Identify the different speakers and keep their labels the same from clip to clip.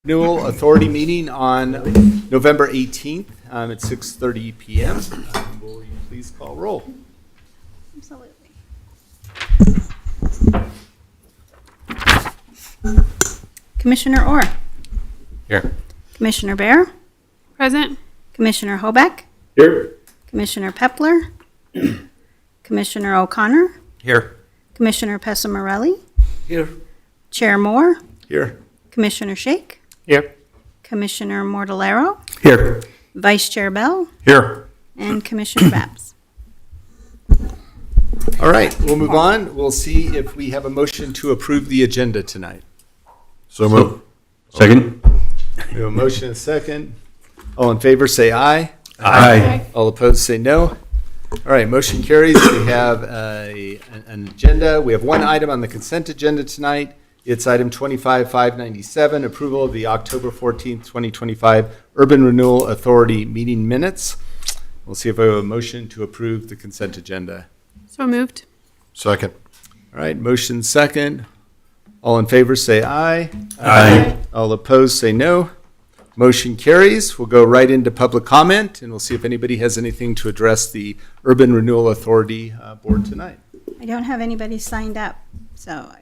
Speaker 1: Renewal Authority meeting on November 18th at 6:30 p.m. Will you please call roll?
Speaker 2: Absolutely. Commissioner Orr.
Speaker 3: Here.
Speaker 2: Commissioner Bear.
Speaker 4: Present.
Speaker 2: Commissioner Hobeck.
Speaker 3: Here.
Speaker 2: Commissioner Pepler. Commissioner O'Connor.
Speaker 3: Here.
Speaker 2: Commissioner Pessamorelli.
Speaker 3: Here.
Speaker 2: Chair Moore.
Speaker 1: Here.
Speaker 2: Commissioner Shake.
Speaker 3: Here.
Speaker 2: Commissioner Mortellero.
Speaker 3: Here.
Speaker 2: Vice Chair Bell.
Speaker 3: Here.
Speaker 2: And Commissioner Babs.
Speaker 1: All right, we'll move on. We'll see if we have a motion to approve the agenda tonight.
Speaker 3: So move. Second.
Speaker 1: We have a motion and a second. All in favor, say aye.
Speaker 3: Aye.
Speaker 1: All opposed, say no. All right, motion carries. We have an agenda. We have one item on the consent agenda tonight. It's item 25-597, approval of the October 14th, 2025 Urban Renewal Authority meeting minutes. We'll see if we have a motion to approve the consent agenda.
Speaker 4: So moved.
Speaker 3: Second.
Speaker 1: All right, motion second. All in favor, say aye.
Speaker 3: Aye.
Speaker 1: All opposed, say no. Motion carries. We'll go right into public comment, and we'll see if anybody has anything to address the Urban Renewal Authority board tonight.
Speaker 2: I don't have anybody signed up, so I don't.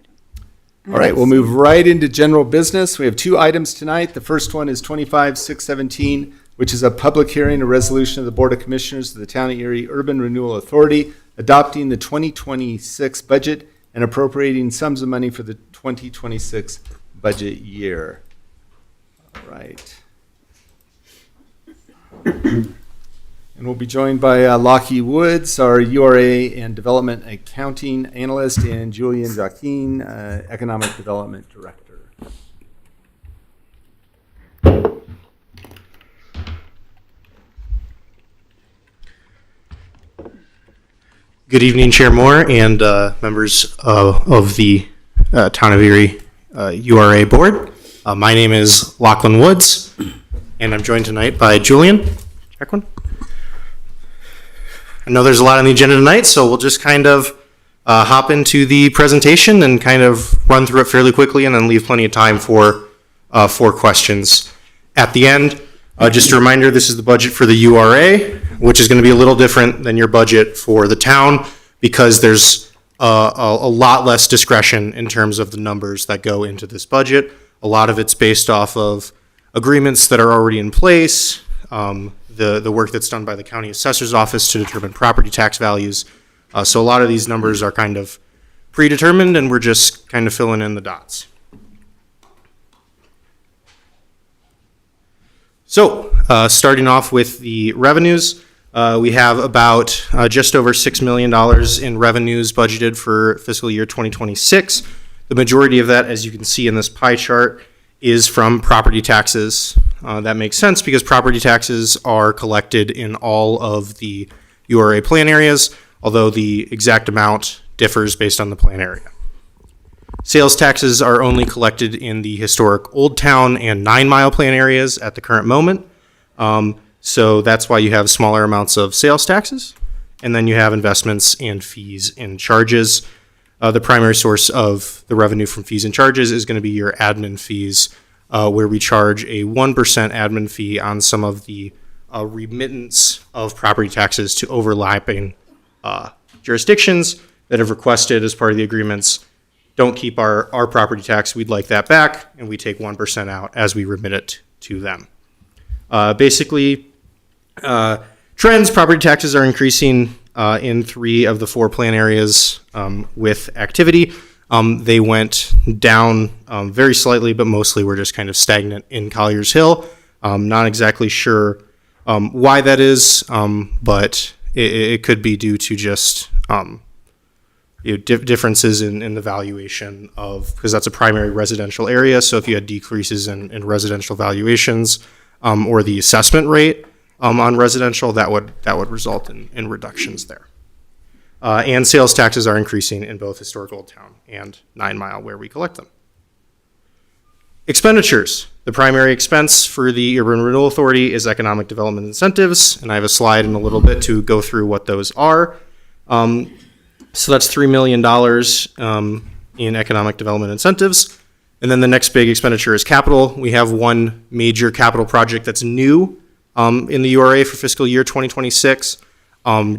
Speaker 1: All right, we'll move right into general business. We have two items tonight. The first one is 25-617, which is a public hearing, a resolution of the Board of Commissioners of the Town of Erie Urban Renewal Authority adopting the 2026 budget and appropriating sums of money for the 2026 budget year. All right. And we'll be joined by Lockie Woods, our URA and Development Accounting Analyst, and Julian Joaquin, Economic Development Director.
Speaker 5: Good evening, Chair Moore and members of the Town of Erie URA Board. My name is Lachlan Woods, and I'm joined tonight by Julian. Check one. I know there's a lot on the agenda tonight, so we'll just kind of hop into the presentation and kind of run through it fairly quickly and then leave plenty of time for questions at the end. Just a reminder, this is the budget for the URA, which is going to be a little different than your budget for the town because there's a lot less discretion in terms of the numbers that go into this budget. A lot of it's based off of agreements that are already in place, the work that's done by the county assessor's office to determine property tax values. So a lot of these numbers are kind of predetermined and we're just kind of filling in the dots. So starting off with the revenues, we have about just over $6 million in revenues budgeted for fiscal year 2026. The majority of that, as you can see in this pie chart, is from property taxes. That makes sense because property taxes are collected in all of the URA plan areas, although the exact amount differs based on the plan area. Sales taxes are only collected in the historic Old Town and 9 Mile plan areas at the current moment. So that's why you have smaller amounts of sales taxes. And then you have investments and fees and charges. The primary source of the revenue from fees and charges is going to be your admin fees, where we charge a 1% admin fee on some of the remittance of property taxes to overlapping jurisdictions that have requested as part of the agreements, don't keep our property tax, we'd like that back, and we take 1% out as we remit it to them. Basically, trends, property taxes are increasing in 3 of the 4 plan areas with activity. They went down very slightly, but mostly we're just kind of stagnant in Collier's Hill. Not exactly sure why that is, but it could be due to just differences in the valuation of, because that's a primary residential area. So if you had decreases in residential valuations or the assessment rate on residential, that would result in reductions there. And sales taxes are increasing in both historic Old Town and 9 Mile where we collect them. Expenditures. The primary expense for the Urban Renewal Authority is economic development incentives, and I have a slide in a little bit to go through what those are. So that's $3 million in economic development incentives. And then the next big expenditure is capital. We have one major capital project that's new in the URA for fiscal year 2026.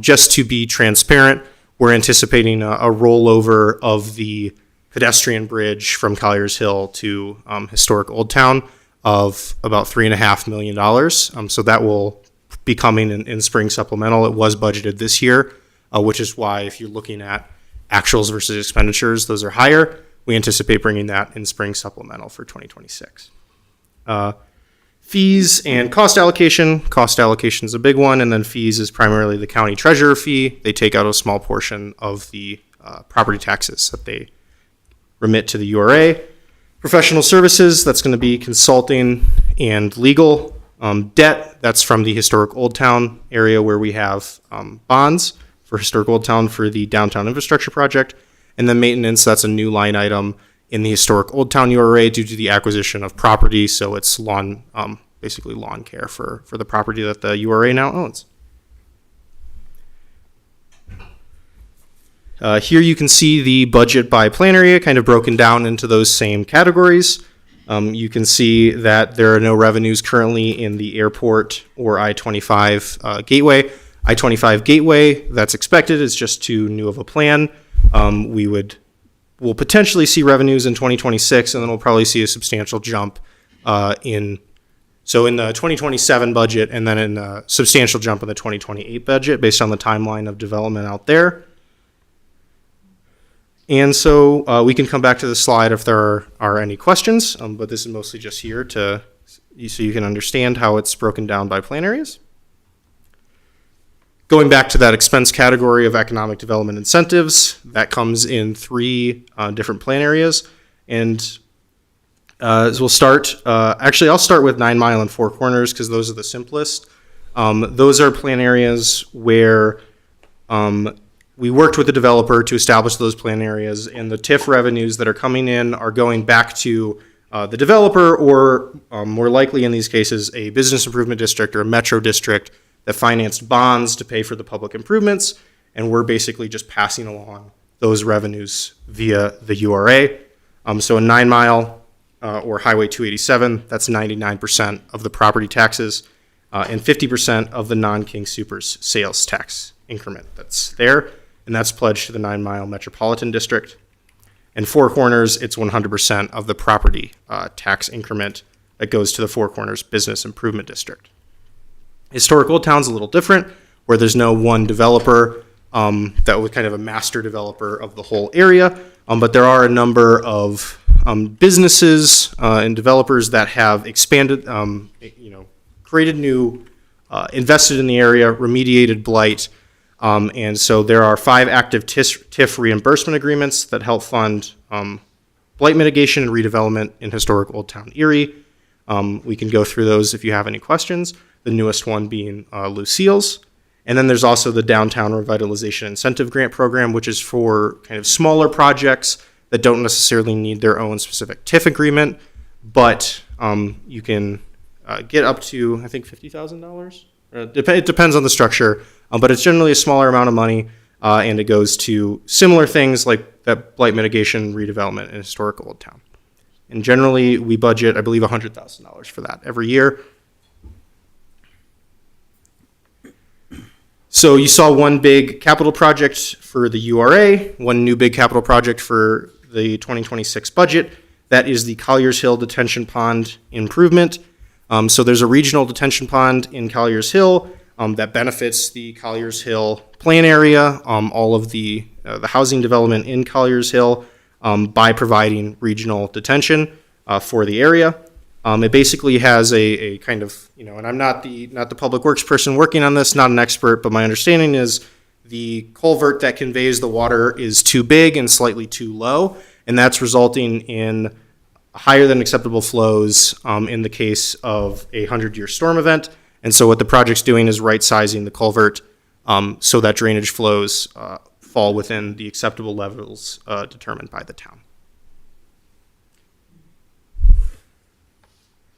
Speaker 5: Just to be transparent, we're anticipating a rollover of the pedestrian bridge from Colliers Hill to historic Old Town of about $3.5 million. So that will be coming in spring supplemental. It was budgeted this year, which is why if you're looking at actuals versus expenditures, those are higher. We anticipate bringing that in spring supplemental for 2026. Fees and cost allocation. Cost allocation is a big one, and then fees is primarily the county treasurer fee. They take out a small portion of the property taxes that they remit to the URA. Professional services, that's going to be consulting and legal. Debt, that's from the historic Old Town area where we have bonds for historic Old Town for the downtown infrastructure project. And then maintenance, that's a new line item in the historic Old Town URA due to the acquisition of property. So it's lawn, basically lawn care for the property that the URA now owns. Here you can see the budget by plan area kind of broken down into those same categories. You can see that there are no revenues currently in the airport or I-25 gateway. I-25 gateway, that's expected, is just too new of a plan. We'll potentially see revenues in 2026, and then we'll probably see a substantial jump in the 2027 budget, and then in a substantial jump in the 2028 budget based on the timeline of development out there. And so we can come back to the slide if there are any questions, but this is mostly just here so you can understand how it's broken down by plan areas. Going back to that expense category of economic development incentives, that comes in three different plan areas. And as we'll start, actually I'll start with 9 Mile and Four Corners because those are the simplest. Those are plan areas where we worked with the developer to establish those plan areas, and the TIF revenues that are coming in are going back to the developer, or more likely in these cases, a business improvement district or a metro district that financed bonds to pay for the public improvements, and we're basically just passing along those revenues via the URA. So in 9 Mile or Highway 287, that's 99% of the property taxes and 50% of the non-King Supers sales tax increment that's there, and that's pledged to the 9 Mile Metropolitan District. And Four Corners, it's 100% of the property tax increment that goes to the Four Corners Business Improvement District. Historic Old Town's a little different, where there's no one developer that was kind of a master developer of the whole area, but there are a number of businesses and developers that have expanded, created new, invested in the area, remediated blight, and so there are 5 active TIF reimbursement agreements that help fund blight mitigation and redevelopment in historic Old Town Erie. We can go through those if you have any questions. The newest one being Lucille's. And then there's also the Downtown Revitalization Incentive Grant Program, which is for kind of smaller projects that don't necessarily need their own specific TIF agreement, but you can get up to, I think, $50,000. It depends on the structure, but it's generally a smaller amount of money, and it goes to similar things like that blight mitigation, redevelopment, and historic Old Town. And generally, we budget, I believe, $100,000 for that every year. So you saw one big capital project for the URA, one new big capital project for the 2026 budget. That is the Colliers Hill Detention Pond improvement. So there's a regional detention pond in Colliers Hill that benefits the Colliers Hill plan area, all of the housing development in Colliers Hill by providing regional detention for the area. It basically has a kind of, and I'm not the public works person working on this, not an expert, but my understanding is the culvert that conveys the water is too big and slightly too low, and that's resulting in higher than acceptable flows in the case of a 100-year storm event. And so what the project's doing is right-sizing the culvert so that drainage flows fall within the acceptable levels determined by the town.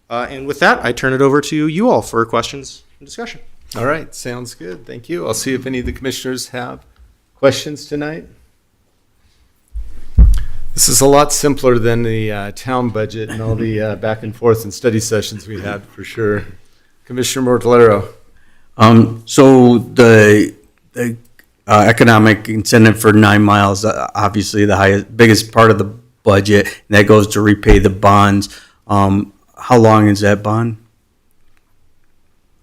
Speaker 5: And with that, I turn it over to you all for questions and discussion.
Speaker 1: All right, sounds good. Thank you. I'll see if any of the commissioners have questions tonight. This is a lot simpler than the town budget and all the back and forth and study sessions we had, for sure. Commissioner Mortolero.
Speaker 6: So the economic incentive for 9 miles, obviously biggest part of the budget, and that goes to repay the bonds. How long is that bond?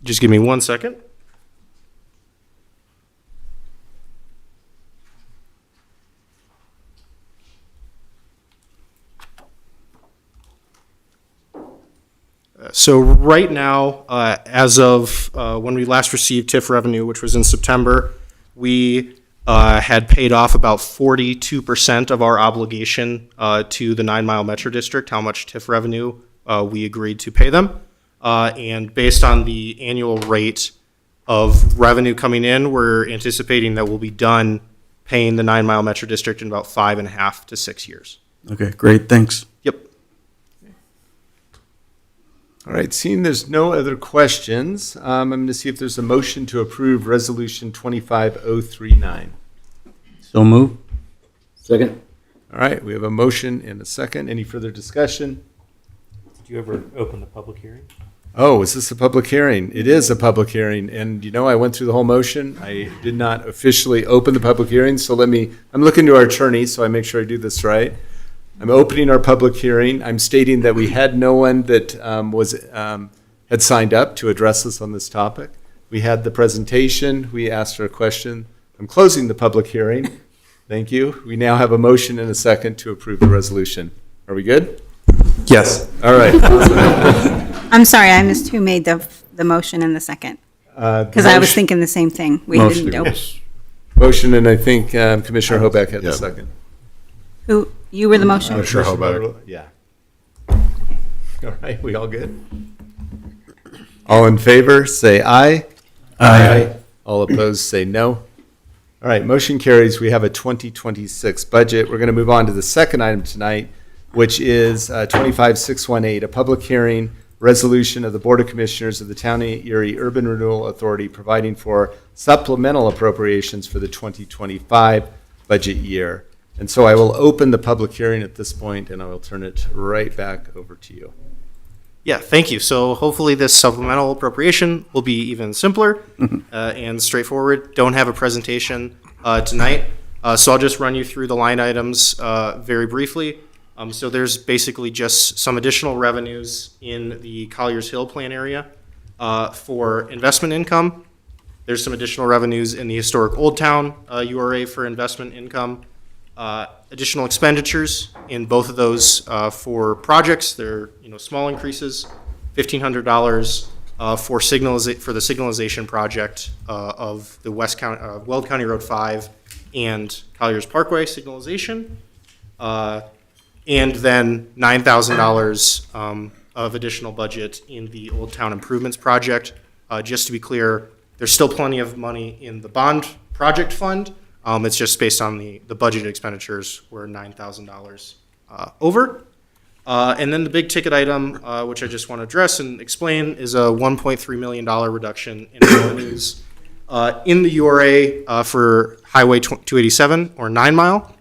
Speaker 5: Just give me 1 second. So right now, as of when we last received TIF revenue, which was in September, we had paid off about 42% of our obligation to the 9 Mile Metro District, how much TIF revenue we agreed to pay them. And based on the annual rate of revenue coming in, we're anticipating that we'll be done paying the 9 Mile Metro District in about 5.5 to 6 years.
Speaker 6: Okay, great, thanks.
Speaker 5: Yep.
Speaker 1: All right, seeing there's no other questions, I'm going to see if there's a motion to approve Resolution 25039.
Speaker 6: So move. Second.
Speaker 1: All right, we have a motion and a second. Any further discussion?
Speaker 7: Did you ever open the public hearing?
Speaker 1: Oh, is this a public hearing? It is a public hearing, and I went through the whole motion. I did not officially open the public hearing, so I'm looking to our attorney, so I make sure I do this right. I'm opening our public hearing. I'm stating that we had no one that had signed up to address us on this topic. We had the presentation. We asked her a question. I'm closing the public hearing. Thank you. We now have a motion and a second to approve the resolution. Are we good?
Speaker 6: Yes.
Speaker 1: All right.
Speaker 2: I'm sorry, I missed who made the motion and the second. Because I was thinking the same thing. We
Speaker 6: Motion.
Speaker 2: didn't open.
Speaker 1: Motion, and I think Commissioner Hoback had the
Speaker 3: Yeah.
Speaker 1: second.
Speaker 2: Who, you were the motion?
Speaker 3: Commissioner Hoback.
Speaker 1: Yeah. All right, we all good? All in favor, say aye.
Speaker 6: Aye.
Speaker 1: All opposed, say no. All right, motion carries. We have a 2026 budget. We're going to move on to the second item tonight, which is 25618, a public hearing resolution of the Board of Commissioners of the Town of Erie Urban Renewal Authority providing for supplemental appropriations for the 2025 budget year. And so I will open the public hearing at this point, and I will turn it right back over to you.
Speaker 5: Yeah, thank you. So hopefully this supplemental appropriation will be even simpler and straightforward. Don't have a presentation tonight, so I'll just run you through the line items very briefly. So there's basically just some additional revenues in the Colliers Hill plan area for investment income. There's some additional revenues in the historic Old Town URA for investment income. Additional expenditures in both of those for projects. They're small increases. $1,500 for the signalization project of the Weld County Road 5 and Colliers Parkway signalization. And then $9,000 of additional budget in the Old Town Improvements Project. Just to be clear, there's still plenty of money in the bond project fund. It's just based on the budget expenditures were $9,000 over. And then the big ticket item, which I just want to address and explain, is a $1.3 million reduction in revenues in the URA for Highway 287 or 9 Mile.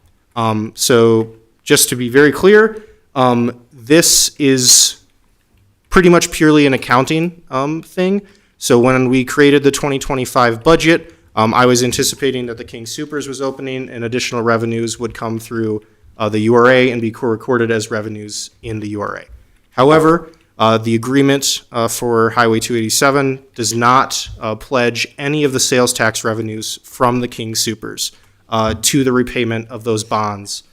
Speaker 5: So just to be very clear, this is pretty much purely an accounting thing. So when we created the 2025 budget, I was anticipating that the King Supers was opening and additional revenues would come through the URA and be recorded as revenues in the URA. However, the agreement for Highway 287 does not pledge any of the sales tax revenues from the King Supers to the repayment of those bonds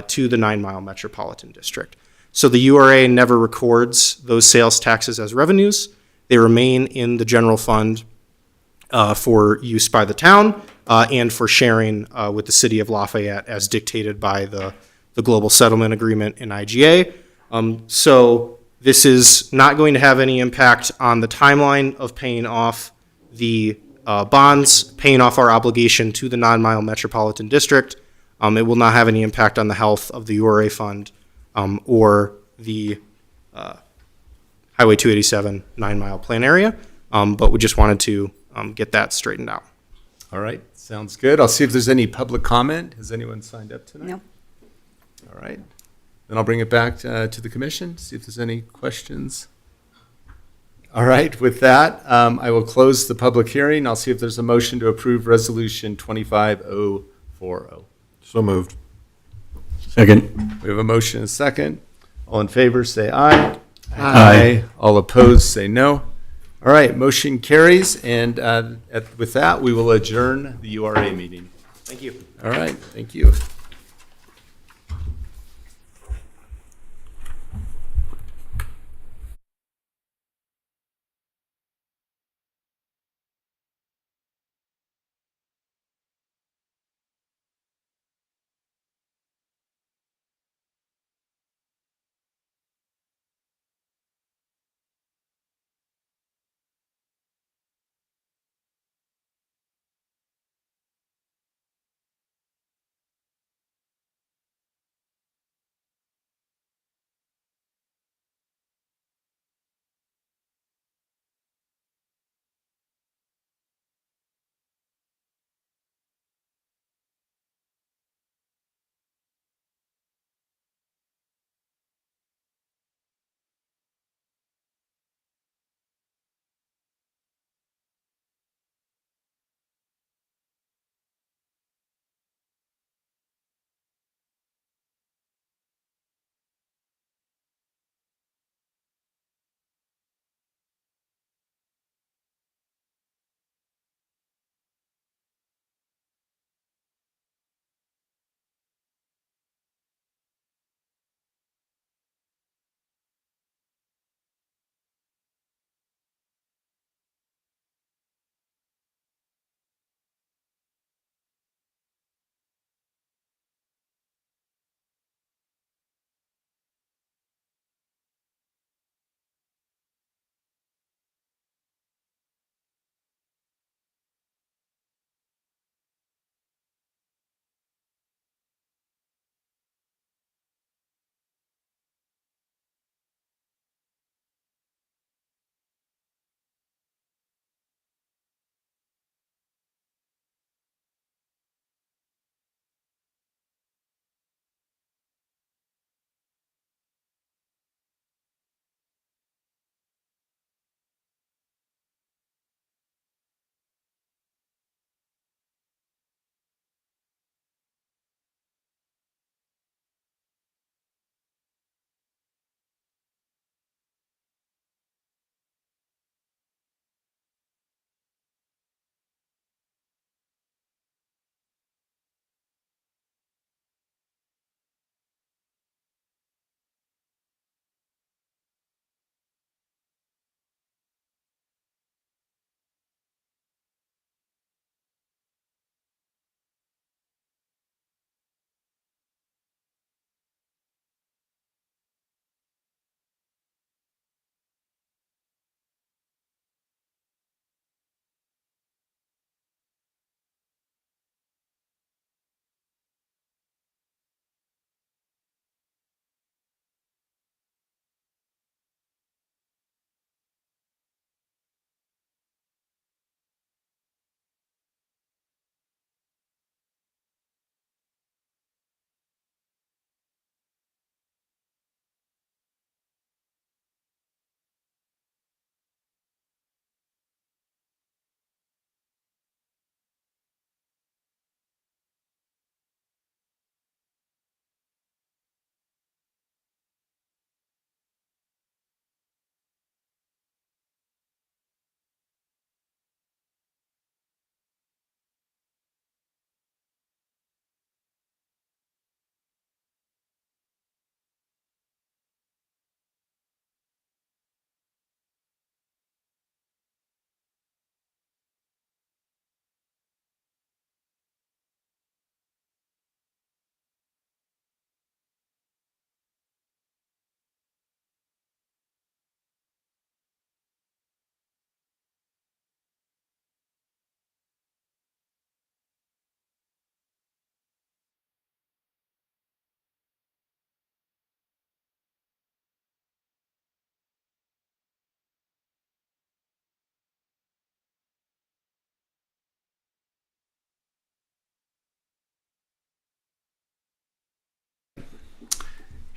Speaker 5: to the 9 Mile Metropolitan District. So the URA never records those sales taxes as revenues. They remain in the general fund for use by the town and for sharing with the city of Lafayette as dictated by the Global Settlement Agreement in IGA. So this is not going to have any impact on the timeline of paying off the bonds, paying off our obligation to the 9 Mile Metropolitan District. It will not have any impact on the health of the URA fund or the Highway 287 9 Mile plan area, but we just wanted to get that straightened out.
Speaker 1: All right, sounds good. I'll see if there's any public comment. Has anyone signed up tonight?
Speaker 2: No.
Speaker 1: All right. Then I'll bring it back to the commission, see if there's any questions. All right, with that, I will close the public hearing. I'll see if there's a motion to approve Resolution 25040.
Speaker 3: So moved.
Speaker 6: Second.
Speaker 1: We have a motion and a second. All in favor, say aye.
Speaker 6: Aye.
Speaker 1: All opposed, say no. All right, motion carries, and with that, we will adjourn the URA meeting.
Speaker 5: Thank you.
Speaker 1: All right, thank you.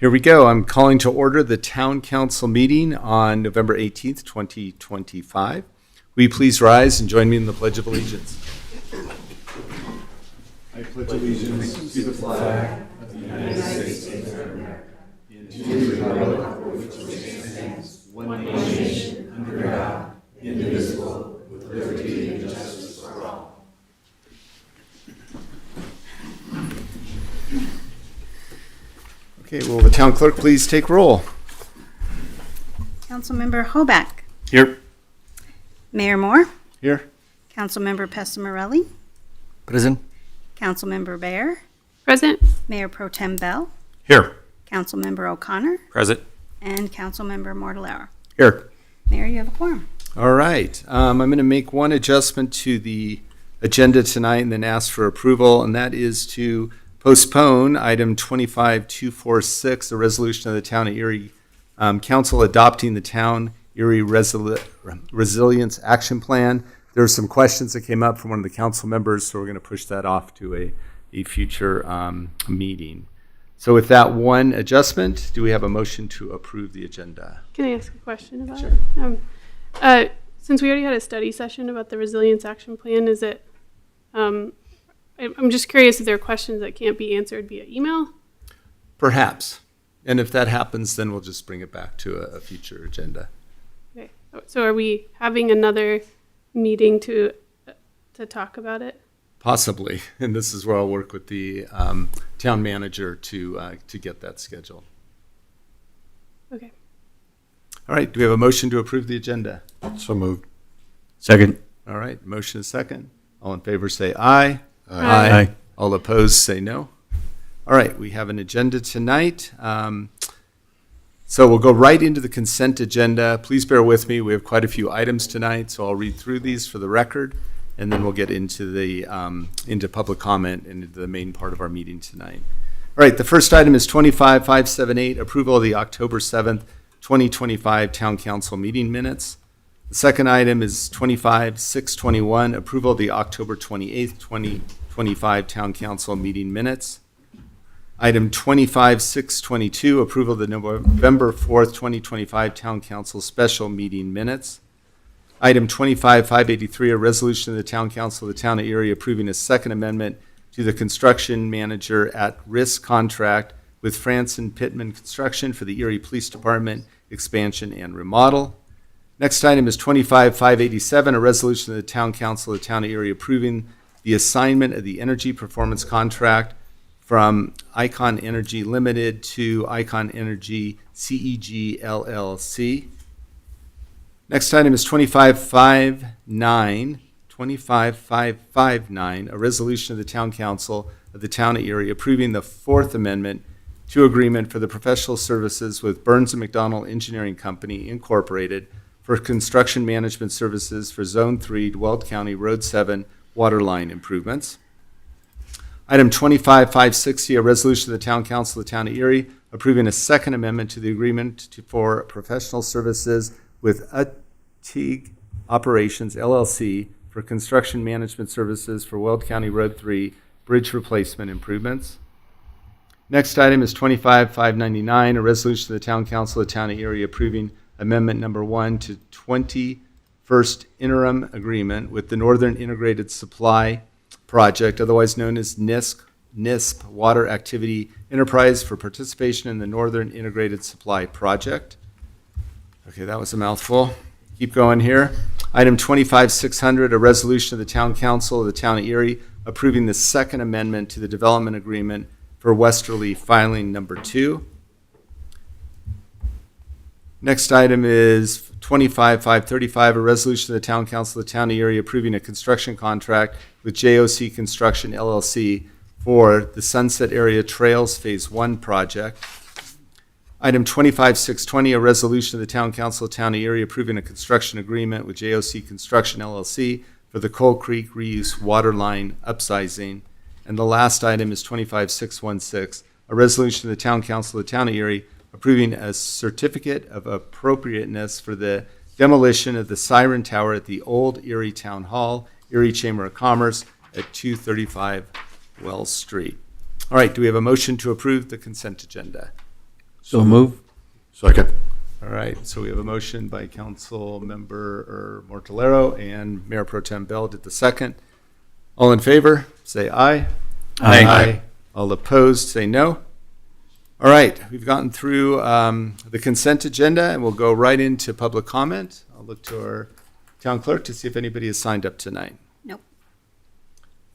Speaker 1: Here we go. I'm calling to order the Town Council meeting on November 18th, 2025. Will you please rise and join me in the Pledge of Allegiance? I pledge allegiance to the flag of the United States of America and to the republic for which it stands, one nation, under God, indivisible, with liberty and justice for all. Okay, will the town clerk please take roll?
Speaker 2: Councilmember Hoback.
Speaker 1: Here.
Speaker 2: Mayor Moore.
Speaker 1: Here.
Speaker 2: Councilmember Pessamorelli.
Speaker 3: Present.
Speaker 2: Councilmember Bear.
Speaker 4: Present.
Speaker 2: Mayor Pro Tem Bell.
Speaker 3: Here.
Speaker 2: Councilmember O'Connor.
Speaker 3: Present.
Speaker 2: And Councilmember Mortellaro.
Speaker 6: Here.
Speaker 2: Mayor, you have a quorum.
Speaker 1: All right. I'm going to make one adjustment to the agenda tonight and then ask for approval, and that is to postpone item 25246, a resolution of the Town of Erie Council adopting the Town Erie Resilience Action Plan. There are some questions that came up from one of the council members, so we're going to push that off to a future meeting. So with that one adjustment, do we have a motion to approve the agenda?
Speaker 4: Can I ask a question about
Speaker 1: Sure.
Speaker 4: it? Since we already had a study session about the Resilience Action Plan, is it, I'm just curious if there are questions that can't be answered via email?
Speaker 1: Perhaps. And if that happens, then we'll just bring it back to a future agenda.
Speaker 4: Okay. So are we having another meeting to talk about it?
Speaker 1: Possibly. And this is where I'll work with the town manager to get that scheduled.
Speaker 4: Okay.
Speaker 1: All right. Do we have a motion to approve the agenda?
Speaker 3: So moved.
Speaker 6: Second.
Speaker 1: All right. Motion is second. All in favor say aye.
Speaker 4: Aye.
Speaker 1: All opposed say no. All right. We have an agenda tonight. So we'll go right into the consent agenda. Please bear with me. We have quite a few items tonight, so I'll read through these for the record, and then we'll get into the into public comment and into the main part of our meeting tonight. All right. The first item is 25578, approval of the October 7th, 2025 Town Council meeting minutes. The second item is 25621, approval of the October 28th, 2025 Town Council meeting minutes. Item 25622, approval of the November 4th, 2025 Town Council special meeting minutes. Item 25583, a resolution of the Town Council of the Town of Erie approving a second amendment to the construction manager at risk contract with Franson Pittman Construction for the Erie Police Department expansion and remodel. Next item is 25587, a resolution of the Town Council of the Town of Erie approving the assignment of the energy performance contract from Icon Energy Limited to Icon Energy CEG LLC. Next item is 25559, a resolution of the Town Council of the Town of Erie approving the Fourth Amendment to agreement for the professional services with Burns and McDonnell Engineering Company, Incorporated, for construction management services for Zone 3, Weld County Road 7 water line improvements. Item 25560, a resolution of the Town Council of the Town of Erie approving a second amendment to the agreement for professional services with UTIG Operations LLC for construction management services for Weld County Road 3 bridge replacement improvements. Next item is 25599, a resolution of the Town Council of the Town of Erie approving amendment number 1 to 21st interim agreement with the Northern Integrated Supply Project, otherwise known as NISP Water Activity Enterprise, for participation in the Northern Integrated Supply Project. Okay, that was a mouthful. Keep going here. Item 25600, a resolution of the Town Council of the Town of Erie approving the second amendment to the development agreement for Westerly filing number 2. Next item is 25535, a resolution of the Town Council of the Town of Erie approving a construction contract with JOC Construction LLC for the Sunset Area Trails Phase 1 project. Item 25620, a resolution of the Town Council of the Town of Erie approving a construction agreement with JOC Construction LLC for the Coal Creek Reuse Water Line upsizing. And the last item is 25616, a resolution of the Town Council of the Town of Erie approving a certificate of appropriateness for the demolition of the Siren Tower at the old Erie Town Hall, Erie Chamber of Commerce at 235 Wells Street. All right, do we have a motion to approve the consent agenda?
Speaker 6: So move.
Speaker 3: Second.
Speaker 1: All right, so we have a motion by Council Member Mortellero and Mayor Pro Tem Bell did the second. All in favor, say aye.
Speaker 6: Aye.
Speaker 1: All opposed, say no. All right, we've gotten through the consent agenda, and we'll go right into public comment. I'll look to our town clerk to see if anybody has signed up tonight.
Speaker 2: Nope.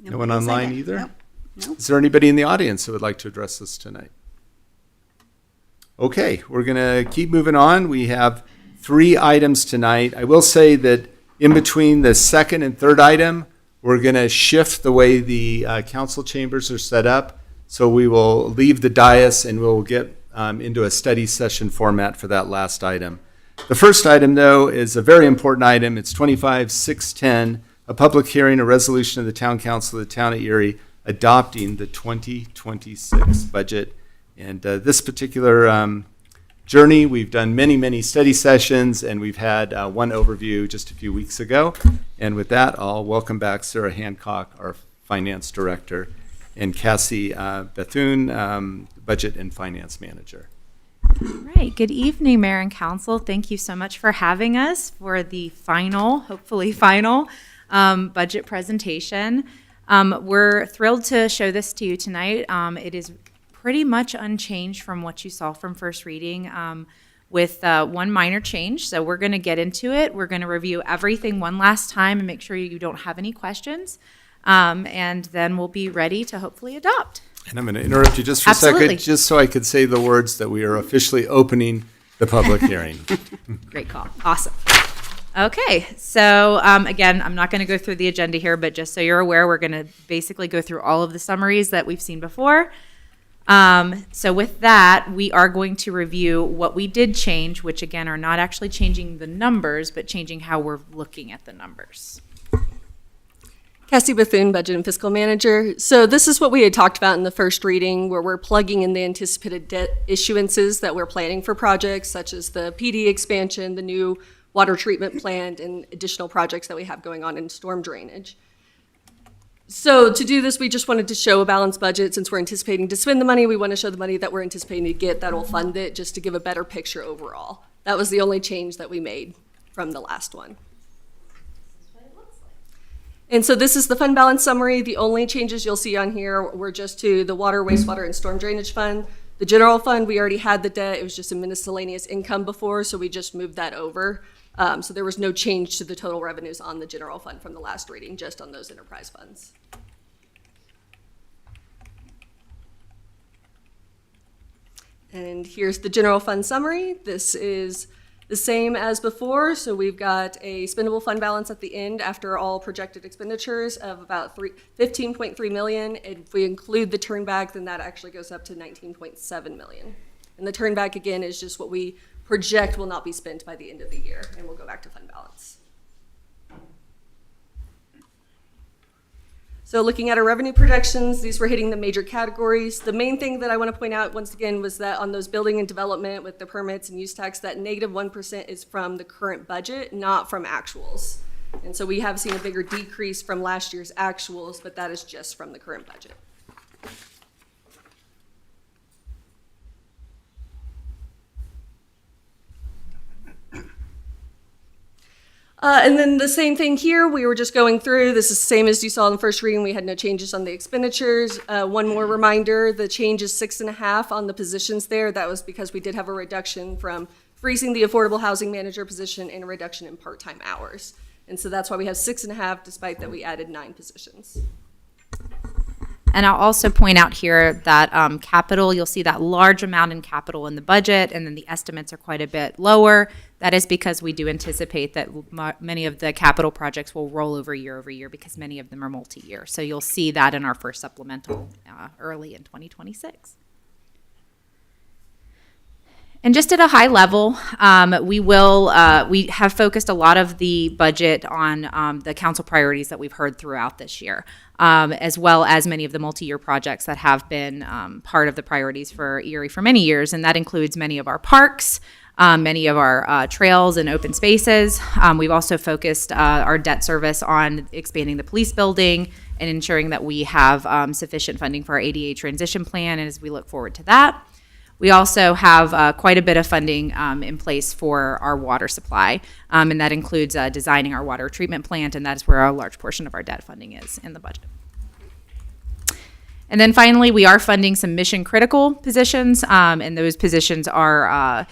Speaker 1: No one online either?
Speaker 2: Nope. Nope.
Speaker 1: Is there anybody in the audience that would like to address us tonight? Okay, we're going to keep moving on. We have 3 items tonight. I will say that in between the second and third item, we're going to shift the way the council chambers are set up. So we will leave the dais and we'll get into a study session format for that last item. The first item, though, is a very important item. It's 25-610, a public hearing, a resolution of the Town Council of the Town of Erie adopting the 2026 budget. And this particular journey, we've done many, many study sessions, and we've had one overview just a few weeks ago. And with that, I'll welcome back Sarah Hancock, our Finance Director, and Cassie Bethune, Budget and Finance Manager.
Speaker 8: All right. Good evening, Mayor and Council. Thank you so much for having us for the final, hopefully final, budget presentation. We're thrilled to show this to you tonight. It is pretty much unchanged from what you saw from first reading, with one minor change. So we're going to get into it. We're going to review everything one last time and make sure you don't have any questions. And then we'll be ready to hopefully adopt.
Speaker 1: And I'm going to interrupt you just for
Speaker 8: Absolutely.
Speaker 1: a second, just so I could say the words that we are officially opening the public hearing.
Speaker 8: Great call. Awesome. Okay, so again, I'm not going to go through the agenda here, but just so you're aware, we're going to basically go through all of the summaries that we've seen before. So with that, we are going to review what we did change, which again are not actually changing the numbers, but changing how we're looking at the numbers.
Speaker 9: Cassie Bethune, Budget and Fiscal Manager. So this is what we had talked about in the first reading, where we're plugging in the anticipated debt issuances that we're planning for projects such as the PD expansion, the new water treatment plant, and additional projects that we have going on in storm drainage. So to do this, we just wanted to show a balanced budget. Since we're anticipating to spend the money, we want to show the money that we're anticipating to get that will fund it, just to give a better picture overall. That was the only change that we made from the last one. And so this is the fund balance summary. The only changes you'll see on here were just to the water, wastewater, and storm drainage fund. The general fund, we already had the debt. It was just a miscellaneous income before, so we just moved that over. So there was no change to the total revenues on the general fund from the last reading, just on those enterprise funds. And here's the general fund summary. This is the same as before. So we've got a spendable fund balance at the end after all projected expenditures of about 15.3 million. And if we include the turnback, then that actually goes up to 19.7 million. And the turnback, again, is just what we project will not be spent by the end of the year, and we'll go back to fund balance. So looking at our revenue projections, these were hitting the major categories. The main thing that I want to point out once again was that on those building and development with the permits and use tax, that negative 1% is from the current budget, not from actuals. And so we have seen a bigger decrease from last year's actuals, but that is just from the current budget. And then the same thing here, we were just going through, this is the same as you saw in the first reading, we had no changes on the expenditures. One more reminder, the change is 6.5 on the positions there. That was because we did have a reduction from freezing the affordable housing manager position and a reduction in part-time hours. And so that's why we have 6.5 despite that we added 9 positions.
Speaker 8: And I'll also point out here that capital, you'll see that large amount in capital in the budget, and then the estimates are quite a bit lower. That is because we do anticipate that many of the capital projects will roll over year because many of them are multi-year. So you'll see that in our first supplemental early in 2026. And just at a high level, we have focused a lot of the budget on the council priorities that we've heard throughout this year, as well as many of the multi-year projects that have been part of the priorities for Erie for many years. And that includes many of our parks, many of our trails and open spaces. We've also focused our debt service on expanding the police building and ensuring that we have sufficient funding for our ADA transition plan as we look forward to that. We also have quite a bit of funding in place for our water supply, and that includes designing our water treatment plant, and that is where a large portion of our debt funding is in the budget. And then finally, we are funding some mission critical positions, and those positions are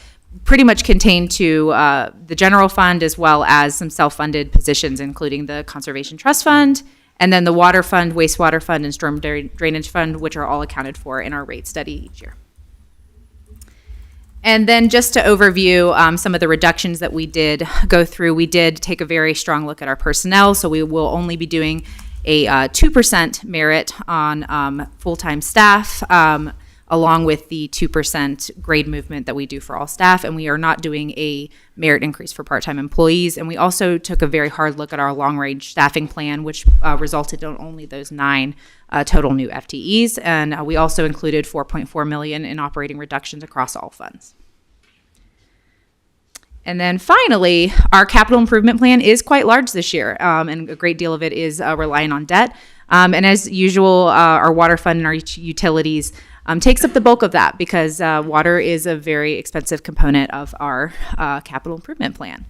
Speaker 8: pretty much contained to the general fund as well as some self-funded positions, including the Conservation Trust Fund, and then the Water Fund, Wastewater Fund, and Storm Drainage Fund, which are all accounted for in our rate study each year. And then just to overview some of the reductions that we did go through, we did take a very strong look at our personnel, so we will only be doing a 2% merit on full-time staff, along with the 2% grade movement that we do for all staff, and we are not doing a merit increase for part-time employees. And we also took a very hard look at our long-range staffing plan, which resulted in only those 9 total new FTEs, and we also included $4.4 million in operating reductions across all funds. And then finally, our capital improvement plan is quite large this year, and a great deal of it is relying on debt. And as usual, our water fund and our utilities takes up the bulk of that because water is a very expensive component of our capital improvement plan.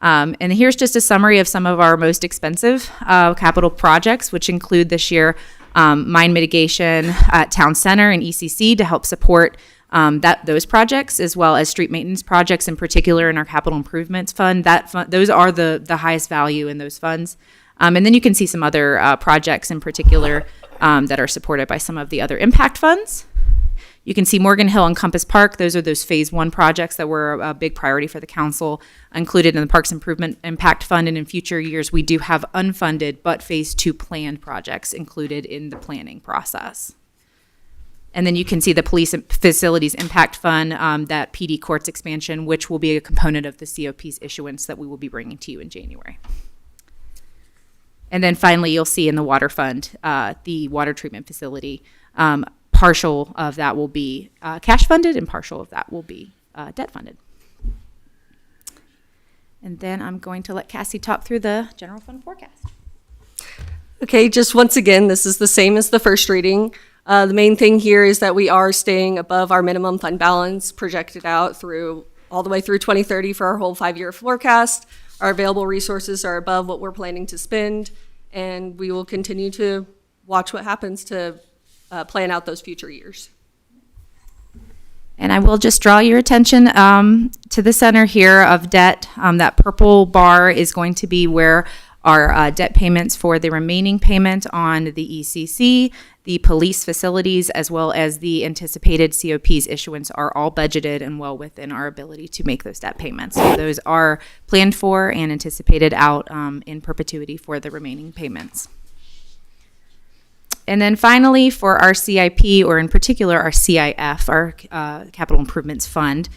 Speaker 8: And here's just a summary of some of our most expensive capital projects, which include this year mine mitigation at Town Center and ECC to help support those projects, as well as street maintenance projects in particular in our capital improvements fund. Those are the highest value in those funds. And then you can see some other projects in particular that are supported by some of the other impact funds. You can see Morgan Hill and Compass Park. Those are those phase 1 projects that were a big priority for the council, included in the Parks Improvement Impact Fund. And in future years, we do have unfunded but phase 2 planned projects included in the planning process. And then you can see the Police Facilities Impact Fund, that PD Courts expansion, which will be a component of the COP's issuance that we will be bringing to you in January. And then finally, you'll see in the Water Fund, the water treatment facility, partial of that will be cash funded and partial of that will be debt funded. And then I'm going to let Cassie talk through the general fund forecast.
Speaker 9: Okay, just once again, this is the same as the first reading. The main thing here is that we are staying above our minimum fund balance projected out through all the way through 2030 for our whole 5-year forecast. Our available resources are above what we're planning to spend, and we will continue to watch what happens to plan out those future years.
Speaker 8: And I will just draw your attention to the center here of debt. That purple bar is going to be where our debt payments for the remaining payment on the ECC, the police facilities, as well as the anticipated COP's issuance are all budgeted and well within our ability to make those debt payments. So those are planned for and anticipated out in perpetuity for the remaining payments. And then finally, for our CIP, or in particular our CIF, our Capital Improvements Fund,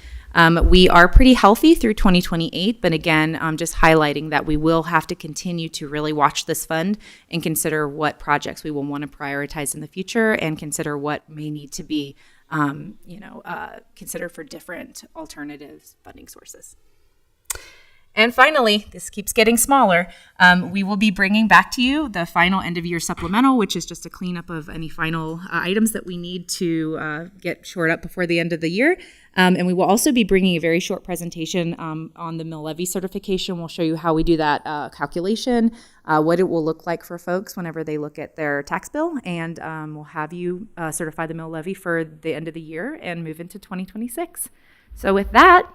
Speaker 8: we are pretty healthy through 2028, but again, just highlighting that we will have to continue to really watch this fund and consider what projects we will want to prioritize in the future and consider what may need to be considered for different alternative funding sources. And finally, this keeps getting smaller. We will be bringing back to you the final end-of-year supplemental, which is just a cleanup of any final items that we need to get shored up before the end of the year. And we will also be bringing a very short presentation on the mill levy certification. We'll show you how we do that calculation, what it will look like for folks whenever they look at their tax bill, and we'll have you certify the mill levy for the end of the year and move into 2026. So with that,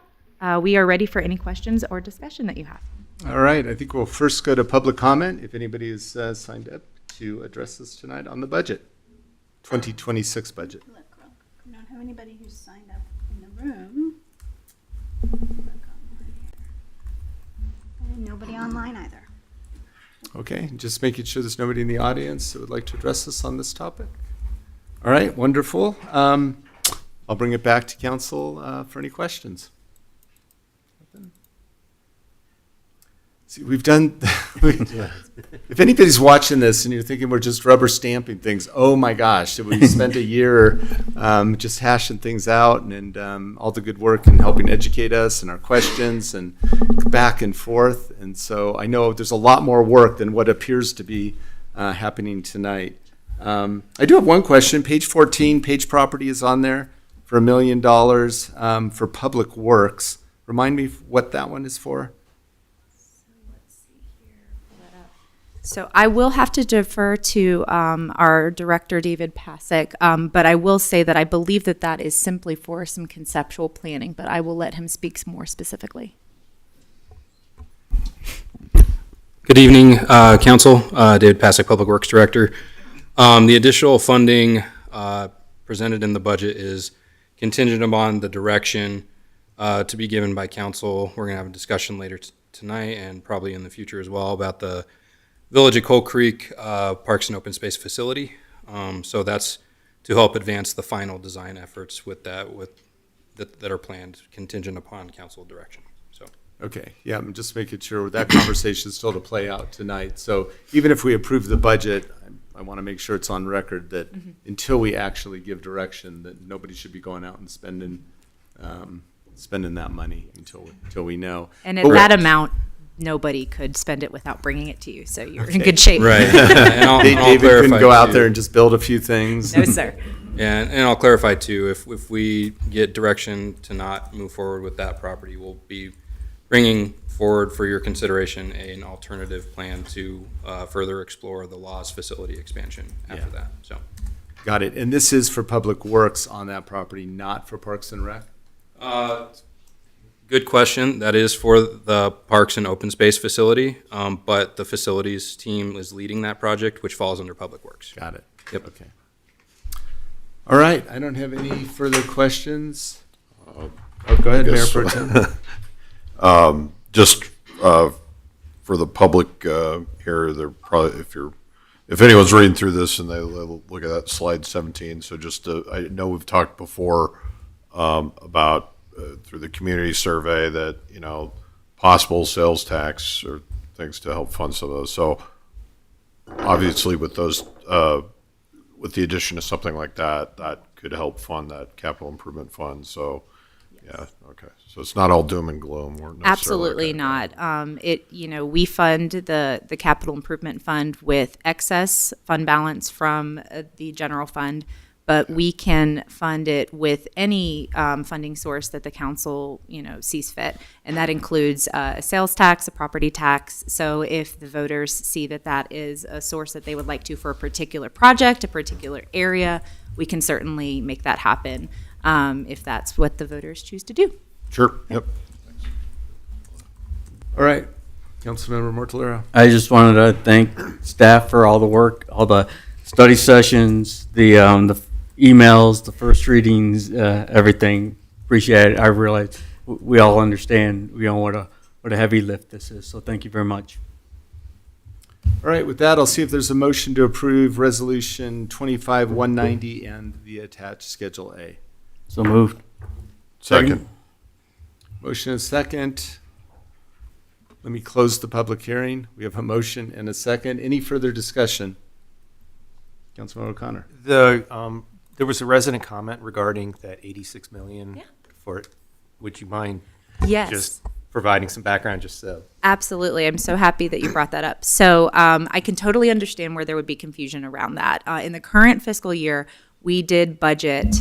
Speaker 8: we are ready for any questions or discussion that you have.
Speaker 1: All right, I think we'll first go to public comment, if anybody is signed up to address us tonight on the budget, 2026 budget.
Speaker 2: Look, we don't have anybody who's signed up in the room. And nobody online either.
Speaker 1: Okay, just making sure there's nobody in the audience that would like to address us on this topic. All right, wonderful. I'll bring it back to council for any questions. See, we've done, if anybody's watching this and you're thinking we're just rubber stamping things, oh my gosh, we spent a year just hashing things out and all the good work and helping educate us and our questions and back and forth. And so I know there's a lot more work than what appears to be happening tonight. I do have one question. Page 14, Page Property is on there. for $1 million for Public Works. Remind me what that one is for?
Speaker 8: So I will have to defer to our director, David Pasek, but I will say that I believe that that is simply for some conceptual planning, but I will let him speak more specifically.
Speaker 10: Good evening, Council. David Pasek, Public Works Director. The additional funding presented in the budget is contingent upon the direction to be given by Council. We're going to have a discussion later tonight and probably in the future as well about the Village of Coal Creek Parks and Open Space Facility. So that's to help advance the final design efforts that are planned contingent upon Council direction. So.
Speaker 1: Okay, yeah, I'm just making sure that conversation is still to play out tonight. So even if we approve the budget, I want to make sure it's on record that until we actually give direction, that nobody should be going out and spending that money until we know.
Speaker 8: And at that amount, nobody could spend it without bringing it to you, so you're in good shape.
Speaker 10: Right. And I'll
Speaker 1: David
Speaker 10: clarify
Speaker 1: couldn't go out
Speaker 10: too.
Speaker 1: there and just build a few things.
Speaker 8: No, sir.
Speaker 10: And I'll clarify too, if we get direction to not move forward with that property, we'll be bringing forward for your consideration an alternative plan to further explore the Laws facility expansion after that. So,
Speaker 1: Got it. And this is for Public Works on that property, not for Parks and Rec?
Speaker 10: good question. That is for the Parks and Open Space facility, but the facilities team is leading that project, which falls under Public Works.
Speaker 1: Got it.
Speaker 10: Yep.
Speaker 1: Okay. All right. I don't have any further questions. Oh, go ahead, Mayor Pro Tem.
Speaker 3: Just for the public here, they're probably, if anyone's reading through this and they look at that slide 17, so just I know we've talked before about through the community survey that, you know, possible sales tax or things to help fund some of those. So obviously with those, with the addition of something like that, that could help fund that capital improvement fund. So yeah, okay. So it's not all doom and gloom. We're necessarily
Speaker 8: Absolutely not. We fund the capital improvement fund with excess fund balance from the general fund, but we can fund it with any funding source that the council, sees fit. And that includes a sales tax, a property tax. So if the voters see that that is a source that they would like to for a particular project, a particular area, we can certainly make that happen if that's what the voters choose to do.
Speaker 3: Sure. Yep.
Speaker 1: All right. Councilmember Mortellero.
Speaker 6: I just wanted to thank staff for all the work, all the study sessions, the emails, the first readings, everything. Appreciate it. I realize we all understand, what a heavy lift this is. So thank you very much.
Speaker 1: All right. With that, I'll see if there's a motion to approve Resolution 25-190 and the attached Schedule A.
Speaker 6: So moved.
Speaker 3: Second.
Speaker 1: Motion and second. Let me close the public hearing. We have a motion and a second. Any further discussion? Councilman O'Connor.
Speaker 7: There was a resident comment regarding that 86 million for it. Would you mind
Speaker 8: Yes.
Speaker 7: just providing some background just so?
Speaker 8: Absolutely. I'm so happy that you brought that up. So I can totally understand where there would be confusion around that. In the current fiscal year, we did budget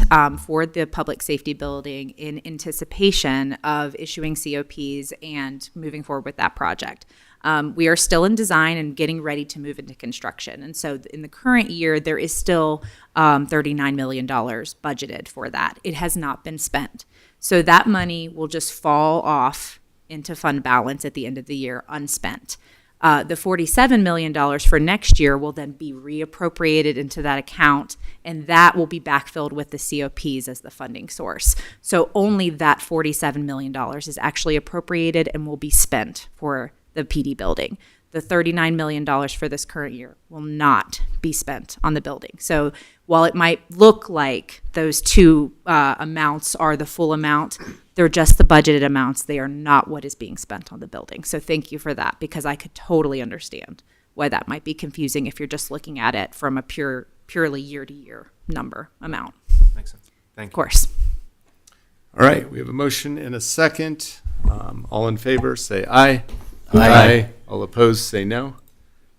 Speaker 8: for the public safety building in anticipation of issuing COPs and moving forward with that project. We are still in design and getting ready to move into construction. And so in the current year, there is still $39 million budgeted for that. It has not been spent. So that money will just fall off into fund balance at the end of the year unspent. The $47 million for next year will then be reappropriated into that account, and that will be backfilled with the COPs as the funding source. So only that $47 million is actually appropriated and will be spent for the PD building. The $39 million for this current year will not be spent on the building. So while it might look like those two amounts are the full amount, they're just the budgeted amounts. They are not what is being spent on the building. So thank you for that, because I could totally understand why that might be confusing if you're just looking at it from a purely year-to-year number amount.
Speaker 7: Makes sense. Thank you.
Speaker 8: Of course.
Speaker 1: All right. We have a motion and a second. All in favor, say aye.
Speaker 6: Aye.
Speaker 1: All opposed, say no.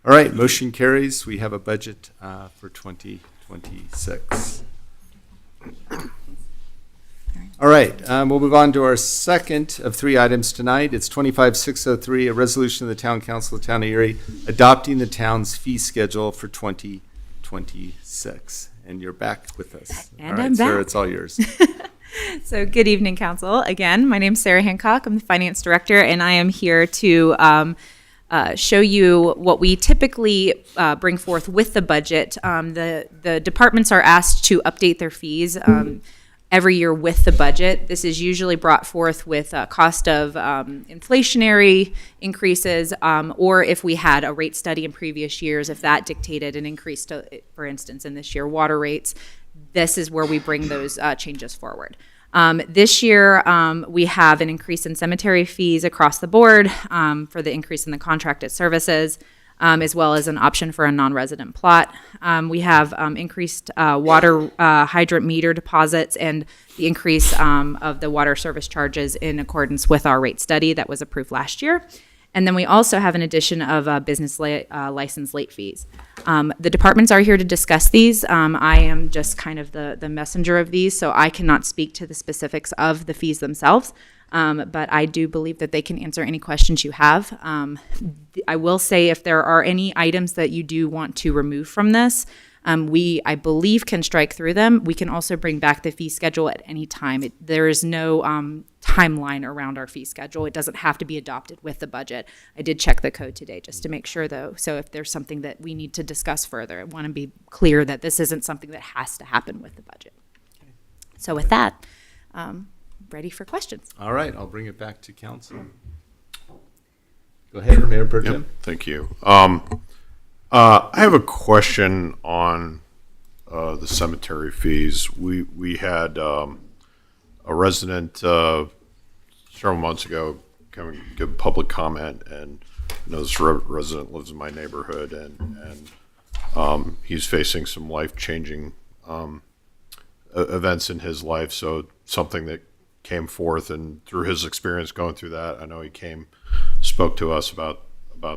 Speaker 1: All right. Motion carries. We have a budget for 2026. All right, we'll move on to our second of three items tonight. It's 25603, a resolution of the Town Council of the Town of Erie adopting the town's fee schedule for 2026. And you're back with us.
Speaker 8: And
Speaker 1: all right,
Speaker 8: I'm
Speaker 1: Sarah,
Speaker 8: back.
Speaker 1: it's all yours.
Speaker 8: So good evening, Council. Again, my name's Sarah Hancock. I'm the Finance Director, and I am here to show you what we typically bring forth with the budget. The departments are asked to update their fees every year with the budget. This is usually brought forth with cost of inflationary increases, or if we had a rate study in previous years, if that dictated an increase to, for instance, in this year, water rates. This is where we bring those changes forward. This year, we have an increase in cemetery fees across the board for the increase in the contracted services, as well as an option for a non-resident plot. We have increased water hydrant meter deposits and the increase of the water service charges in accordance with our rate study that was approved last year. And then we also have an addition of business license late fees. The departments are here to discuss these. I am just kind of the messenger of these, so I cannot speak to the specifics of the fees themselves. But I do believe that they can answer any questions you have. I will say if there are any items that you do want to remove from this, we, I believe, can strike through them. We can also bring back the fee schedule at any time. There is no timeline around our fee schedule. It doesn't have to be adopted with the budget. I did check the code today just to make sure, though. So if there's something that we need to discuss further, I want to be clear that this isn't something that has to happen with the budget. So with that, ready for questions.
Speaker 1: All right, I'll bring it back to council. Go ahead, Mayor Pro Tem.
Speaker 3: Yep, thank you. I have a question on the cemetery fees. We had a resident several months ago come and give public comment, and I know this resident lives in my neighborhood, and he's facing some life-changing events in his life. So something that came forth, and through his experience going through that, I know he spoke to us about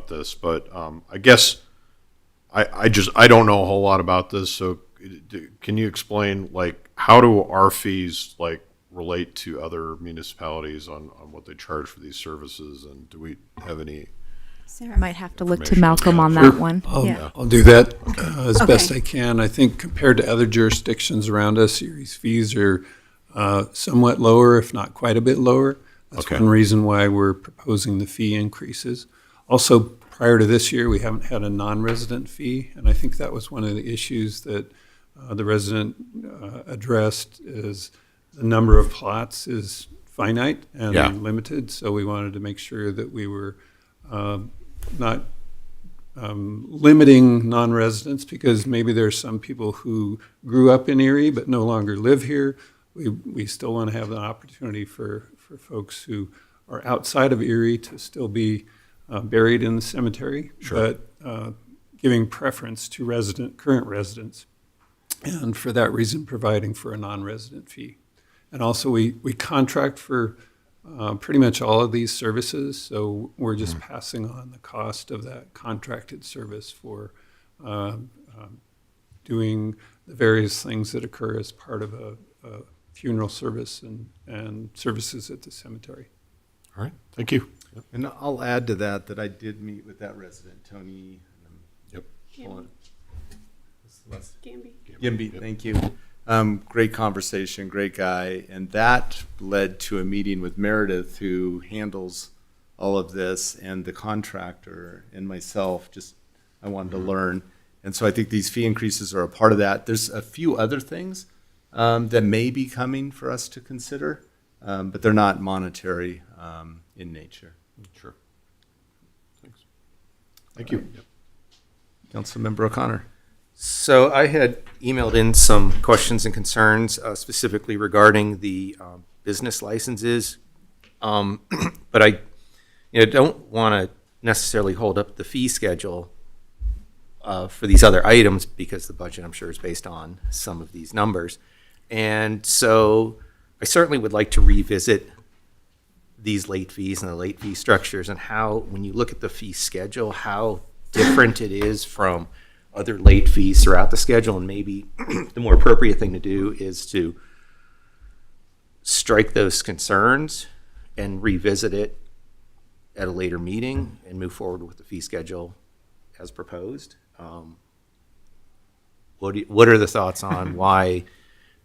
Speaker 3: this, but I guess I don't know a whole lot about this. So can you explain, like, how do our fees relate to other municipalities on what they charge for these services, and do we have any?
Speaker 8: Sarah might have to look to
Speaker 3: information?
Speaker 8: Malcolm on
Speaker 11: Sure.
Speaker 8: that one.
Speaker 11: I'll do that as
Speaker 2: Okay.
Speaker 11: best I can. I think compared to other jurisdictions around us, Erie's fees are somewhat lower, if not quite a bit lower. That's
Speaker 3: Okay.
Speaker 11: one reason why we're proposing the fee increases. Also, prior to this year, we haven't had a non-resident fee, and I think that was one of the issues that the resident addressed, is the number of plots is finite and
Speaker 3: Yeah.
Speaker 11: limited, so we wanted to make sure that we were not limiting non-residents, because maybe there's some people who grew up in Erie but no longer live here. We still want to have an opportunity for folks who are outside of Erie to still be buried in the cemetery, but giving preference to current residents, and for that reason providing for a non-resident fee. And also we contract for pretty much all of these services, so we're just passing on the cost of that contracted service for doing the various things that occur as part of a funeral service and services at the cemetery.
Speaker 3: All right, thank you.
Speaker 1: And I'll add to that I did meet with that resident, Tony.
Speaker 3: Yep.
Speaker 1: Hold on. What's the last-
Speaker 4: Gamby.
Speaker 1: Gimby, thank you. Great conversation, great guy. And that led to a meeting with Meredith, who handles all of this, and the contractor and myself. I wanted to learn. And so I think these fee increases are a part of that. There's a few other things that may be coming for us to consider, but they're not monetary in nature.
Speaker 3: Sure. Thanks. Thank you.
Speaker 1: Councilmember O'Connor.
Speaker 7: So I had emailed in some questions and concerns specifically regarding the business licenses. But I don't want to necessarily hold up the fee schedule for these other items, because the budget, I'm sure, is based on some of these numbers. And so I certainly would like to revisit these late fees and the late fee structures, and how, when you look at the fee schedule, how different it is from other late fees throughout the schedule. And maybe the more appropriate thing to do is to strike those concerns and revisit it at a later meeting and move forward with the fee schedule as proposed. What are the thoughts on why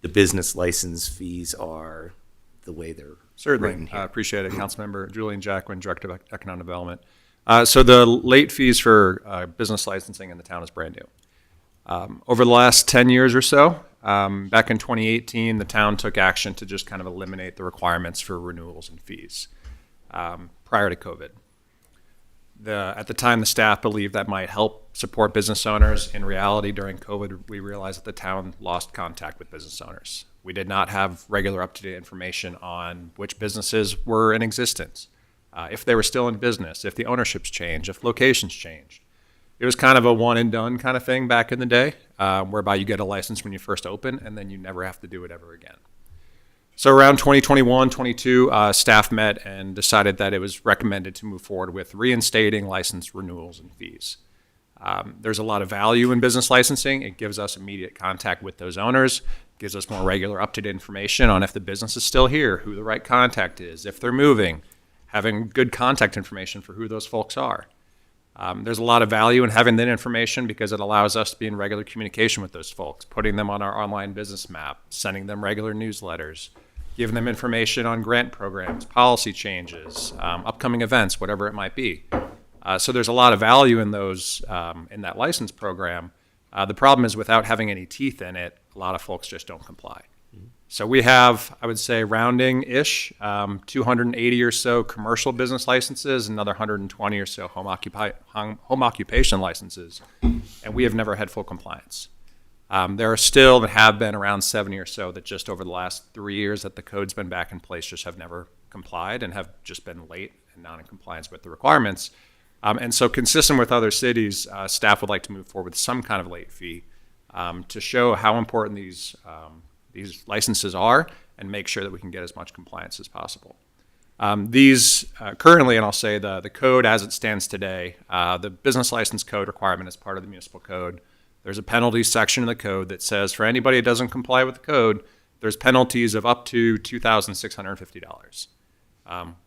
Speaker 7: the business license fees are the way they're written
Speaker 12: Certainly.
Speaker 7: here?
Speaker 12: Appreciate it. Councilmember Julian Jacquin, Director of Economic Development. So the late fees for business licensing in the town is brand new. Over the last 10 years or so, back in 2018, the town took action to just kind of eliminate the requirements for renewals and fees prior to COVID. At the time, the staff believed that might help support business owners. In reality, during COVID, we realized that the town lost contact with business owners. We did not have regular up-to-date information on which businesses were in existence, if they were still in business, if the ownerships changed, if locations changed. It was kind of a one and done kind of thing back in the day, whereby you get a license when you first open and then you never have to do it ever again. So around 2021, 22, staff met and decided that it was recommended to move forward with reinstating license renewals and fees. There's a lot of value in business licensing. It gives us immediate contact with those owners, gives us more regular up-to-date information on if the business is still here, who the right contact is, if they're moving, having good contact information for who those folks are. There's a lot of value in having that information because it allows us to be in regular communication with those folks, putting them on our online business map, sending them regular newsletters, giving them information on grant programs, policy changes, upcoming events, whatever it might be. So there's a lot of value in those, in that license program. The problem is without having any teeth in it, a lot of folks just don't comply. So we have, I would say, rounding-ish, 280 or so commercial business licenses, another 120 or so home occupation licenses, and we have never had full compliance. There are still, that have been around 70 or so that just over the last 3 years that the code's been back in place just have never complied and have just been late and not in compliance with the requirements. And so consistent with other cities, staff would like to move forward with some kind of late fee to show how important these licenses are and make sure that we can get as much compliance as possible. These currently, and I'll say the code as it stands today, the business license code requirement is part of the municipal code. There's a penalties section in the code that says for anybody that doesn't comply with the code, there's penalties of up to $2,650.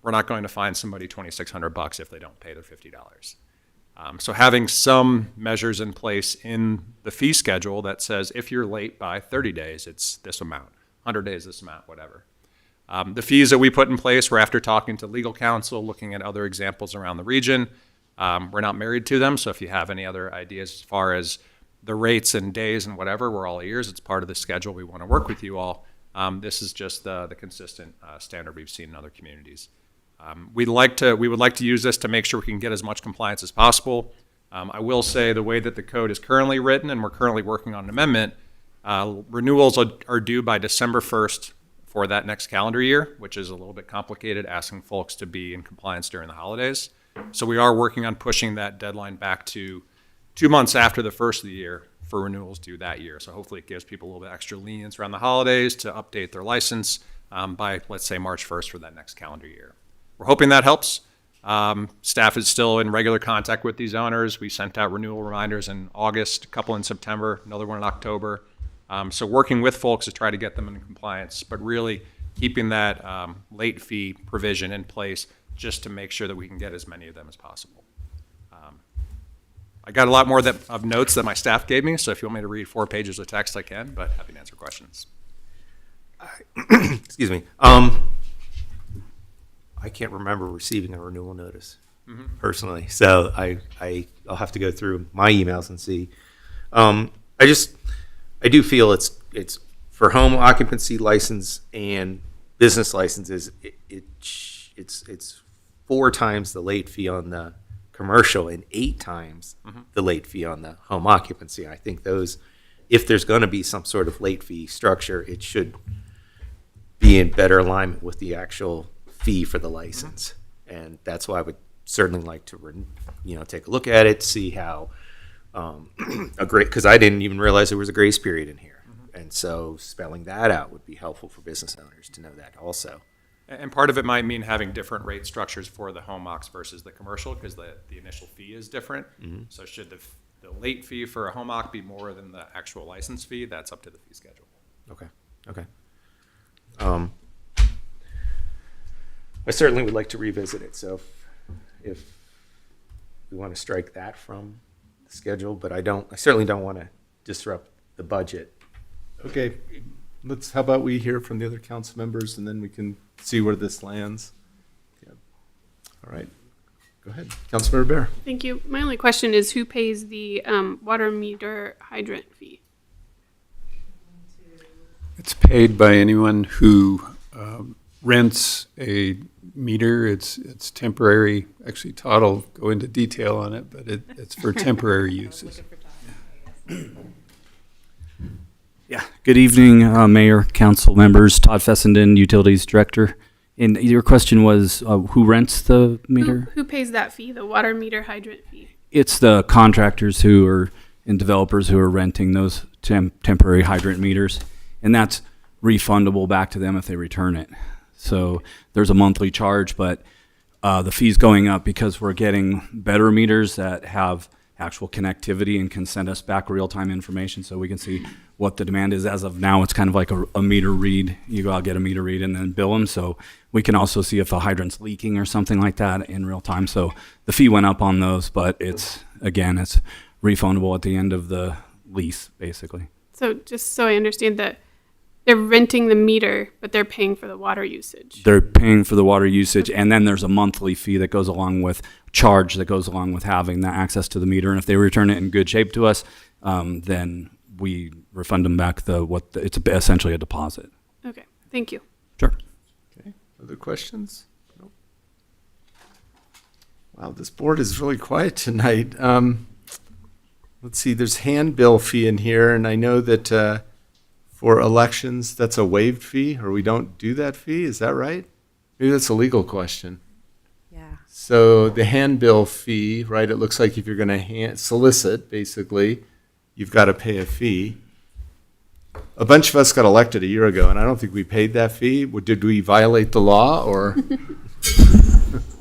Speaker 12: We're not going to fine somebody $2,600 if they don't pay their $50. So having some measures in place in the fee schedule that says if you're late by 30 days, it's this amount, 100 days, this amount, whatever. The fees that we put in place were after talking to legal counsel, looking at other examples around the region. We're not married to them, so if you have any other ideas as far as the rates and days and whatever, we're all ears. It's part of the schedule. We want to work with you all. This is just the consistent standard we've seen in other communities. We would like to use this to make sure we can get as much compliance as possible. I will say the way that the code is currently written, and we're currently working on an amendment, renewals are due by December 1st for that next calendar year, which is a little bit complicated, asking folks to be in compliance during the holidays. So we are working on pushing that deadline back to 2 months after the first of the year for renewals due that year. So hopefully it gives people a little bit extra lenience around the holidays to update their license by, let's say, March 1st for that next calendar year. We're hoping that helps. Staff is still in regular contact with these owners. We sent out renewal reminders in August, a couple in September, another one in October. So working with folks to try to get them in compliance, but really keeping that late fee provision in place just to make sure that we can get as many of them as possible. I got a lot more of notes that my staff gave me, so if you want me to read 4 pages of text, I can, but happy to answer questions.
Speaker 7: Excuse me. I can't remember receiving a renewal notice personally, so I'll have to go through my emails and see. I do feel it's for home occupancy license and business licenses. It's 4 times the late fee on the commercial and 8 times the late fee on the home occupancy. I think those, if there's going to be some sort of late fee structure, it should be in better alignment with the actual fee for the license. And that's why I would certainly like to, take a look at it, see how because I didn't even realize there was a grace period in here. And so spelling that out would be helpful for business owners to know that also.
Speaker 12: And part of it might mean having different rate structures for the home ox versus the commercial because the initial fee is different. So should the late fee for a home ox be more than the actual license fee? That's up to the fee schedule.
Speaker 7: Okay. I certainly would like to revisit it, so if we want to strike that from the schedule, but I certainly don't want to disrupt the budget.
Speaker 1: Okay, how about we hear from the other council members and then we can see where this lands. Yeah. All right, go ahead, Councilmember Bear.
Speaker 4: Thank you. My only question is who pays the water meter hydrant fee?
Speaker 11: It's paid by anyone who rents a meter. It's temporary. Actually, Todd will go into detail on it, but it's for temporary uses.
Speaker 13: Yeah. Good evening, Mayor, council members. Todd Fessenden, Utilities Director. And your question was who rents the meter?
Speaker 4: Who pays that fee, the water meter hydrant fee?
Speaker 13: It's the contractors and developers who are renting those temporary hydrant meters. And that's refundable back to them if they return it. So there's a monthly charge, but the fee's going up because we're getting better meters that have actual connectivity and can send us back real-time information so we can see what the demand is. As of now, it's kind of like a meter read. You go out, get a meter read, and then bill them. So we can also see if a hydrant's leaking or something like that in real time. So the fee went up on those, but it's refundable at the end of the lease, basically.
Speaker 4: So just so I understand that they're renting the meter, but they're paying for the water usage.
Speaker 13: They're paying for the water usage, and then there's a monthly fee that goes along with charge that goes along with having that access to the meter. And if they return it in good shape to us, then we refund them back it's essentially a deposit.
Speaker 4: Okay, thank you.
Speaker 13: Sure.
Speaker 1: Okay, other questions? Nope. Wow, this board is really quiet tonight. Let's see, there's handbill fee in here, and I know that for elections, that's a waived fee, or we don't do that fee, is that right? Maybe that's a legal question.
Speaker 8: Yeah.
Speaker 1: So the handbill fee, right, it looks like if you're going to solicit, basically, you've got to pay a fee. A bunch of us got elected a year ago, and I don't think we paid that fee. Did we violate the law, or?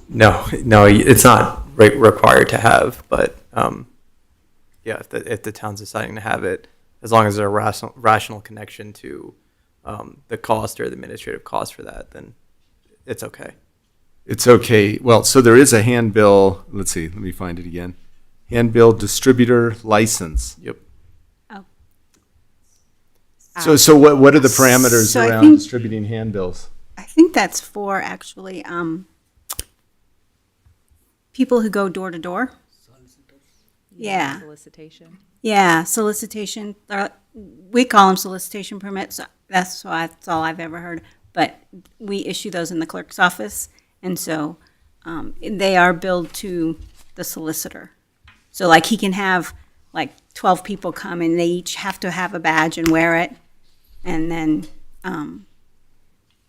Speaker 14: No, it's not required to have, but yeah, if the town's deciding to have it, as long as there's a rational connection to the cost or the administrative cost for that, then it's okay.
Speaker 1: It's okay. Well, so there is a handbill. Let's see. Let me find it again. Handbill distributor license.
Speaker 14: Yep.
Speaker 2: Oh.
Speaker 1: So what are the parameters
Speaker 2: So I
Speaker 1: around
Speaker 2: think-
Speaker 1: distributing handbills?
Speaker 2: I think that's for actually people who go door to door. Yeah.
Speaker 8: Solicitation.
Speaker 2: Yeah, solicitation. We call them solicitation permits. That's all I've ever heard. But we issue those in the clerk's office, and so they are billed to the solicitor. So like he can have like 12 people come, and they each have to have a badge and wear it, and then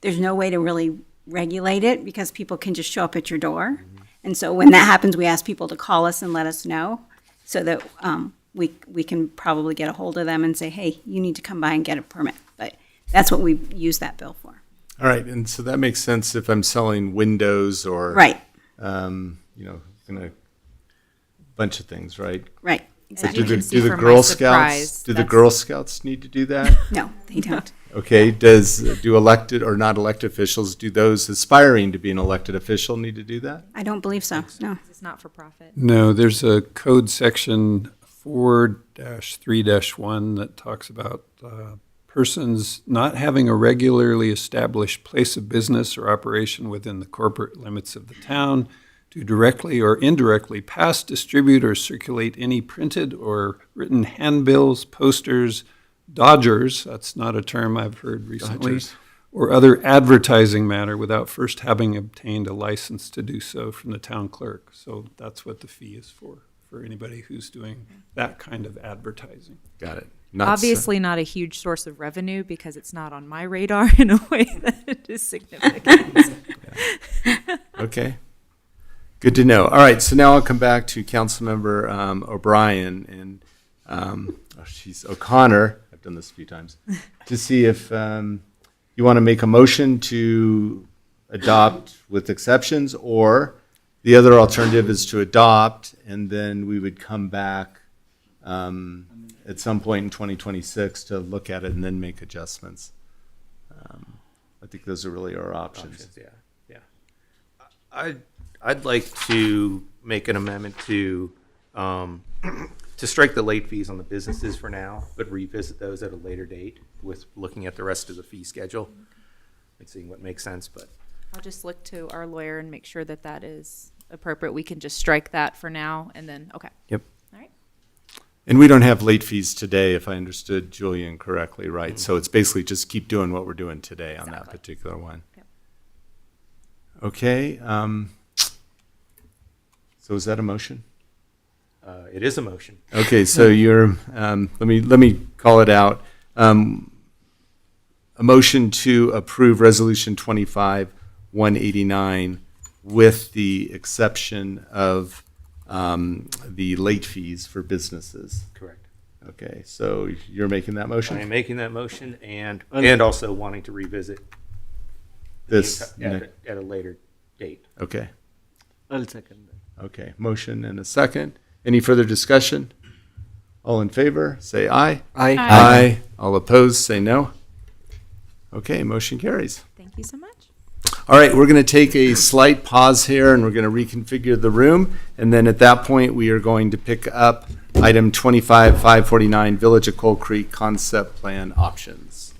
Speaker 2: there's no way to really regulate it because people can just show up at your door. And so when that happens, we ask people to call us and let us know so that we can probably get a hold of them and say, hey, you need to come by and get a permit. But that's what we use that bill for.
Speaker 1: All right, and so that makes sense if I'm selling windows or
Speaker 2: Right,
Speaker 1: in a bunch of things, right?
Speaker 2: right.
Speaker 8: As
Speaker 1: But
Speaker 8: you
Speaker 1: do
Speaker 8: can see
Speaker 1: the
Speaker 8: from my
Speaker 1: Girl Scouts
Speaker 8: surprise,
Speaker 1: do the
Speaker 8: that's-
Speaker 1: Girl Scouts need to do that?
Speaker 2: No, they don't.
Speaker 1: Okay, do elected or not elected officials, do those aspiring to be an elected official need to do that?
Speaker 2: I don't believe so, no.
Speaker 8: It's not for profit.
Speaker 11: No, there's a code section 4-3-1 that talks about persons not having a regularly established place of business or operation within the corporate limits of the town to directly or indirectly pass, distribute, or circulate any printed or written handbills, posters, dodgers, that's not a term I've heard recently,
Speaker 1: Dodgers.
Speaker 11: or other advertising matter without first having obtained a license to do so from the town clerk. So that's what the fee is for anybody who's doing that kind of advertising.
Speaker 1: Got it.
Speaker 8: Obviously not a huge source of revenue because it's not on my radar in a way that it is significant.
Speaker 1: Okay. Good to know. All right, so now I'll come back to Councilmember O'Brien and O'Connor. I've done this a few times to see if you want to make a motion to adopt with exceptions, or the other alternative is to adopt, and then we would come back at some point in 2026 to look at it and then make adjustments. I think those are really our options.
Speaker 7: Yeah. I'd like to make an amendment to, to strike the late fees on the businesses for now, but revisit those at a later date with looking at the rest of the fee schedule and seeing what makes sense, but.
Speaker 8: I'll just look to our lawyer and make sure that that is appropriate. We can just strike that for now and then, okay.
Speaker 14: Yep.
Speaker 8: All right.
Speaker 1: And we don't have late fees today, if I understood Julian correctly, right? So it's basically just keep doing what we're doing today on that
Speaker 8: Exactly.
Speaker 1: particular one.
Speaker 8: Yep.
Speaker 1: Okay, so is that a motion?
Speaker 7: It is a motion.
Speaker 1: Okay, so you're, let me call it out. A motion to approve Resolution 25-189 with the exception of the late fees for businesses.
Speaker 7: Correct.
Speaker 1: Okay, so you're making that
Speaker 7: I am
Speaker 1: motion?
Speaker 7: making that motion and also wanting to revisit
Speaker 1: This,
Speaker 7: at a later date.
Speaker 1: okay,
Speaker 6: I'll second that.
Speaker 1: okay, motion and a second. Any further discussion? All in favor, say aye.
Speaker 6: Aye.
Speaker 1: Aye. All opposed, say no. Okay, motion carries.
Speaker 8: Thank you so much.
Speaker 1: All right, we're going to take a slight pause here and we're going to reconfigure the room. And then at that point, we are going to pick up item 25-549, Village of Coal Creek Concept Plan Options.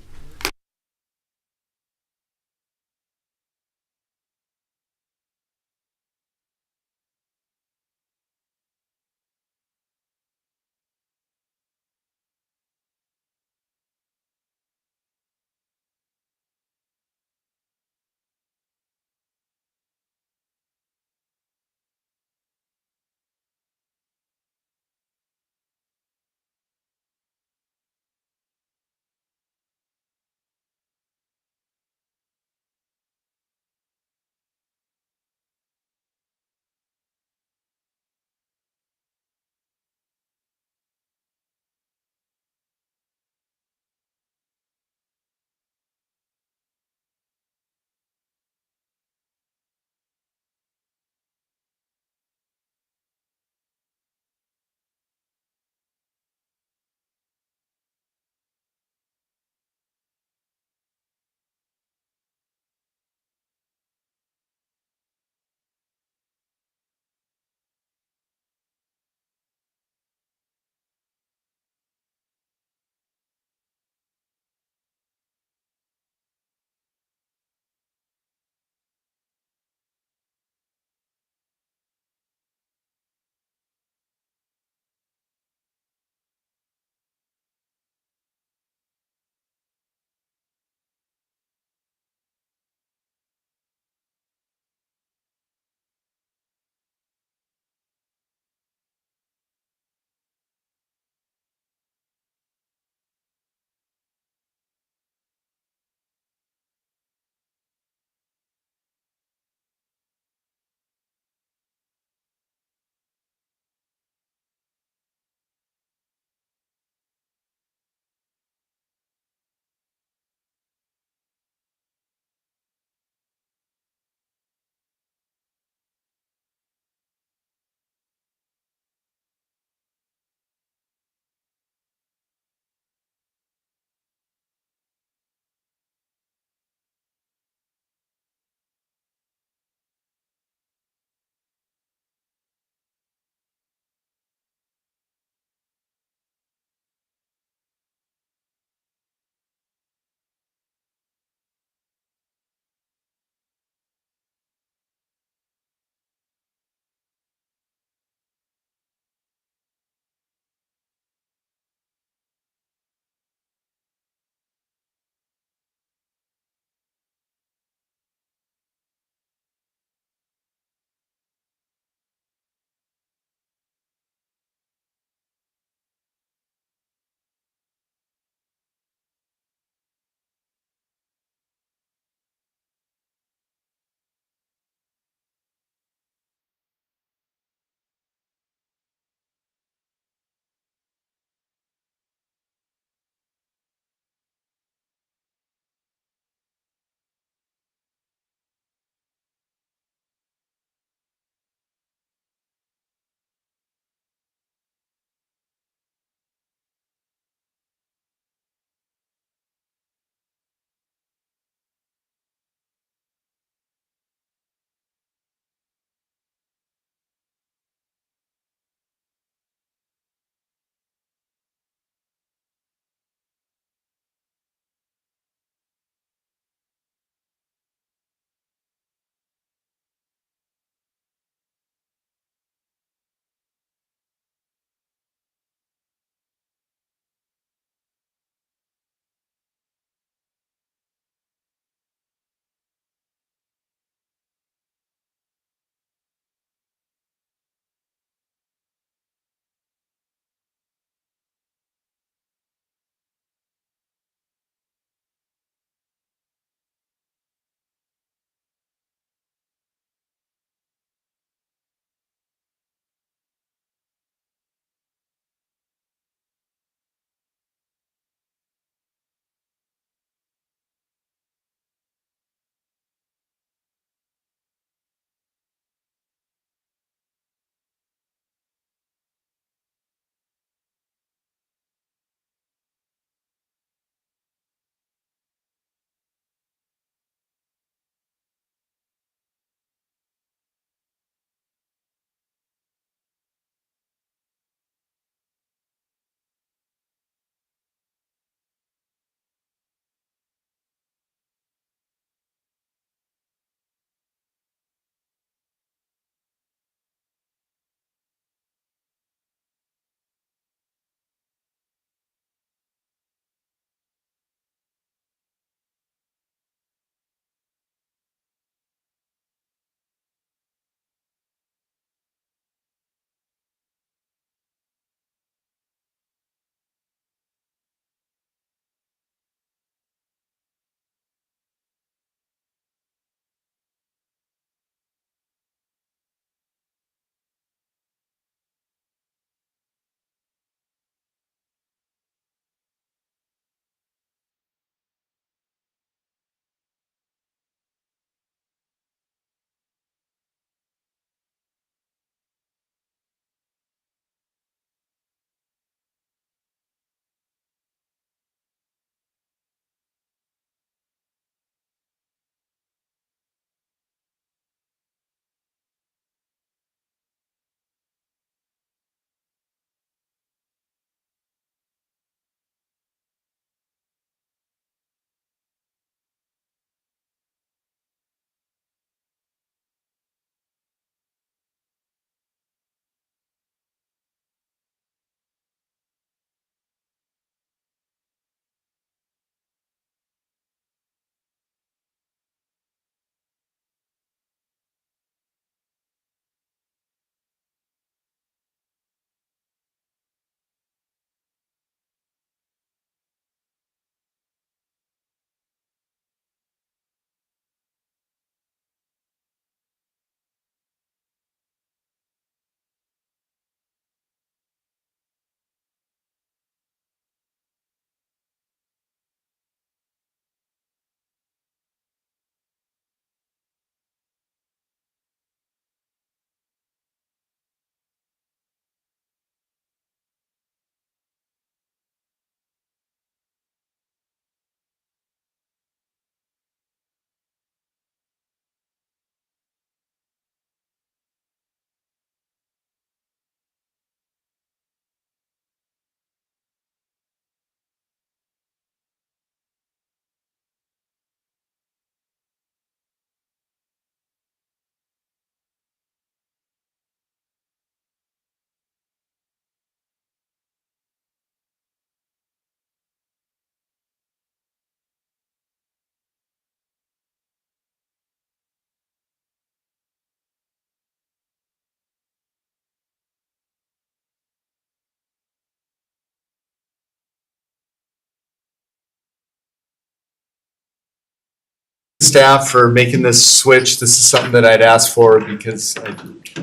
Speaker 1: staff for making this switch. This is something that I'd asked for because I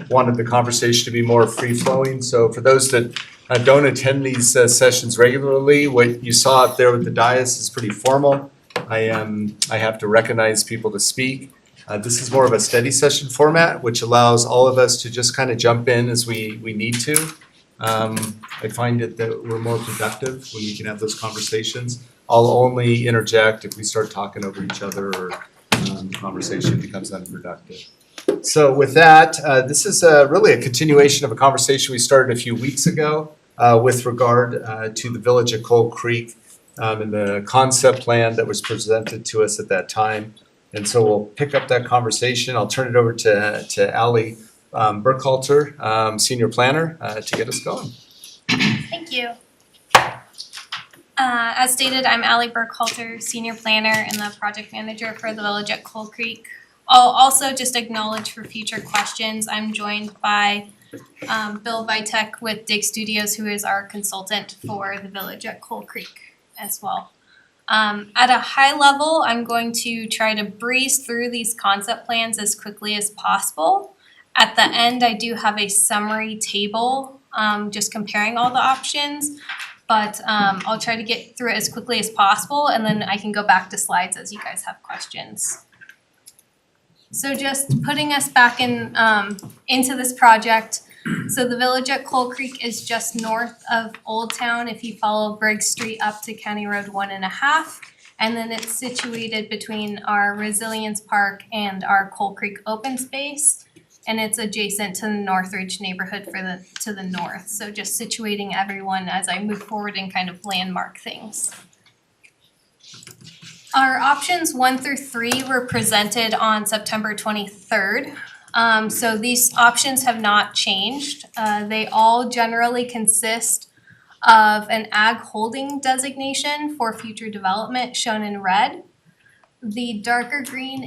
Speaker 1: wanted the conversation to be more free-flowing. So for those that don't attend these sessions regularly, what you saw up there with the dais is pretty formal. I have to recognize people to speak. This is more of a study session format, which allows all of us to just kind of jump in as we need to. I find it that we're more productive when we can have those conversations. I'll only interject if we start talking over each other or the conversation becomes unproductive. So with that, this is really a continuation of a conversation we started a few weeks ago with regard to the village of Coal Creek and the concept plan that was presented to us at that time. And so we'll pick up that conversation. I'll turn it over to Allie Burkhalter, Senior Planner, to get us going.
Speaker 15: Thank you. As stated, I'm Allie Burkhalter, Senior Planner and the Project Manager for the Village at Coal Creek. I'll also just acknowledge for future questions, I'm joined by Bill Vitek with Dig Studios, who is our consultant for the Village at Coal Creek as well. At a high level, I'm going to try to breeze through these concept plans as quickly as possible. At the end, I do have a summary table just comparing all the options. But I'll try to get through it as quickly as possible, and then I can go back to slides as you guys have questions. So just putting us back in into this project. So the Village at Coal Creek is just north of Old Town if you follow Briggs Street up to County Road 1.5. And then it's situated between our Resilience Park and our Coal Creek open space. And it's adjacent to the Northridge neighborhood to the north. So just situating everyone as I move forward and kind of landmark things. Our options 1 through 3 were presented on September 23rd. So these options have not changed. They all generally consist of an ag holding designation for future development shown in red. The darker green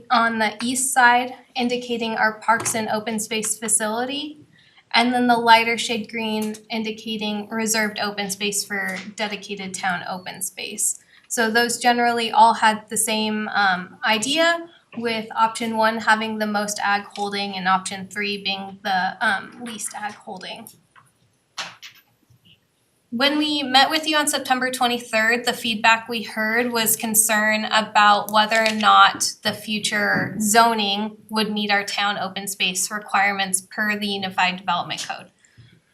Speaker 15: on the east side indicating our parks and open space facility, and then the lighter shade green indicating reserved open space for dedicated town open space. So those generally all had the same idea, with option 1 having the most ag holding and option 3 being the least ag holding. When we met with you on September 23rd, the feedback we heard was concern about whether or not the future zoning would meet our town open space requirements per the Unified Development Code.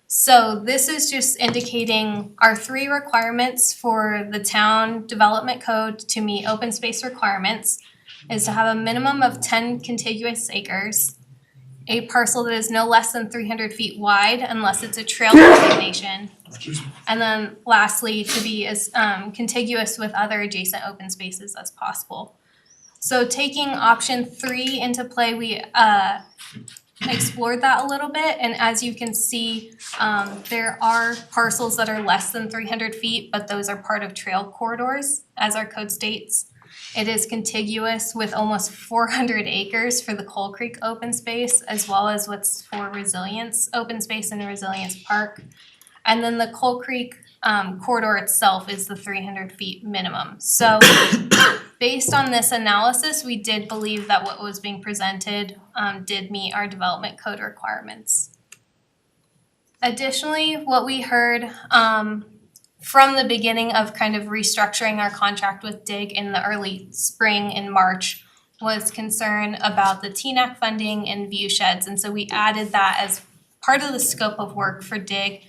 Speaker 15: So this is just indicating our 3 requirements for the town development code to meet open space requirements is to have a minimum of 10 contiguous acres, a parcel that is no less than 300 feet wide unless it's a trail designation, and then lastly, to be as contiguous with other adjacent open spaces as possible. So taking option 3 into play, we explored that a little bit, and as you can see, there are parcels that are less than 300 feet, but those are part of trail corridors, as our code states. It is contiguous with almost 400 acres for the Coal Creek open space, as well as what's for Resilience open space and Resilience Park. And then the Coal Creek corridor itself is the 300 feet minimum. So based on this analysis, we did believe that what was being presented did meet our development code requirements. Additionally, what we heard from the beginning of kind of restructuring our contract with DIG in the early spring in March was concern about the TNAC funding and view sheds. And so we added that as part of the scope of work for DIG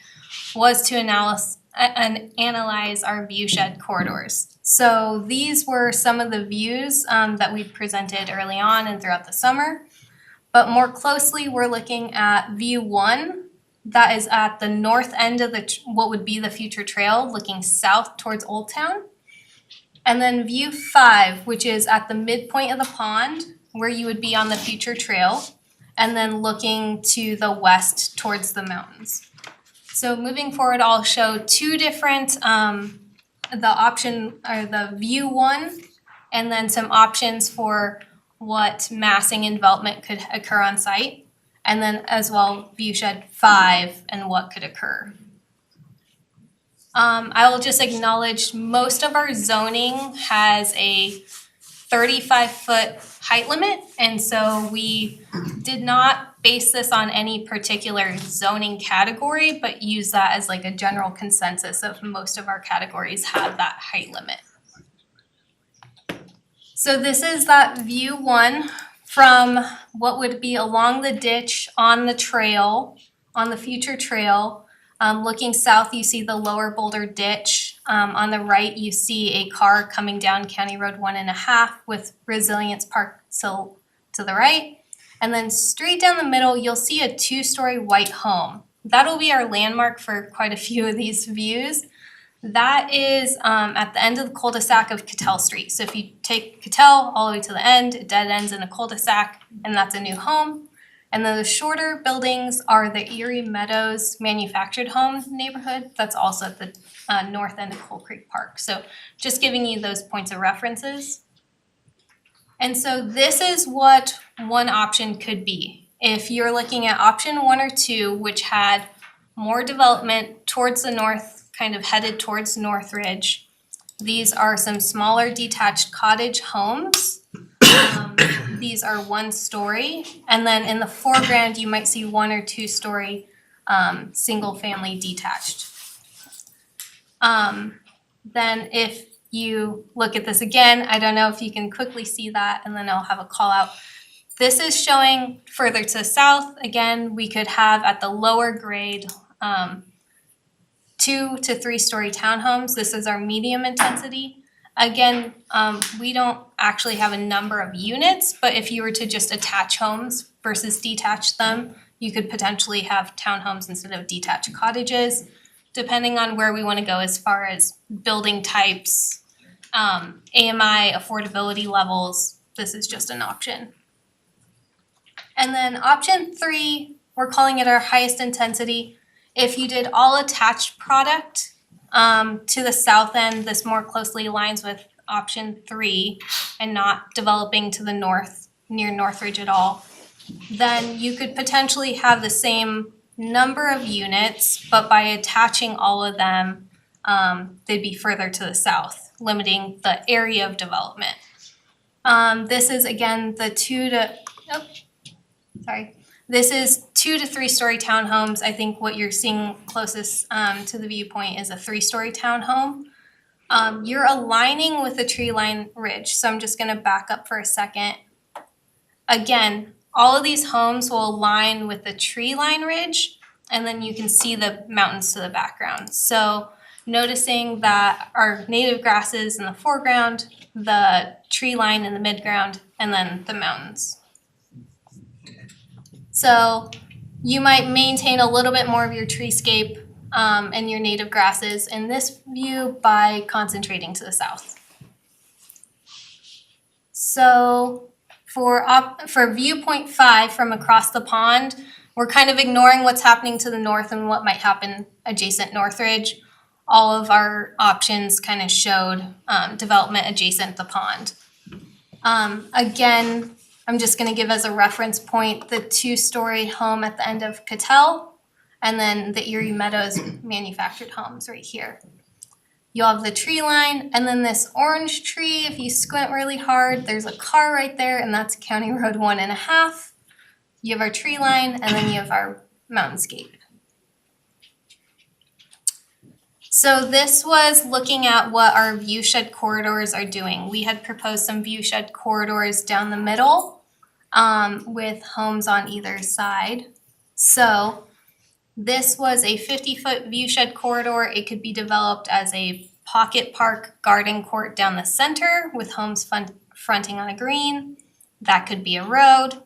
Speaker 15: was to analyze our view shed corridors. So these were some of the views that we presented early on and throughout the summer. But more closely, we're looking at view 1. That is at the north end of what would be the future trail, looking south towards Old Town. And then view 5, which is at the midpoint of the pond, where you would be on the future trail, and then looking to the west towards the mountains. So moving forward, I'll show 2 different, the view 1, and then some options for what massing and development could occur on site. And then as well, view shed 5 and what could occur. I will just acknowledge most of our zoning has a 35-foot height limit. And so we did not base this on any particular zoning category, but use that as like a general consensus of most of our categories have that height limit. So this is that view one from what would be along the ditch on the trail, on the future trail. Looking south, you see the lower Boulder ditch. On the right, you see a car coming down County Road 1.5 with Resilience Park to the right. And then straight down the middle, you'll see a 2-story white home. That'll be our landmark for quite a few of these views. That is at the end of the cul-de-sac of Cattell Street. So if you take Cattell all the way to the end, it dead ends in a cul-de-sac, and that's a new home. And then the shorter buildings are the Erie Meadows manufactured home neighborhood. That's also at the north end of Coal Creek Park. So just giving you those points of references. And so this is what one option could be. If you're looking at option 1 or 2, which had more development towards the north, kind of headed towards Northridge, these are some smaller detached cottage homes. These are 1-story. And then in the foreground, you might see 1 or 2-story single family detached. Then if you look at this again, I don't know if you can quickly see that, and then I'll have a call out. This is showing further to the south. Again, we could have at the lower grade 2 to 3-story townhomes. This is our medium intensity. Again, we don't actually have a number of units, but if you were to just attach homes versus detach them, you could potentially have townhomes instead of detached cottages, depending on where we want to go as far as building types, AMI, affordability levels. This is just an option. And then option 3, we're calling it our highest intensity. If you did all attached product, to the south end, this more closely aligns with option 3 and not developing to the north near Northridge at all, then you could potentially have the same number of units, but by attaching all of them, they'd be further to the south, limiting the area of development. This is again the This is 2 to 3-story townhomes. I think what you're seeing closest to the viewpoint is a 3-story townhome. You're aligning with the tree line ridge, so I'm just going to back up for a second. Again, all of these homes will align with the tree line ridge, and then you can see the mountains to the background. So noticing that our native grasses in the foreground, the tree line in the midground, and then the mountains. So you might maintain a little bit more of your treescape and your native grasses in this view by concentrating to the south. So for viewpoint 5 from across the pond, we're kind of ignoring what's happening to the north and what might happen adjacent Northridge. All of our options kind of showed development adjacent the pond. Again, I'm just going to give as a reference point the 2-story home at the end of Cattell, and then the Erie Meadows manufactured homes right here. You'll have the tree line, and then this orange tree, if you squint really hard, there's a car right there, and that's County Road 1.5. You have our tree line, and then you have our mountainscape. So this was looking at what our view shed corridors are doing. We had proposed some view shed corridors down the middle with homes on either side. So this was a 50-foot view shed corridor. It could be developed as a pocket park garden court down the center with homes fronting on a green. That could be a road,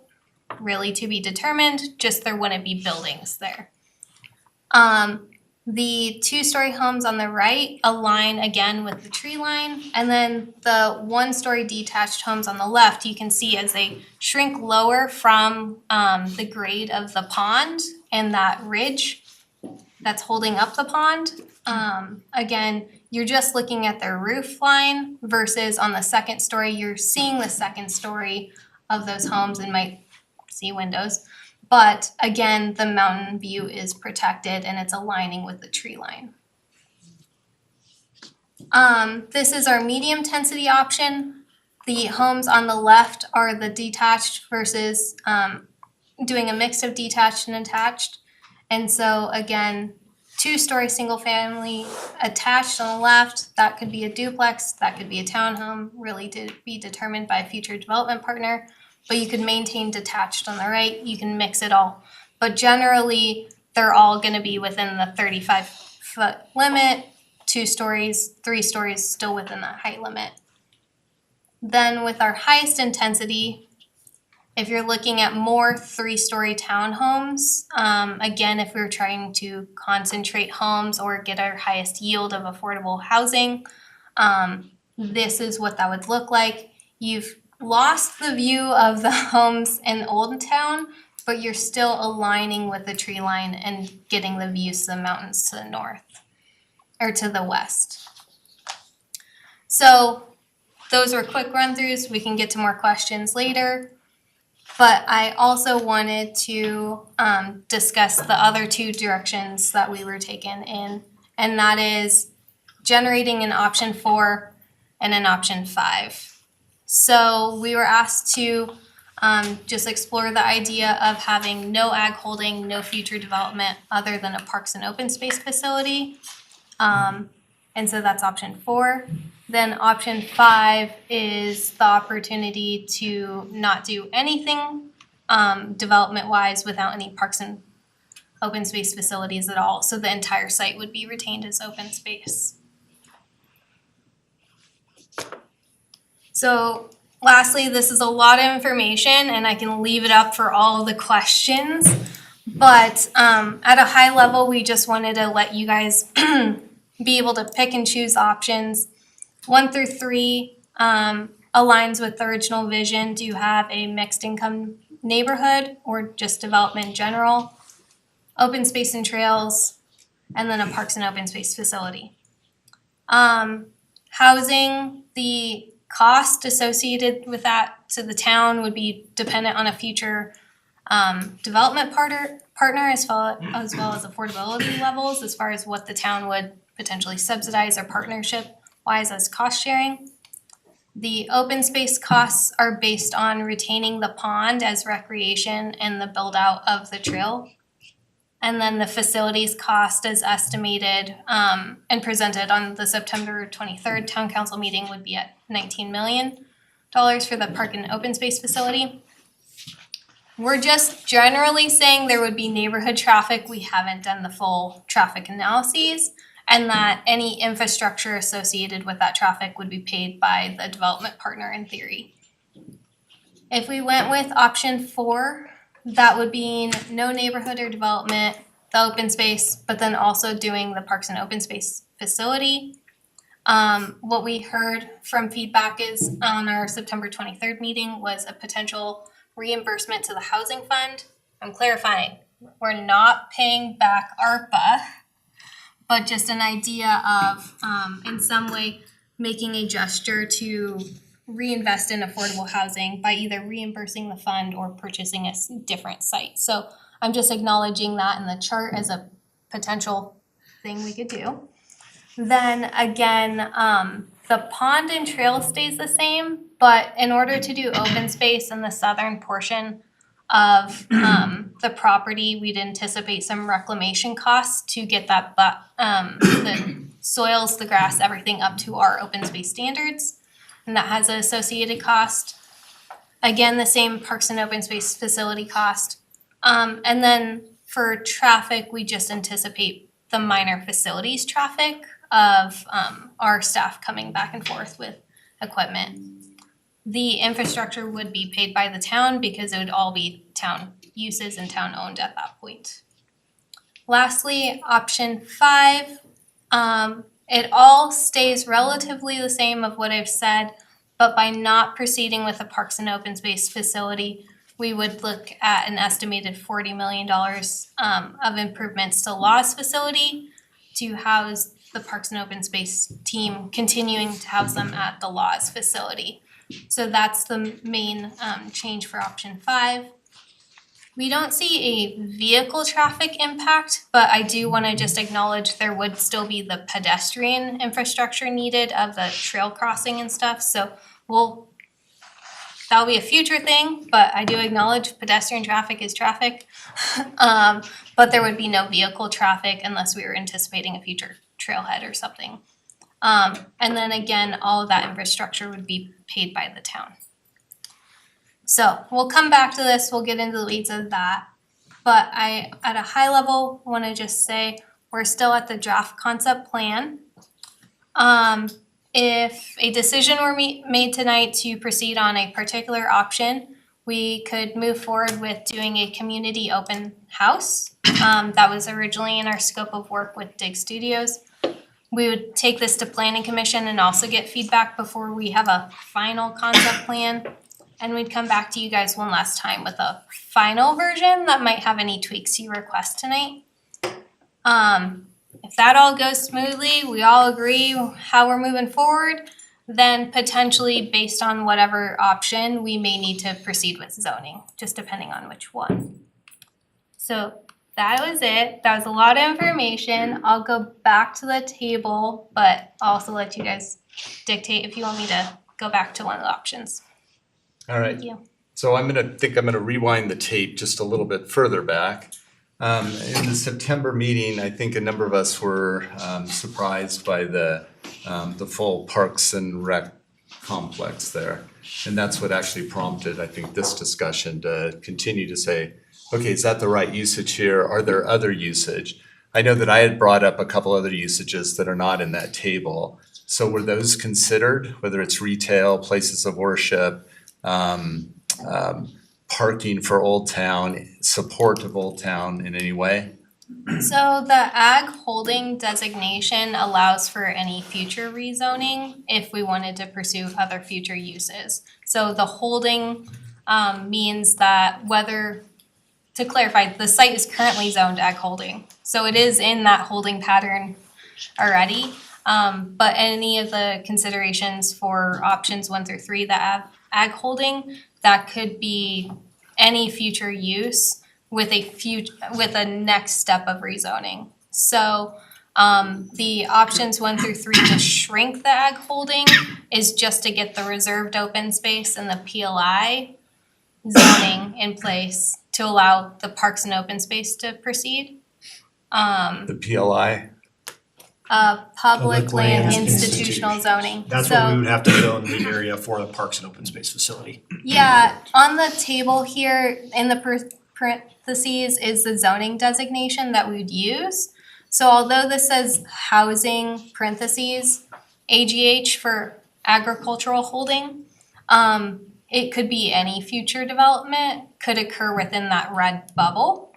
Speaker 15: really to be determined, just there wouldn't be buildings there. The 2-story homes on the right align again with the tree line, and then the 1-story detached homes on the left, you can see as they shrink lower from the grade of the pond and that ridge that's holding up the pond. Again, you're just looking at their roof line versus on the 2nd story, you're seeing the 2nd story of those homes and might see windows. But again, the mountain view is protected and it's aligning with the tree line. This is our medium intensity option. The homes on the left are the detached versus doing a mix of detached and attached. And so again, 2-story single family attached on the left, that could be a duplex, that could be a townhome, really to be determined by a future development partner. But you could maintain detached on the right, you can mix it all. But generally, they're all gonna be within the 35-foot limit, 2 stories, 3 stories still within that height limit. Then with our highest intensity, if you're looking at more 3-story townhomes, again, if we were trying to concentrate homes or get our highest yield of affordable housing, this is what that would look like. You've lost the view of the homes in Old Town, but you're still aligning with the tree line and getting the views of the mountains to the north or to the west. So those were quick run-throughs. We can get to more questions later. But I also wanted to discuss the other 2 directions that we were taken in, and that is generating an option 4 and an option 5. So we were asked to just explore the idea of having no ag holding, no future development other than a parks and open space facility. And so that's option 4. Then option 5 is the opportunity to not do anything development-wise without any parks and open space facilities at all. So the entire site would be retained as open space. So lastly, this is a lot of information and I can leave it up for all of the questions. But at a high level, we just wanted to let you guys be able to pick and choose options. 1 through 3 aligns with the original vision to have a mixed income neighborhood or just development in general, open space and trails, and then a parks and open space facility. Housing, the cost associated with that to the town would be dependent on a future development partner as well as affordability levels as far as what the town would potentially subsidize or partnership wise as cost sharing. The open space costs are based on retaining the pond as recreation and the build out of the trail. And then the facilities cost is estimated and presented on the September 23rd town council meeting would be at $19 million for the park and open space facility. We're just generally saying there would be neighborhood traffic. We haven't done the full traffic analyses, and that any infrastructure associated with that traffic would be paid by the development partner in theory. If we went with option 4, that would be no neighborhood or development, the open space, but then also doing the parks and open space facility. What we heard from feedback is on our September 23rd meeting was a potential reimbursement to the housing fund. I'm clarifying, we're not paying back ARPA, but just an idea of in some way making a gesture to reinvest in affordable housing by either reimbursing the fund or purchasing a different site. So I'm just acknowledging that in the chart as a potential thing we could do. Then again, the pond and trail stays the same, but in order to do open space in the southern portion of the property, we'd anticipate some reclamation costs to get that the soils, the grass, everything up to our open space standards. And that has an associated cost. Again, the same parks and open space facility cost. And then for traffic, we just anticipate the minor facilities traffic of our staff coming back and forth with equipment. The infrastructure would be paid by the town because it would all be town uses and town owned at that point. Lastly, option 5, it all stays relatively the same of what I've said, but by not proceeding with a parks and open space facility, we would look at an estimated $40 million of improvements to Law's facility to house the parks and open space team, continuing to house them at the Law's facility. So that's the main change for option 5. We don't see a vehicle traffic impact, but I do want to just acknowledge there would still be the pedestrian infrastructure needed of the trail crossing and stuff. So we'll that'll be a future thing, but I do acknowledge pedestrian traffic is traffic. But there would be no vehicle traffic unless we were anticipating a future trailhead or something. And then again, all of that infrastructure would be paid by the town. So we'll come back to this, we'll get into the weeds of that. But I, at a high level, want to just say we're still at the draft concept plan. If a decision were made tonight to proceed on a particular option, we could move forward with doing a community open house. That was originally in our scope of work with Dig Studios. We would take this to Planning Commission and also get feedback before we have a final concept plan. And we'd come back to you guys one last time with a final version that might have any tweaks you request tonight. If that all goes smoothly, we all agree how we're moving forward, then potentially based on whatever option, we may need to proceed with zoning, just depending on which one. So that was it. That was a lot of information. I'll go back to the table, but I'll also let you guys dictate if you want me to go back to one of the options.
Speaker 1: All right.
Speaker 15: Thank you.
Speaker 1: So I'm gonna rewind the tape just a little bit further back. In the September meeting, I think a number of us were surprised by the full Parks and Rec complex there. And that's what actually prompted, I think, this discussion to continue to say, okay, is that the right usage here? Are there other usage? I know that I had brought up a couple other usages that are not in that table. So were those considered, whether it's retail, places of worship, parking for Old Town, support of Old Town in any way?
Speaker 15: So the ag holding designation allows for any future rezoning if we wanted to pursue other future uses. So the holding means that whether, to clarify, the site is currently zoned ag holding. So it is in that holding pattern already. But any of the considerations for options 1 through 3 that ag holding, that could be any future use with a next step of rezoning. So the options 1 through 3 to shrink the ag holding is just to get the reserved open space and the PLI zoning in place to allow the parks and open space to proceed.
Speaker 1: The PLI?
Speaker 15: Public land institutional zoning.
Speaker 16: That's what we would have to zone the area for the parks and open space facility.
Speaker 15: Yeah, on the table here in the parentheses is the zoning designation that we would use. So although this says housing parentheses AGH for agricultural holding, it could be any future development, could occur within that red bubble,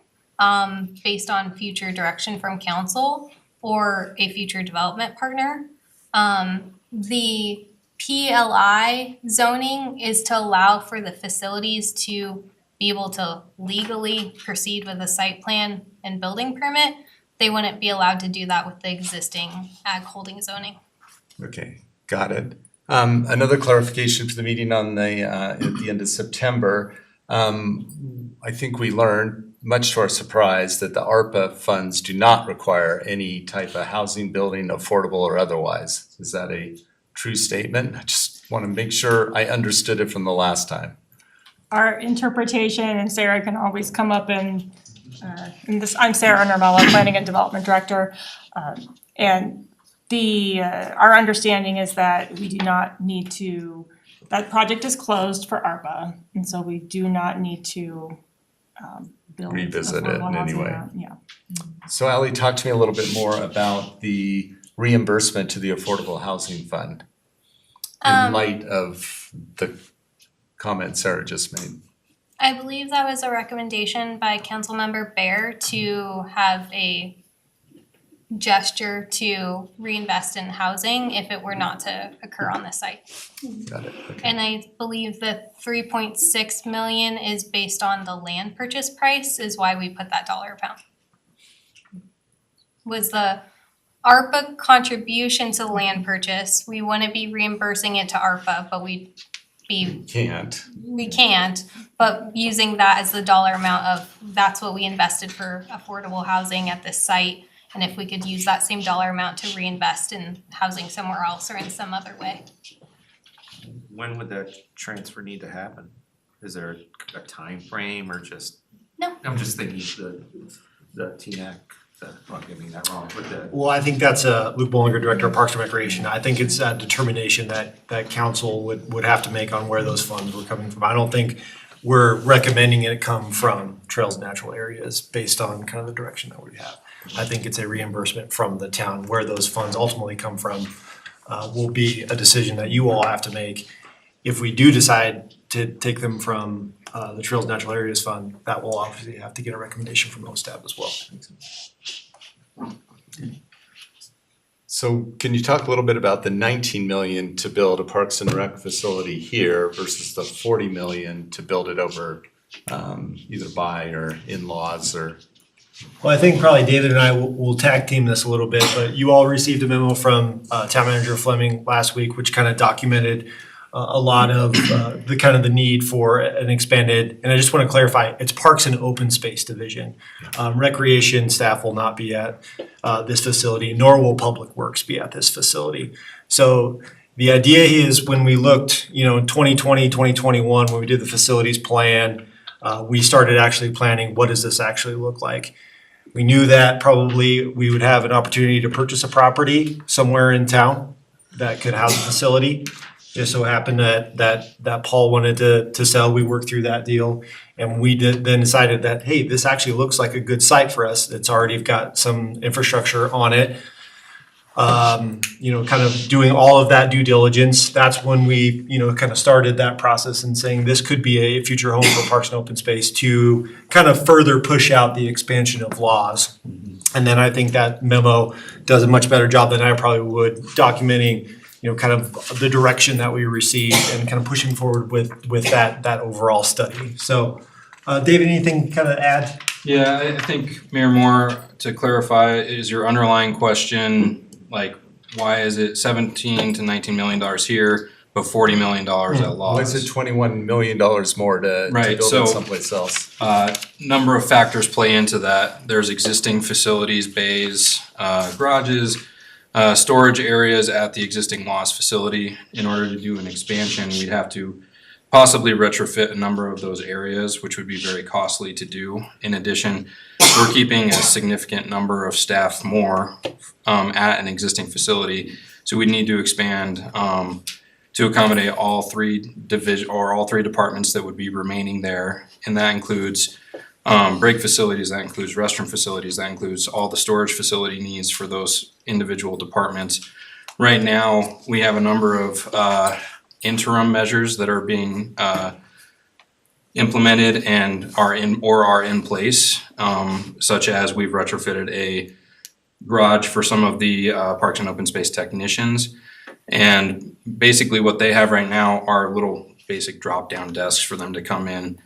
Speaker 15: based on future direction from council or a future development partner. The PLI zoning is to allow for the facilities to be able to legally proceed with a site plan and building permit. They wouldn't be allowed to do that with the existing ag holding zoning.
Speaker 1: Okay, got it. Another clarification for the meeting on at the end of September. I think we learned, much to our surprise, that the ARPA funds do not require any type of housing, building, affordable or otherwise. Is that a true statement? I just want to make sure I understood it from the last time.
Speaker 17: Our interpretation, and Sarah can always come up in this, I'm Sarah Nermella, Planning and Development Director. And our understanding is that we do not need to, that project is closed for ARPA. And so we do not need to build.
Speaker 1: Revisit it in any way.
Speaker 17: Yeah.
Speaker 1: So Ally, talk to me a little bit more about the reimbursement to the Affordable Housing Fund in light of the comment Sarah just made.
Speaker 15: I believe that was a recommendation by Councilmember Bear to have a gesture to reinvest in housing if it were not to occur on the site.
Speaker 1: Got it, okay.
Speaker 15: And I believe the 3.6 million is based on the land purchase price is why we put that dollar amount. Was the ARPA contribution to the land purchase, we wouldn't be reimbursing it to ARPA, but we can't, but using that as the dollar amount of, that's what we invested for affordable housing at this site. And if we could use that same dollar amount to reinvest in housing somewhere else or in some other way.
Speaker 18: when would that transfer need to happen? Is there a time frame or just?
Speaker 15: No.
Speaker 18: I'm just thinking the TNAC, don't get me that wrong, but the.
Speaker 16: Well, I think that's Luke Bollinger, Director of Parks and Recreation. I think it's a determination that council would have to make on where those funds were coming from. I don't think we're recommending it come from Trails Natural Areas based on kind of the direction that we have. I think it's a reimbursement from the town. Where those funds ultimately come from will be a decision that you all have to make. If we do decide to take them from the Trails Natural Areas Fund, that will obviously have to get a recommendation from OSTAB as well.
Speaker 1: So can you talk a little bit about the 19 million to build a Parks and Rec facility here versus the 40 million to build it over either by or in-laws or?
Speaker 16: Well, I think probably David and I will tag team this a little bit, but you all received a memo from Town Manager Fleming last week, which kind of documented a lot of the kind of the need for an expanded, and I just want to clarify, it's Parks and Open Space Division. Recreation staff will not be at this facility, nor will Public Works be at this facility. So the idea is when we looked, in 2020, 2021, when we did the facilities plan, we started actually planning what does this actually look like. We knew that probably we would have an opportunity to purchase a property somewhere in town that could house a facility. Just so happened that Paul wanted to sell. We worked through that deal, and we then decided that, hey, this actually looks like a good site for us. It's already got some infrastructure on it. Kind of doing all of that due diligence. That's when we, kind of started that process and saying this could be a future home for Parks and Open Space to kind of further push out the expansion of laws. And then I think that memo does a much better job than I probably would documenting kind of the direction that we received and kind of pushing forward with that overall study. So, David, anything kind of add?
Speaker 10: Yeah, I think, Mayor Moore, to clarify, is your underlying question, like, why is it 17 to 19 million dollars here, but $40 million at law?
Speaker 1: Why is it $21 million more to
Speaker 10: Right,
Speaker 1: build
Speaker 10: so,
Speaker 1: it someplace else?
Speaker 10: Number of factors play into that. There's existing facilities, bays, garages, storage areas at the existing Loss facility. In order to do an expansion, we'd have to possibly retrofit a number of those areas, which would be very costly to do. In addition, we're keeping a significant number of staff more at an existing facility. So we need to expand to accommodate all three departments that would be remaining there. And that includes break facilities, that includes restroom facilities, that includes all the storage facility needs for those individual departments. Right now, we have a number of interim measures that are being implemented and are in place, such as we've retrofitted a garage for some of the Parks and Open Space technicians. And basically what they have right now are little basic drop-down desks for them to come in,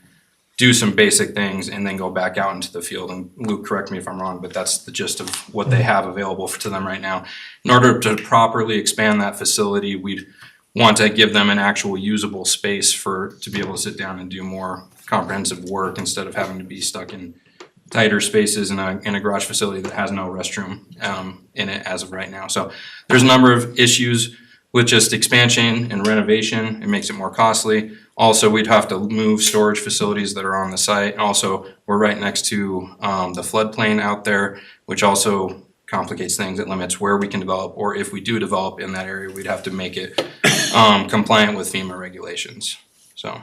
Speaker 10: do some basic things, and then go back out into the field. And Luke, correct me if I'm wrong, but that's the gist of what they have available to them right now. In order to properly expand that facility, we'd want to give them an actual usable space to be able to sit down and do more comprehensive work instead of having to be stuck in tighter spaces in a garage facility that has no restroom in it as of right now. So there's a number of issues with just expansion and renovation. It makes it more costly. Also, we'd have to move storage facilities that are on the site. Also, we're right next to the floodplain out there, which also complicates things. It limits where we can develop, or if we do develop in that area, we'd have to make it compliant with FEMA regulations. So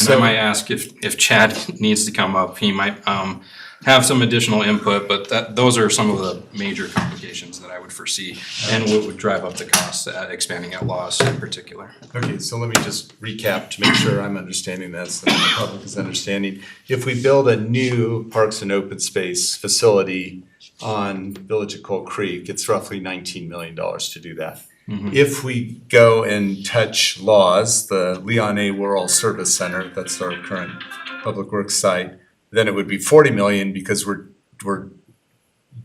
Speaker 10: and I might ask if Chad needs to come up. He might have some additional input, but those are some of the major complications that I would foresee and what would drive up the costs at expanding at Loss in particular.
Speaker 1: Okay, so let me just recap to make sure I'm understanding this and the public is understanding. If we build a new Parks and Open Space facility on Village of Coal Creek, it's roughly $19 million to do that. Mm-hmm. If we go and touch Laws, the Leon A. Worrell Service Center, that's our current Public Works site, then it would be 40 million because we're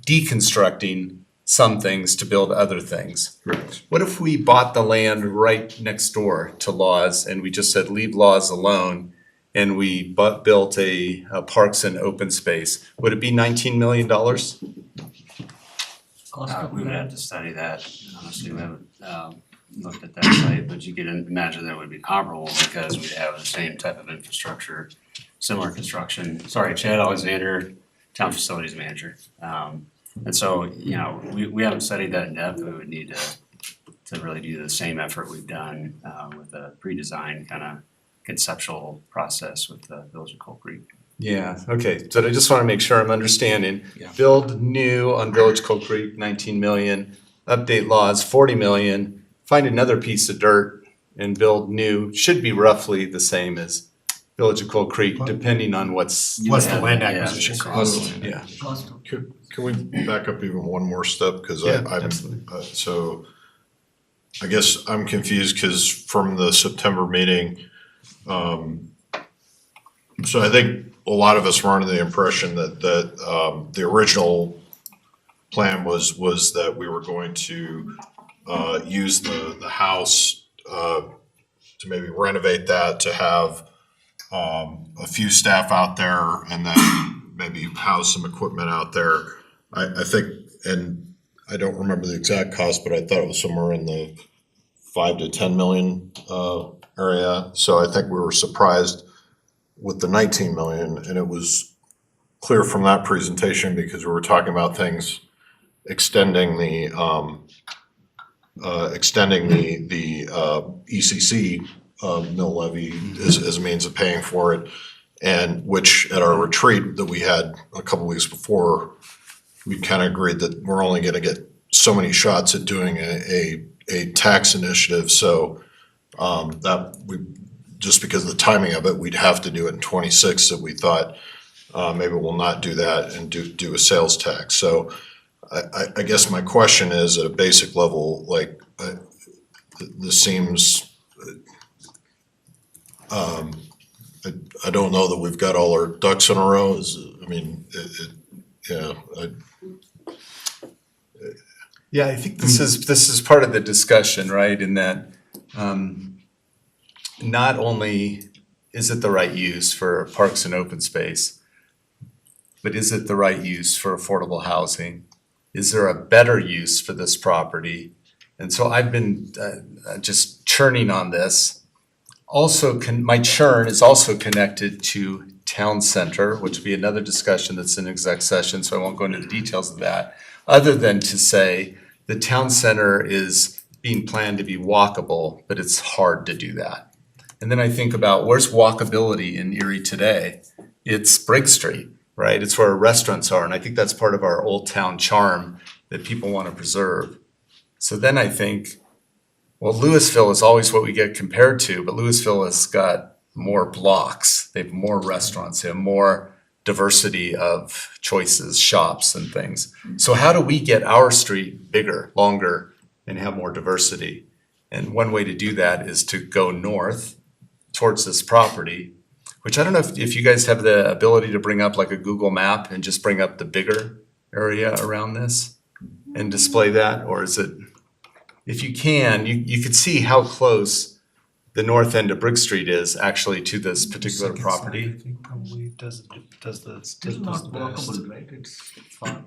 Speaker 1: deconstructing some things to build other things.
Speaker 10: Correct.
Speaker 1: What if we bought the land right next door to Laws and we just said leave Laws alone and we built a Parks and Open Space? Would it be $19 million?
Speaker 18: We would have to study that, honestly, we haven't,
Speaker 19: looked at that site, but you can imagine that it would be comparable because we'd have the same type of infrastructure, similar construction. Sorry, Chad Alexander, Town Facilities Manager. And so, you know, we haven't studied that in depth. We would need to really do the same effort we've done with a pre-designed kind of conceptual process with the Village of Coal Creek.
Speaker 1: Yeah, okay, so I just want to make sure I'm understanding. Build new on Village Coal Creek, 19 million, update laws, 40 million, find another piece of dirt and build new, should be roughly the same as Village of Coal Creek, depending on what's.
Speaker 16: What's the land acquisition cost?
Speaker 1: Yeah.
Speaker 3: Can we back up even one more step? Because
Speaker 1: Yeah,
Speaker 3: I'm,
Speaker 1: absolutely.
Speaker 3: so I guess I'm confused because from the September meeting, so I think a lot of us were under the impression that the original plan was that we were going to use the house to maybe renovate that, to have a few staff out there, and then maybe house some equipment out there. I think, and I don't remember the exact cost, but I thought it was somewhere in the 5 to 10 million area. So I think we were surprised with the 19 million, and it was clear from that presentation, because we were talking about things extending the ECC mill levy as a means of paying for it, and which at our retreat that we had a couple weeks before, we kind of agreed that we're only going to get so many shots at doing a tax initiative. So that we, just because of the timing of it, we'd have to do it in 26. That we thought maybe we'll not do that and do a sales tax. So I guess my question is, at a basic level, like this seems. I don't know that we've got all our ducks in a row.
Speaker 1: Yeah, I think this is part of the discussion, right? In that not only is it the right use for parks and open space, but is it the right use for affordable housing? Is there a better use for this property? And so I've been just churning on this. Also, my churn is also connected to town center, which would be another discussion that's in exec session, so I won't go into the details of that, other than to say the town center is being planned to be walkable, but it's hard to do that. And then I think about, where's walkability in Erie today? It's Briggs Street, right? It's where our restaurants are, and I think that's part of our old town charm that people want to preserve. So then I think, well, Louisville is always what we get compared to, but Louisville has got more blocks. They have more restaurants. They have more diversity of choices, shops and things. So how do we get our street bigger, longer, and have more diversity? And one way to do that is to go north towards this property, which I don't know if you guys have the ability to bring up like a Google map and just bring up the bigger area around this and display that, or is it? If you can, you could see how close the north end of Brick Street is actually to this particular property.
Speaker 16: I think probably does the
Speaker 18: walkable, right? It's far.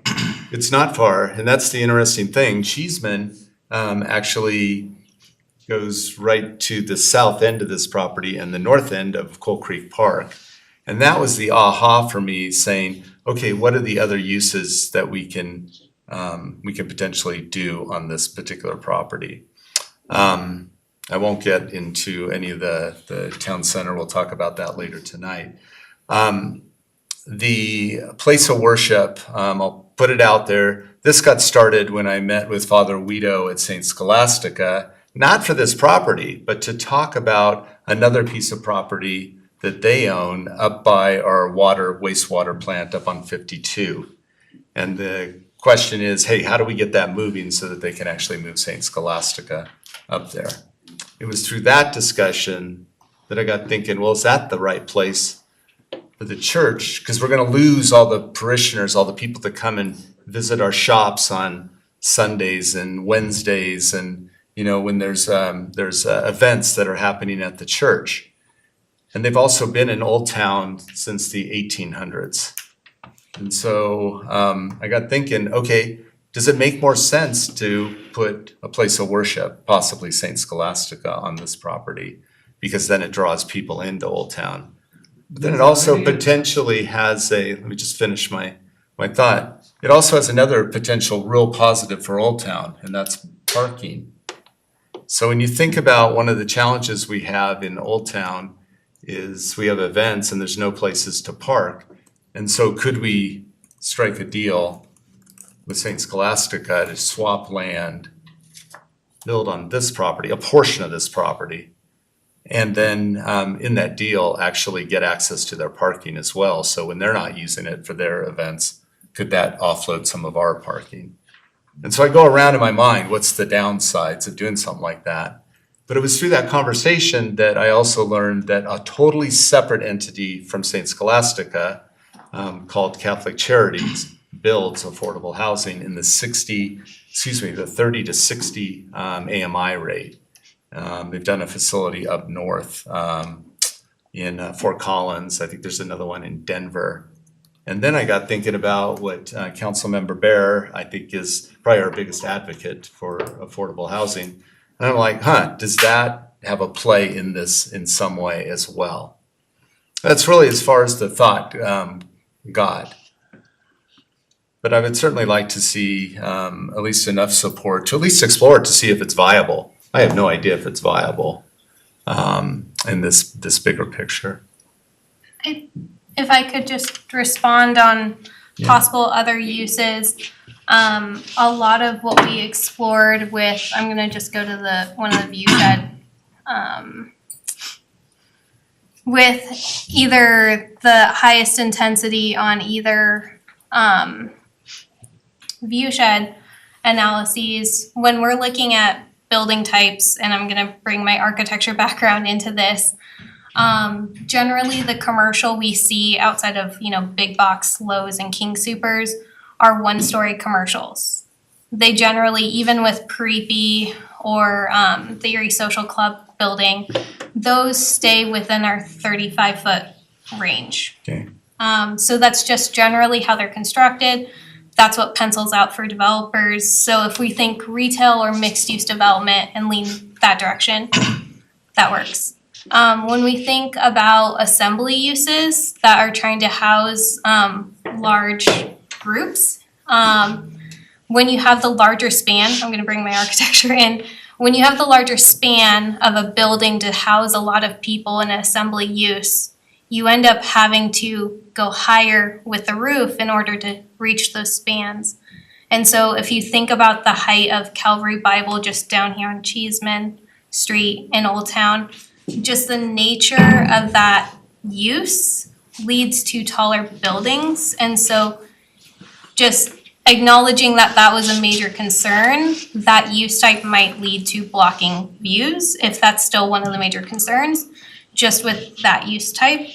Speaker 1: It's not far, and that's the interesting thing. Cheeseman actually goes right to the south end of this property and the north end of Coal Creek Park. And that was the aha for me, saying, okay, what are the other uses that we can potentially do on this particular property? I won't get into any of the town center. We'll talk about that later tonight. The place of worship, I'll put it out there. This got started when I met with Father Guido at St. Scholastica, not for this property, but to talk about another piece of property that they own up by our wastewater plant up on 52. And the question is, hey, how do we get that moving so that they can actually move St. Scholastica up there? It was through that discussion that I got thinking, well, is that the right place for the church? Because we're going to lose all the parishioners, all the people that come and visit our shops on Sundays and Wednesdays, and when there's events that are happening at the church. And they've also been in Old Town since the 1800s. And so I got thinking, okay, does it make more sense to put a place of worship, possibly St. Scholastica, on this property? Because then it draws people into Old Town. But then it also potentially has let me just finish my thought. It also has another potential real positive for Old Town, and that's parking. So when you think about one of the challenges we have in Old Town is we have events and there's no places to park. And so could we strike a deal with St. Scholastica to swap land, build on this property, a portion of this property, and then in that deal, actually get access to their parking as well. So when they're not using it for their events, could that offload some of our parking? And so I go around in my mind, what's the downsides of doing something like that? But it was through that conversation that I also learned that a totally separate entity from St. Scholastica called Catholic Charities builds affordable housing in the 30 to 60 AMI rate. They've done a facility up north in Fort Collins. I think there's another one in Denver. And then I got thinking about what Councilmember Bear, I think, is probably our biggest advocate for affordable housing. And I'm like, does that have a play in this in some way as well? That's really as far as the thought got. But I would certainly like to see at least enough support to at least explore it to see if it's viable. I have no idea if it's viable in this bigger picture.
Speaker 15: If I could just respond on possible other uses, a lot of what we explored with, I'm gonna just go to one of the view shed, with either the highest intensity on either view shed analyses, when we're looking at building types, and I'm gonna bring my architecture background into this, generally the commercial we see outside of, big box Lowe's and King Supers are one-story commercials. They generally, even with Preepy or the Erie Social Club building, those stay within our 35-foot range.
Speaker 1: Okay.
Speaker 15: So that's just generally how they're constructed. That's what pencils out for developers. So if we think retail or mixed-use development and lean that direction, that works. When we think about assembly uses that are trying to house large groups, when you have the larger span, I'm going to bring my architecture in, when you have the larger span of a building to house a lot of people in an assembly use, you end up having to go higher with the roof in order to reach those spans. And so if you think about the height of Calvary Bible just down here on Cheeseman Street in Old Town, just the nature of that use leads to taller buildings. And so just acknowledging that that was a major concern, that use type might lead to blocking views, if that's still one of the major concerns, just with that use type.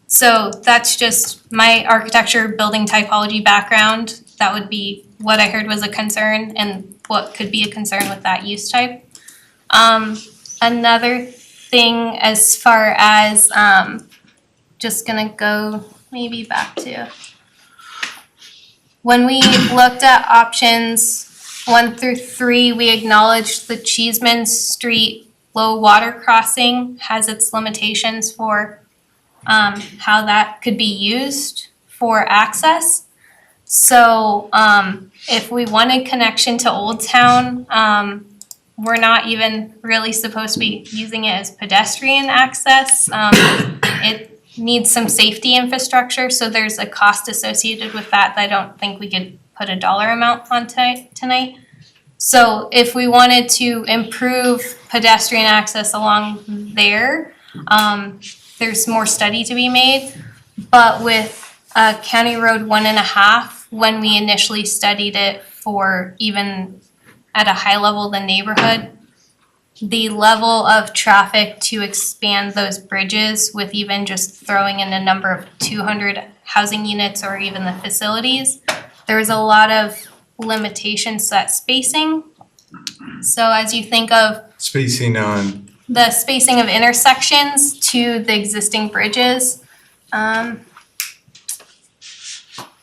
Speaker 15: So that's just my architecture building typology background. That would be what I heard was a concern and what could be a concern with that use type. Another thing as far as, just gonna go maybe back to, when we looked at options 1 through 3, we acknowledged the Cheeseman Street low water crossing has its limitations for how that could be used for access. So if we wanted connection to Old Town, we're not even really supposed to be using it as pedestrian access. It needs some safety infrastructure, so there's a cost associated with that I don't think we could put a dollar amount on tonight. So if we wanted to improve pedestrian access along there, there's more study to be made. But with County Road 1.5, when we initially studied it for even at a high level the neighborhood, the level of traffic to expand those bridges with even just throwing in a number of 200 housing units or even the facilities, there was a lot of limitations to that spacing. So as you think of
Speaker 1: Spacing on,
Speaker 15: the spacing of intersections to the existing bridges,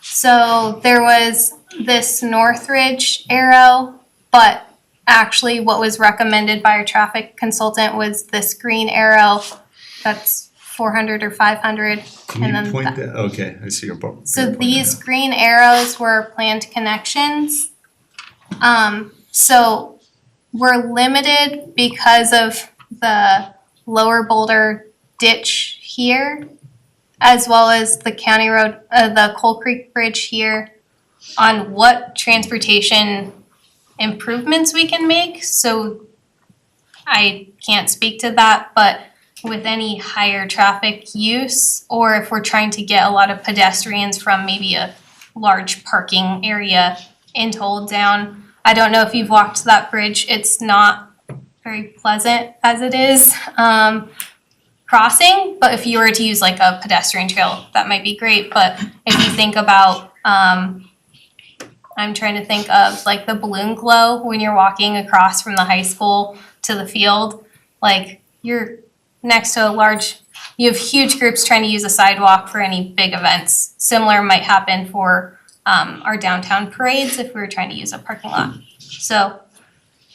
Speaker 15: so there was this Northridge arrow, but actually what was recommended by our traffic consultant was this green arrow that's 400 or 500.
Speaker 1: Can you point that? Okay, I see your point.
Speaker 15: So these green arrows were planned connections. So we're limited because of the Lower Boulder ditch here, as well as the county road, the Coal Creek Bridge here, on what transportation improvements we can make. So I can't speak to that, but with any higher traffic use, or if we're trying to get a lot of pedestrians from maybe a large parking area into Old Town. I don't know if you've walked that bridge. It's not very pleasant as it is crossing, but if you were to use like a pedestrian trail, that might be great. But if you think about, I'm trying to think of like the balloon glow when you're walking across from the high school to the field, like you're next to you have huge groups trying to use a sidewalk for any big events. Similar might happen for our downtown parades if we were trying to use a parking lot. So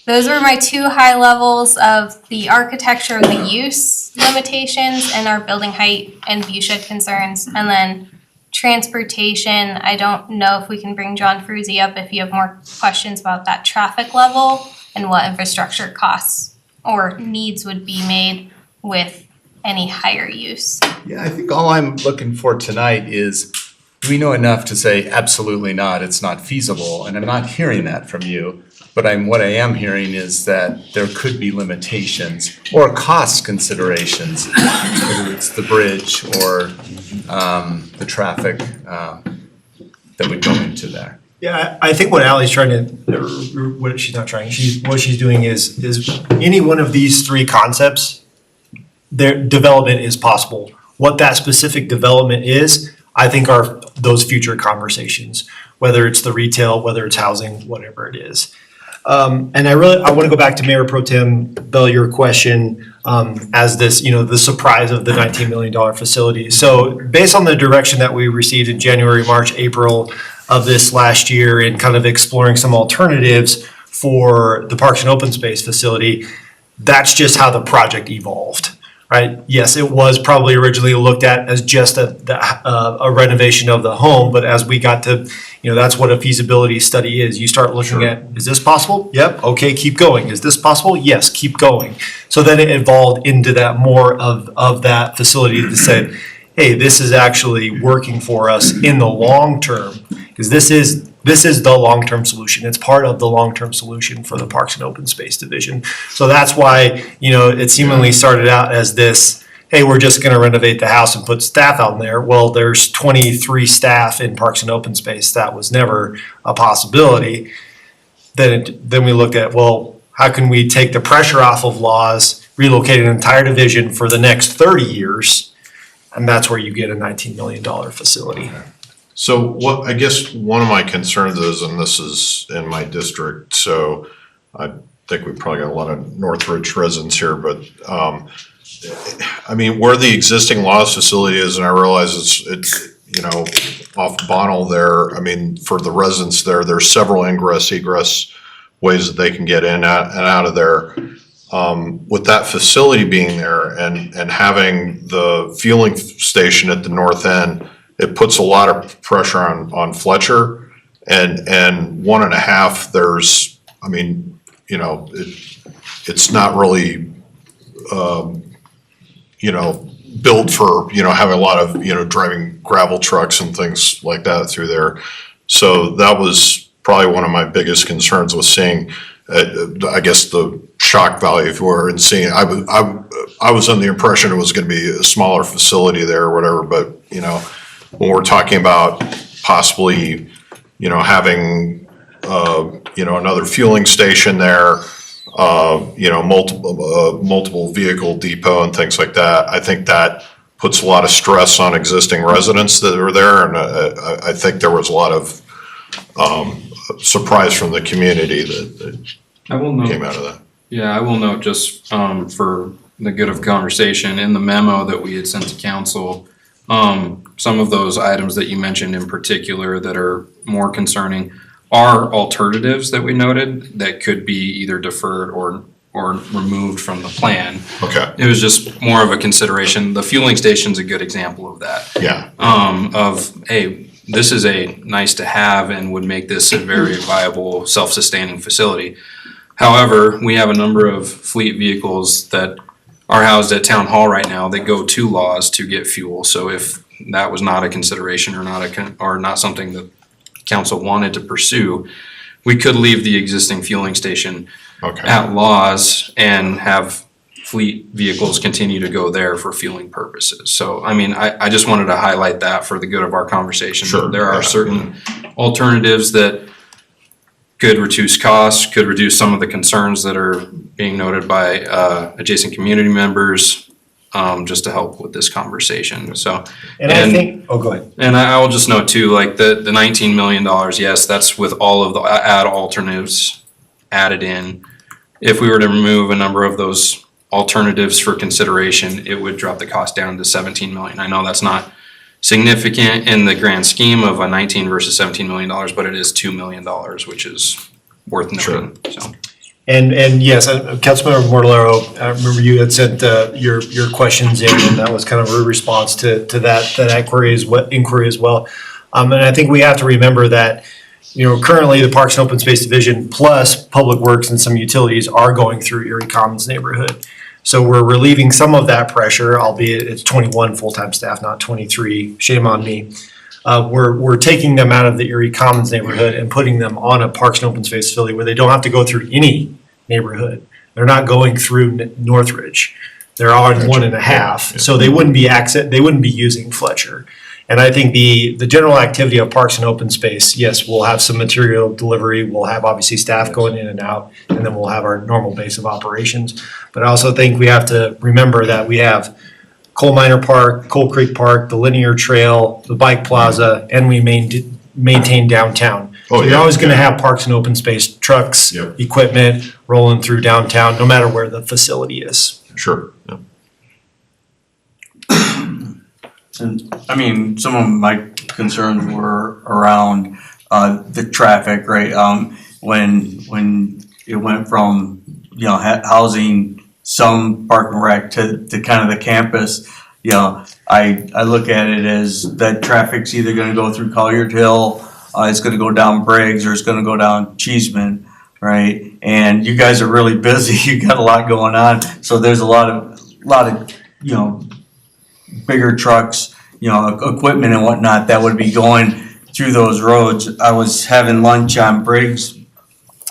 Speaker 15: those are my two high levels of the architecture of the use limitations and our building height and view shed concerns. And then transportation, I don't know if we can bring John Fruzy up if you have more questions about that traffic level and what infrastructure costs or needs would be made with any higher use.
Speaker 1: Yeah, I think all I'm looking for tonight is, do we know enough to say absolutely not, it's not feasible? And I'm not hearing that from you, but what I am hearing is that there could be limitations or cost considerations, whether it's the bridge or the traffic that would go into there.
Speaker 16: Yeah, I think what Ally's trying to, or what she's not trying, what she's doing is any one of these three concepts, their development is possible. What that specific development is, I think are those future conversations, whether it's the retail, whether it's housing, whatever it is. And I want to go back to Mayor Pro Tem Bell, your question as this, the surprise of the $19 million facility. So based on the direction that we received in January, March, April of this last year in kind of exploring some alternatives for the Parks and Open Space facility, that's just how the project evolved. Right? Yes, it was probably originally looked at as just a renovation of the home, but as we got to, that's what a feasibility study is. You start looking at, is this possible? Yep. Okay, keep going. Is this possible? Yes, keep going. So then it evolved into that more of that facility to say, hey, this is actually working for us in the long term, because this is the long-term solution. It's part of the long-term solution for the Parks and Open Space Division. So that's why, it seemingly started out as this, hey, we're just going to renovate the house and put staff out in there. Well, there's 23 staff in Parks and Open Space. That was never a possibility. Then we looked at, well, how can we take the pressure off of laws, relocate an entire division for the next 30 years? And that's where you get a $19 million facility.
Speaker 3: So I guess one of my concerns is, and this is in my district, so I think we probably got a lot of Northridge residents here, but where the existing Laws facility is, and I realize it's off Bonnell there, for the residents there's several ingress, egress ways that they can get in and out of there. With that facility being there and having the fueling station at the north end, it puts a lot of pressure on Fletcher and 1.5, there's, it's not really, built for, having a lot of, driving gravel trucks and things like that through there. So that was probably one of my biggest concerns with seeing, I guess, the shock value if you were and seeing, I was under the impression it was going to be a smaller facility there or whatever, but, when we're talking about possibly, having, another fueling station there, multiple vehicle depot and things like that, I think that puts a lot of stress on existing residents that are there. And I think there was a lot of surprise from the community that came out of that.
Speaker 10: Yeah, I will note just for the good of conversation, in the memo that we had sent to council, some of those items that you mentioned in particular that are more concerning, are alternatives that we noted that could be either deferred or removed from the plan.
Speaker 3: Okay.
Speaker 10: It was just more of a consideration. The fueling station's a good example of that.
Speaker 3: Yeah.
Speaker 10: Hey, this is a nice to have and would make this a very viable, self-sustaining facility. However, we have a number of fleet vehicles that are housed at town hall right now that go to Laws to get fuel. So if that was not a consideration or not something that council wanted to pursue, we could leave the existing fueling station at Laws and have fleet vehicles continue to go there for fueling purposes. So, I mean, I just wanted to highlight that for the good of our conversation.
Speaker 3: Sure,
Speaker 10: There are
Speaker 3: yeah.
Speaker 10: certain alternatives that could reduce costs, could reduce some of the concerns that are being noted by adjacent community members, just to help with this conversation. So,
Speaker 16: And I think, oh, go ahead.
Speaker 10: and I will just note too, like the $19 million, yes, that's with all of the add alternatives added in. If we were to remove a number of those alternatives for consideration, it would drop the cost down to 17 million. I know that's not significant in the grand scheme of a 19 versus $17 million, but it is $2 million, which is worth noting. So.
Speaker 16: And yes, Councilmember Mortellaro, I remember you had sent your questions in, and that was kind of a response to that inquiry as well. And I think we have to remember that, currently the Parks and Open Space Division plus Public Works and some utilities are going through Erie Commons neighborhood. So we're relieving some of that pressure, albeit it's 21 full-time staff, not 23. Shame on me. We're taking them out of the Erie Commons neighborhood and putting them on a Parks and Open Space facility where they don't have to go through any neighborhood. They're not going through Northridge. They're on 1.5, so they wouldn't be using Fletcher. And I think the general activity of Parks and Open Space, yes, we'll have some material delivery, we'll have obviously staff going in and out, and then we'll have our normal base of operations. But I also think we have to remember that we have Coal Miner Park, Coal Creek Park, the linear trail, the bike plaza, and we maintain downtown. So you're always gonna have Parks and Open Space trucks, equipment rolling through downtown, no matter where the facility is.
Speaker 3: Sure. Yeah.
Speaker 6: And I mean, some of my concerns were around the traffic, right? When it went from, housing some park and rec to kind of the campus, I look at it as that traffic's either gonna go through Collier Hill, it's gonna go down Briggs, or it's gonna go down Cheeseman, right? And you guys are really busy, you got a lot going on, so there's a lot of bigger trucks, equipment and whatnot that would be going through those roads. I was having lunch on Briggs,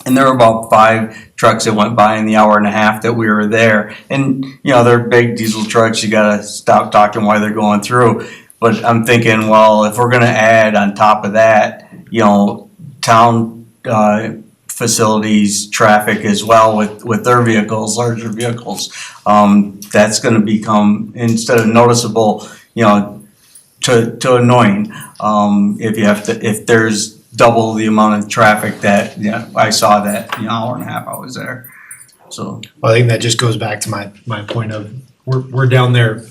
Speaker 6: and there were about 5 trucks that went by in the hour and a half that we were there. And, they're big diesel trucks, you gotta stop talking while they're going through. But I'm thinking, well, if we're gonna add on top of that, town facilities traffic as well with their vehicles, larger vehicles, that's gonna become, instead of noticeable, to annoying. If there's double the amount of traffic that, I saw that, hour and a half I was there. So.
Speaker 16: Well, I think that just goes back to my point of, we're down there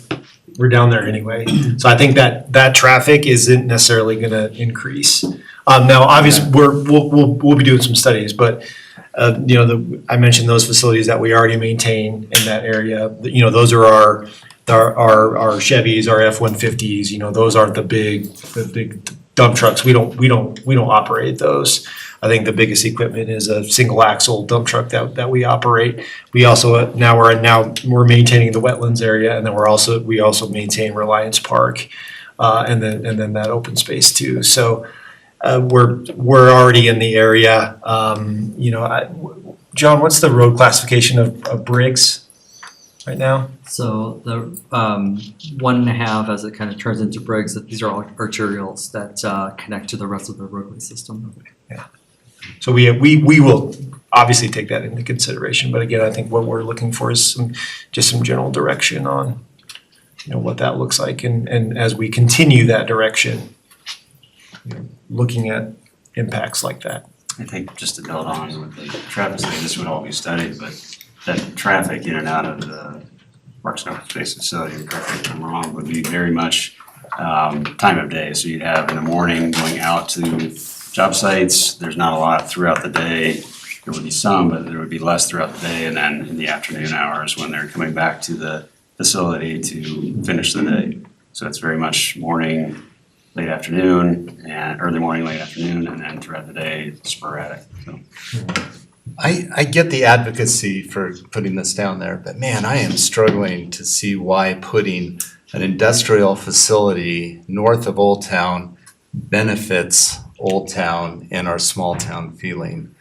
Speaker 16: anyway. So I think that traffic isn't necessarily gonna increase. Now, obviously, we'll be doing some studies, but, I mentioned those facilities that we already maintain in that area. Those are our Chevys, our F-150s, those aren't the big dump trucks. We don't operate those. I think the biggest equipment is a single axle dump truck that we operate. We also we're maintaining the wetlands area, and then we also maintain Reliance Park, and then that open space too. So we're already in the area. John, what's the road classification of Briggs right now?
Speaker 20: So the 1.5, as it kind of turns into Briggs, these are all arterials that connect to the rest of the roadway system.
Speaker 16: Yeah. So we will obviously take that into consideration, but again, I think what we're looking for is some general direction on, what that looks like, and as we continue that direction, looking at impacts like that.
Speaker 19: I think just to build on with the traffic study, this would all be studied, but that traffic in and out of the Parks and Open Space facility, correct me if I'm wrong, would be very much time of day. So you'd have in the morning going out to job sites. There's not a lot throughout the day. There would be some, but there would be less throughout the day, and then in the afternoon hours when they're coming back to the facility to finish the day. So it's very much morning, late afternoon, and early morning, late afternoon, and then throughout the day, sporadic. So.
Speaker 1: I get the advocacy for putting this down there, but man, I am struggling to see why putting an industrial facility north of Old Town benefits Old Town and our small town feeling.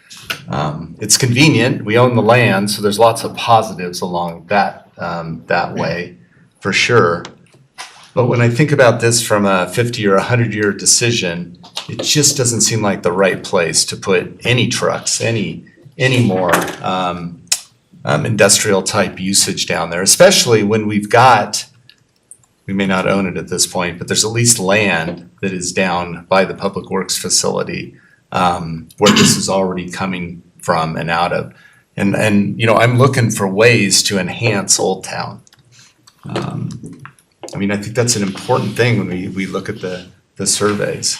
Speaker 1: It's convenient, we own the land, so there's lots of positives along that way, for sure. But when I think about this from a 50 or 100-year decision, it just doesn't seem like the right place to put any trucks, any more industrial type usage down there, especially when we may not own it at this point, but there's at least land that is down by the Public Works facility where this is already coming from and out of. And I'm looking for ways to enhance Old Town. I think that's an important thing when we look at the surveys.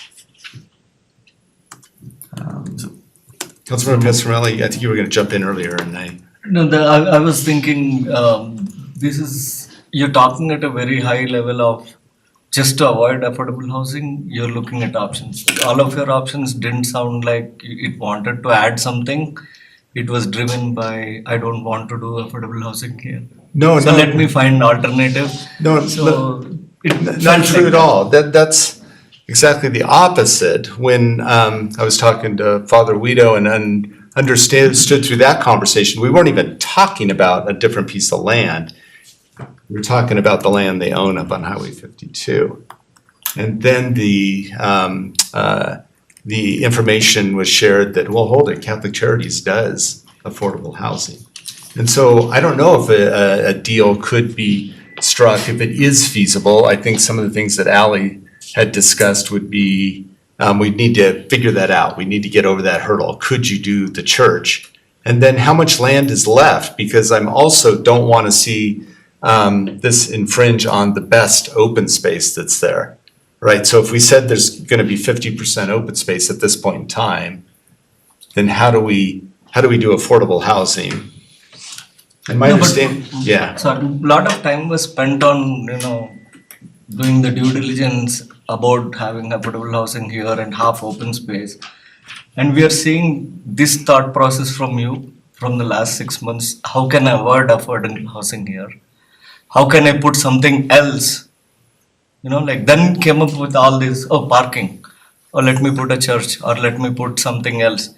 Speaker 1: Councilmember Pescarelli, I think you were going to jump in earlier, and
Speaker 21: I was thinking, you're talking at a very high level of just to avoid affordable housing, you're looking at options. All of your options didn't sound like it wanted to add something. It was driven by, I don't want to do affordable housing here. Let me find an alternative.
Speaker 1: Not true at all. That's exactly the opposite. When I was talking to Father Guido and understood through that conversation, we weren't even talking about a different piece of land. We were talking about the land they own up on Highway 52. And then the information was shared that, well, hold it, Catholic Charities does affordable housing. And so I don't know if a deal could be struck if it is feasible. I think some of the things that Ally had discussed would be, we'd need to figure that out. We need to get over that hurdle. Could you do the church? And then how much land is left? Because I'm also don't want to see this infringe on the best open space that's there, right? So if we said there's going to be 50% open space at this point in time, then how do we do affordable housing? And my understanding,
Speaker 21: So a lot of time was spent on, doing the due diligence about having affordable housing here and half open space. And we are seeing this thought process from you from the last 6 months. How can I avoid affordable housing here? How can I put something else? Then came up with all this, parking, or let me put a church, or let me put something else.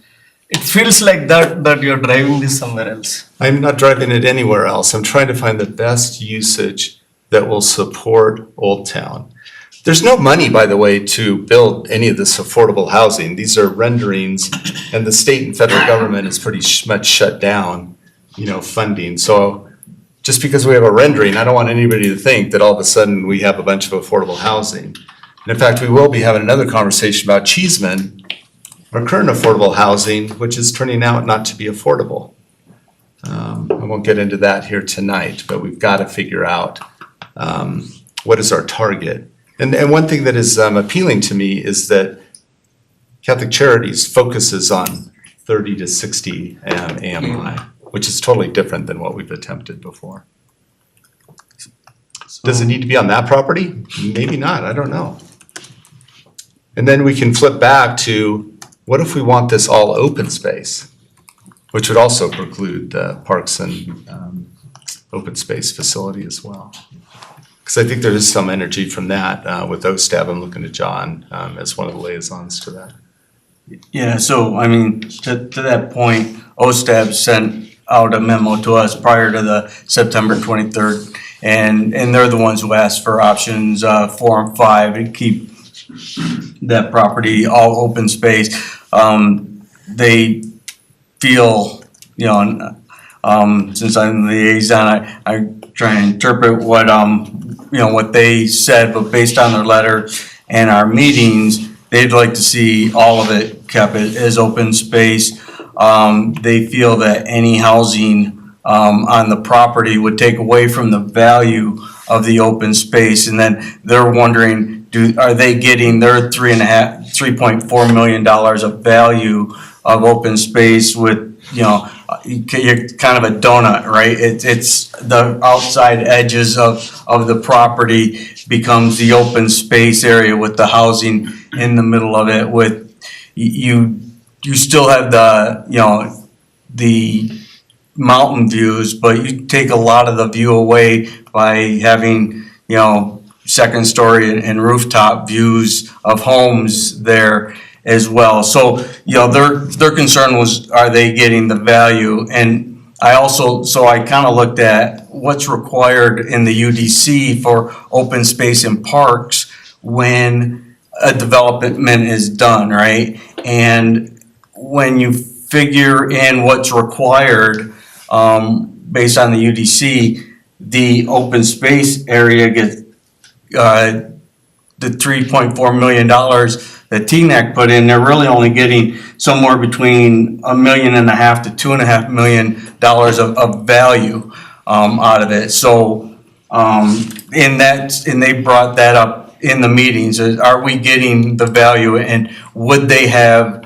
Speaker 21: It feels like that you're driving this somewhere else.
Speaker 1: I'm not driving it anywhere else. I'm trying to find the best usage that will support Old Town. There's no money, by the way, to build any of this affordable housing. These are renderings, and the state and federal government is pretty much shut down, funding. So just because we have a rendering, I don't want anybody to think that all of a sudden we have a bunch of affordable housing. And in fact, we will be having another conversation about Cheeseman, our current affordable housing, which is turning out not to be affordable. I won't get into that here tonight, but we've got to figure out what is our target. And one thing that is appealing to me is that Catholic Charities focuses on 30 to 60 AMI, which is totally different than what we've attempted before. Does it need to be on that property? Maybe not, I don't know. And then we can flip back to, what if we want this all open space? Which would also preclude the parks and open space facility as well. Because I think there is some energy from that with OSTAB. I'm looking at John as one of the liaisons to that.
Speaker 6: Yeah, so to that point, OSTAB sent out a memo to us prior to the September 23rd, and they're the ones who asked for options 4 and 5 to keep that property all open space. They feel, since I'm the liaison, I try and interpret what what they said, but based on their letter and our meetings, they'd like to see all of it kept as open space. They feel that any housing on the property would take away from the value of the open space, and then they're wondering, are they getting their $3.4 million of value of open space with, you're kind of a donut, right? It's the outside edges of the property becomes the open space area with the housing in the middle of it with, you still have the mountain views, but you take a lot of the view away by having, second story and rooftop views of homes there as well. So, their concern was, are they getting the value? And I kind of looked at what's required in the UDC for open space and parks when a development is done, right? And when you figure in what's required, based on the UDC, the open space area gets, the $3.4 million that TNAC put in, they're really only getting somewhere between $1.5 million to $2.5 million of value out of it. So, and they brought that up in the meetings. Are we getting the value, and would they have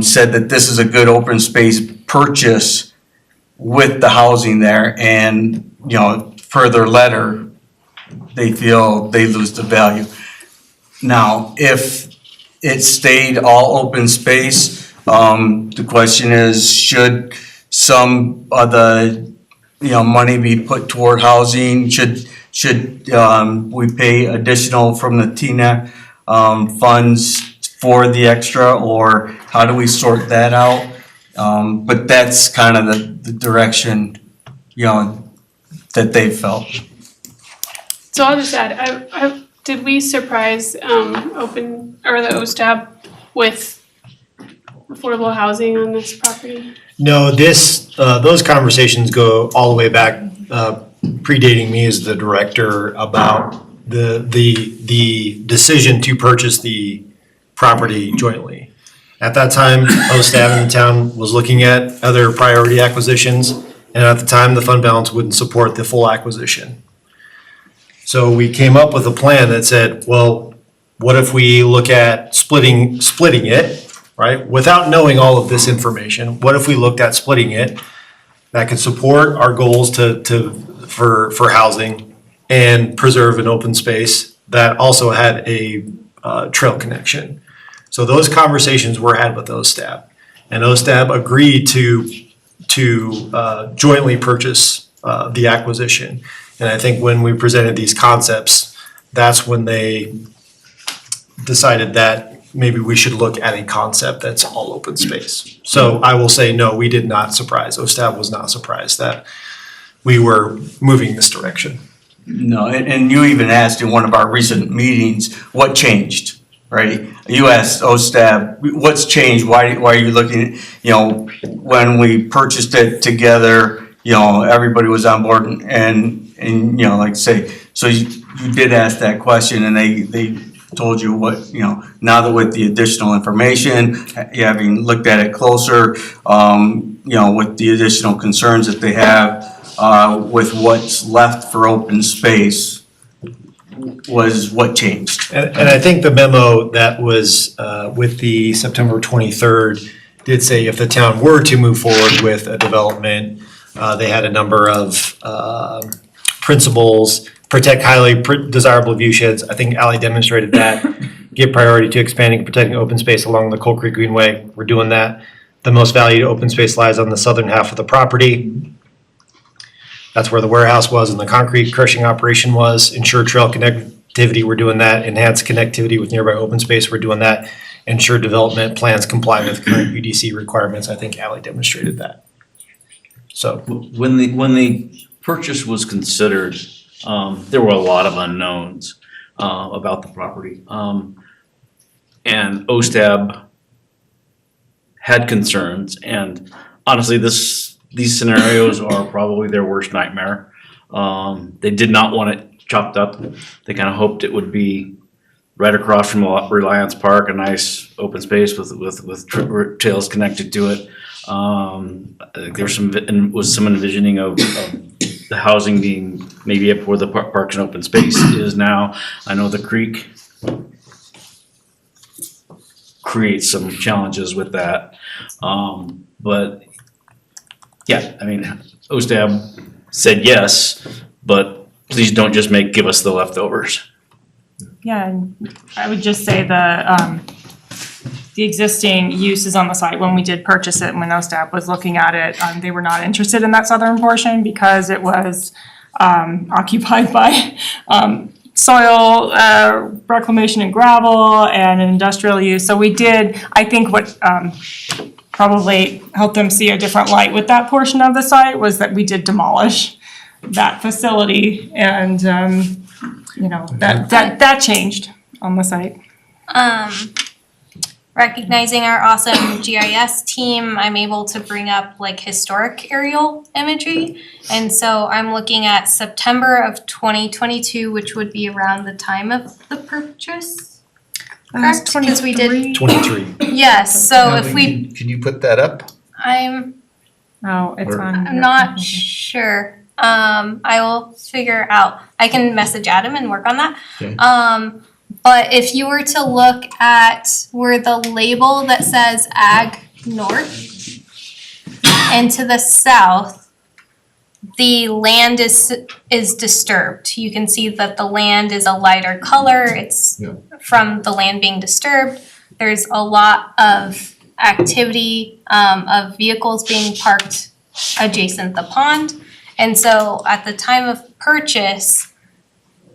Speaker 6: said that this is a good open space purchase with the housing there? And per their letter, they feel they lose the value. Now, if it stayed all open space, the question is, should some of the money be put toward housing? Should we pay additional from the TNAC funds for the extra, or how do we sort that out? But that's kind of the direction that they felt.
Speaker 4: So I'll just add, did we surprise the OSTAB with affordable housing on this property?
Speaker 16: No, those conversations go all the way back, predating me as the director, about the decision to purchase the property jointly. At that time, OSTAB in the town was looking at other priority acquisitions, and at the time, the fund balance wouldn't support the full acquisition. So we came up with a plan that said, well, what if we look at splitting it, right? Without knowing all of this information, what if we looked at splitting it that could support our goals for housing and preserve an open space that also had a trail connection? So those conversations were had with OSTAB, and OSTAB agreed to jointly purchase the acquisition. And I think when we presented these concepts, that's when they decided that maybe we should look at a concept that's all open space. So I will say, no, we did not surprise. OSTAB was not surprised that we were moving this direction.
Speaker 6: No, and you even asked in one of our recent meetings, what changed, right? You asked OSTAB, what's changed? Why are you looking at, when we purchased it together, everybody was on board and like I say, so you did ask that question, and they told you what, now that with the additional information, having looked at it closer, with the additional concerns that they have, with what's left for open space, was what changed.
Speaker 16: And I think the memo that was with the September 23rd did say if the town were to move forward with a development, they had a number of principles: protect highly desirable view sheds. I think Ally demonstrated that. Give priority to expanding and protecting open space along the Coal Creek Greenway. We're doing that. The most valued open space lies on the southern half of the property. That's where the warehouse was and the concrete crushing operation was. Ensure trail connectivity, we're doing that. Enhance connectivity with nearby open space, we're doing that. Ensure development plans comply with current UDC requirements. I think Ally demonstrated that. So
Speaker 5: when the purchase was considered, there were a lot of unknowns about the property. And OSTAB had concerns, and honestly, these scenarios are probably their worst nightmare. They did not want it chopped up. They kind of hoped it would be right across from Reliance Park, a nice open space with trails connected to it. There was some envisioning of the housing being maybe up where the parks and open space is now. I know the creek creates some challenges with that. But yeah, I mean, OSTAB said yes, but please don't just give us the leftovers.
Speaker 17: Yeah, and I would just say the existing uses on the site, when we did purchase it, and when OSTAP was looking at it, they were not interested in that southern portion because it was occupied by soil reclamation and gravel and an industrial use. So we did, I think what probably helped them see a different light with that portion of the site was that we did demolish that facility, and that changed on the site.
Speaker 15: Recognizing our awesome GIS team, I'm able to bring up like historic aerial imagery. And so I'm looking at September of 2022, which would be around the time of the purchase. Correct? Because we did.
Speaker 16: 23.
Speaker 15: Yes, so if we,
Speaker 1: Can you put that up?
Speaker 15: I'm
Speaker 17: It's on.
Speaker 15: I'm not sure. I will figure out. I can message Adam and work on that.
Speaker 1: Okay.
Speaker 15: But if you were to look at where the label that says Ag North and to the south, the land is disturbed. You can see that the land is a lighter color. It's from the land being disturbed. There's a lot of activity of vehicles being parked adjacent the pond. And so at the time of purchase,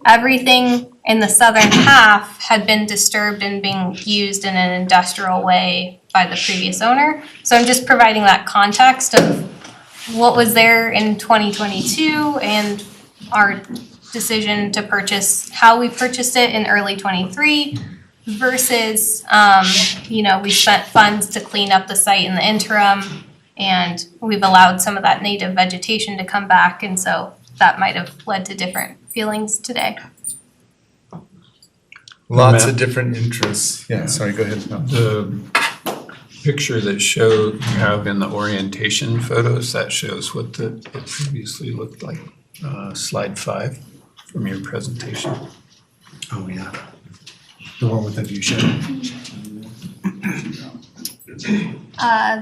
Speaker 15: everything in the southern half had been disturbed and being used in an industrial way by the previous owner. So I'm just providing that context of what was there in 2022 and our decision to purchase, how we purchased it in early 23 versus, we spent funds to clean up the site in the interim, and we've allowed some of that native vegetation to come back, and so that might have led to different feelings today.
Speaker 1: Lots of different interests. Yeah, sorry, go ahead.
Speaker 11: The picture that you have in the orientation photos, that shows what it previously looked like. Slide 5 from your presentation.
Speaker 16: Oh, yeah. The one with the view shed.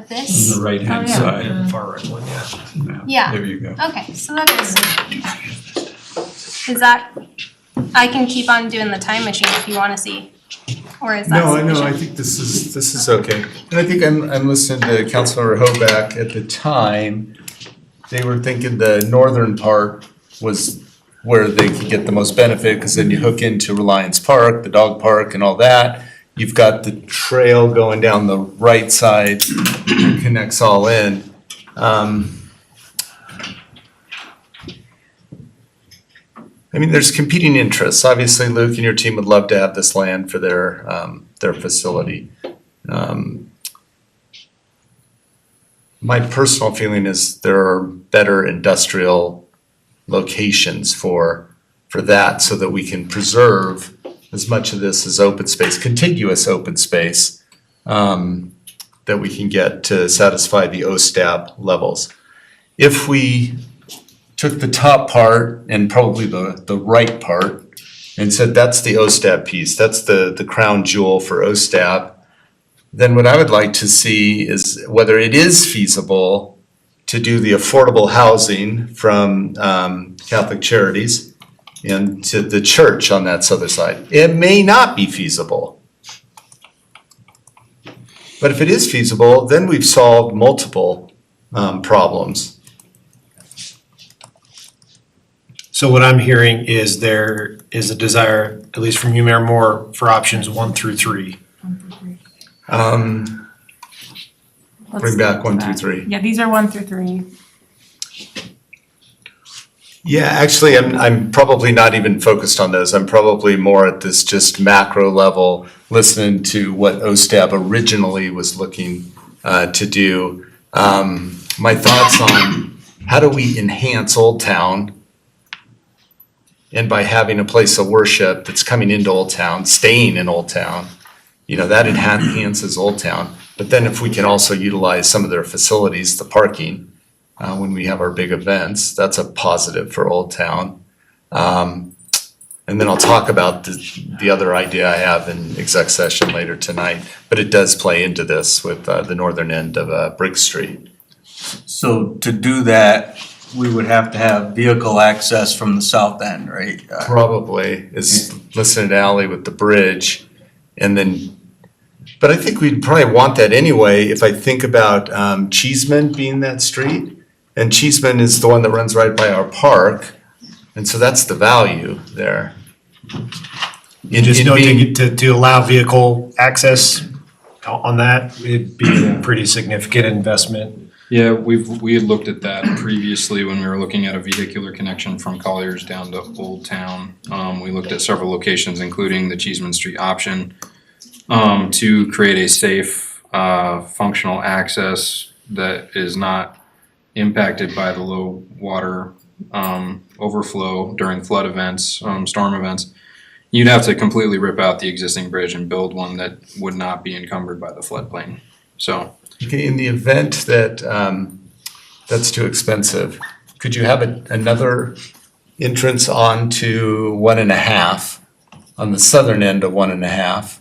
Speaker 15: This.
Speaker 11: On the right-hand
Speaker 17: yeah.
Speaker 11: side.
Speaker 16: Far right one, yeah.
Speaker 15: Yeah.
Speaker 11: There you go.
Speaker 15: Okay, so that is that, I can keep on doing the time machine if you wanna see, or is that
Speaker 1: No, I know, I
Speaker 15: sufficient?
Speaker 1: think this is okay. And I think I'm listening to Councilmember Hoback. At the time, they were thinking the northern part was where they could get the most benefit, because then you hook into Reliance Park, the dog park and all that. You've got the trail going down the right side, connects all in. There's competing interests. Obviously, Luke and your team would love to have this land for their facility. My personal feeling is there are better industrial locations for that, so that we can preserve as much of this as open space, contiguous open space, that we can get to satisfy the OSTAB levels. If we took the top part and probably the right part and said that's the OSTAB piece, that's the crown jewel for OSTAB, then what I would like to see is whether it is feasible to do the affordable housing from Catholic Charities and to the church on that other side. It may not be feasible. But if it is feasible, then we've solved multiple problems.
Speaker 16: So what I'm hearing is there is a desire, at least from you, Mayor Moore, for options 1 through 3.
Speaker 1: Bring back 1 through 3.
Speaker 17: Yeah, these are 1 through 3.
Speaker 1: Yeah, actually, I'm probably not even focused on those. I'm probably more at this just macro level, listening to what OSTAB originally was looking to do. My thoughts on how do we enhance Old Town, and by having a place of worship that's coming into Old Town, staying in Old Town, that enhances Old Town. But then if we can also utilize some of their facilities, the parking, when we have our big events. That's a positive for Old Town. And then I'll talk about the other idea I have in exec session later tonight, but it does play into this with the northern end of Briggs Street.
Speaker 21: So to do that, we would have to have vehicle access from the south end, right?
Speaker 1: Probably is listed alley with the bridge, and then, but I think we'd probably want that anyway if I think about Cheeseman being that street, and Cheeseman is the one that runs right by our park, and so that's the value there.
Speaker 16: You just know to allow vehicle access on that, it'd be a pretty significant investment.
Speaker 10: Yeah, we had looked at that previously when we were looking at a vehicular connection from Colliers down to Old Town. We looked at several locations, including the Cheeseman Street option, to create a safe, functional access that is not impacted by the low water overflow during flood events, storm events. You'd have to completely rip out the existing bridge and build one that would not be encumbered by the floodplain. So.
Speaker 1: Okay, in the event that that's too expensive, could you have another entrance onto 1.5 on the southern end of 1.5?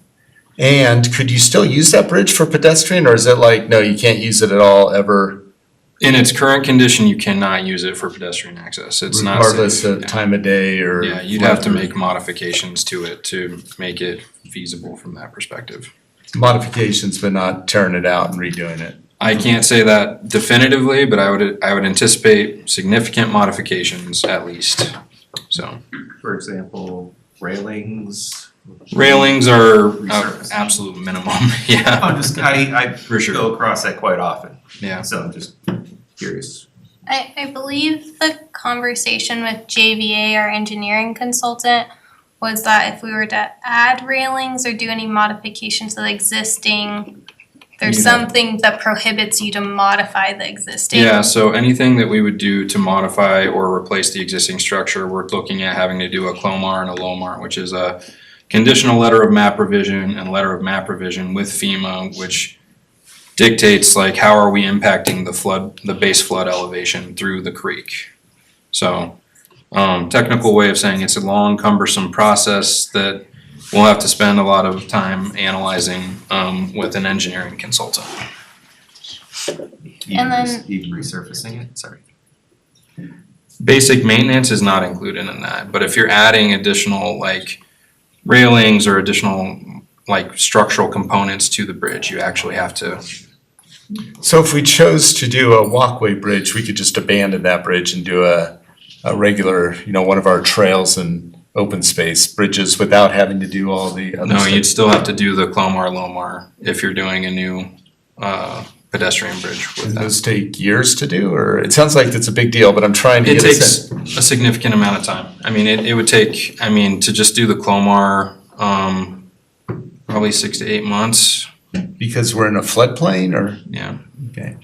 Speaker 1: And could you still use that bridge for pedestrian, or is it like, no, you can't use it at all ever?
Speaker 10: In its current condition, you cannot use it for pedestrian access. It's not safe.
Speaker 1: Regardless of time of day or?
Speaker 10: Yeah, you'd have to make modifications to it to make it feasible from that perspective.
Speaker 1: Modifications, but not tearing it out and redoing it.
Speaker 10: I can't say that definitively, but I would anticipate significant modifications at least. So
Speaker 18: For example, railings.
Speaker 10: railings are absolute minimum. Yeah.
Speaker 18: I
Speaker 10: For sure.
Speaker 18: go across that quite often.
Speaker 10: Yeah.
Speaker 18: So I'm just curious.
Speaker 15: I believe the conversation with JVA, our engineering consultant, was that if we were to add railings or do any modifications to the existing, there's something that prohibits you to modify the existing.
Speaker 10: Yeah, so anything that we would do to modify or replace the existing structure, we're looking at having to do a CLOMAR and a LOMAR, which is a conditional letter of map revision and letter of map revision with FEMA, which dictates like how are we impacting the base flood elevation through the creek. So technical way of saying it's a long, cumbersome process that we'll have to spend a lot of time analyzing with an engineering consultant.
Speaker 15: And then-
Speaker 18: Even resurfacing it, sorry.
Speaker 10: Basic maintenance is not included in that, but if you're adding additional like railings or additional like structural components to the bridge, you actually have to.
Speaker 1: So if we chose to do a walkway bridge, we could just abandon that bridge and do a regular, one of our trails and open space bridges without having to do all the other
Speaker 10: No,
Speaker 1: stuff.
Speaker 10: you'd still have to do the CLOMAR, LOMAR if you're doing a new pedestrian bridge with
Speaker 1: Does
Speaker 10: that.
Speaker 1: those take years to do, or it sounds like it's a big deal, but I'm trying to
Speaker 10: It
Speaker 1: get a sense.
Speaker 10: takes a significant amount of time. I mean, it would take, to just do the CLOMAR, probably 6 to 8 months.
Speaker 1: Because we're in a floodplain, or?
Speaker 10: Yeah.
Speaker 1: Okay.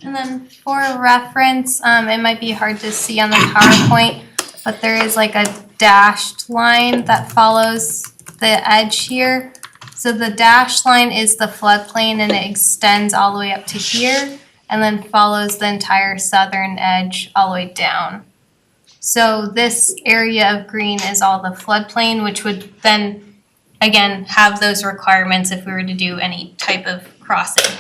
Speaker 15: And then for reference, it might be hard to see on the PowerPoint, but there is like a dashed line that follows the edge here. So the dashed line is the floodplain and it extends all the way up to here and then follows the entire southern edge all the way down. So this area of green is all the floodplain, which would then, again, have those requirements if we were to do any type of crossing.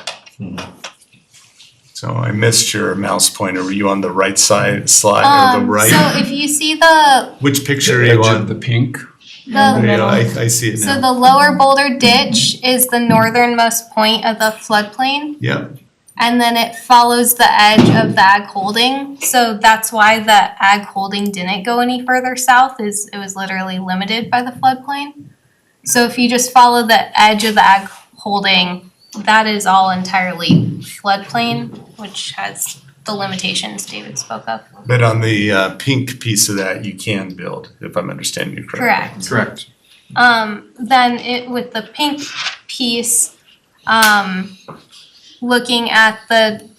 Speaker 1: So I missed your mouse pointer. Were you on the right side slide or the right?
Speaker 15: So if you see the
Speaker 1: Which picture are you on?
Speaker 11: The pink.
Speaker 1: Yeah, I see it
Speaker 15: So
Speaker 1: now.
Speaker 15: the lower boulder ditch is the northernmost point of the floodplain,
Speaker 1: Yeah.
Speaker 15: and then it follows the edge of the ag holding. So that's why the ag holding didn't go any further south, is it was literally limited by the floodplain. So if you just follow the edge of the ag holding, that is all entirely floodplain, which has the limitations David spoke of.
Speaker 1: But on the pink piece of that, you can build, if I'm understanding you correctly.
Speaker 10: Correct.
Speaker 15: Then it, with the pink piece, looking at the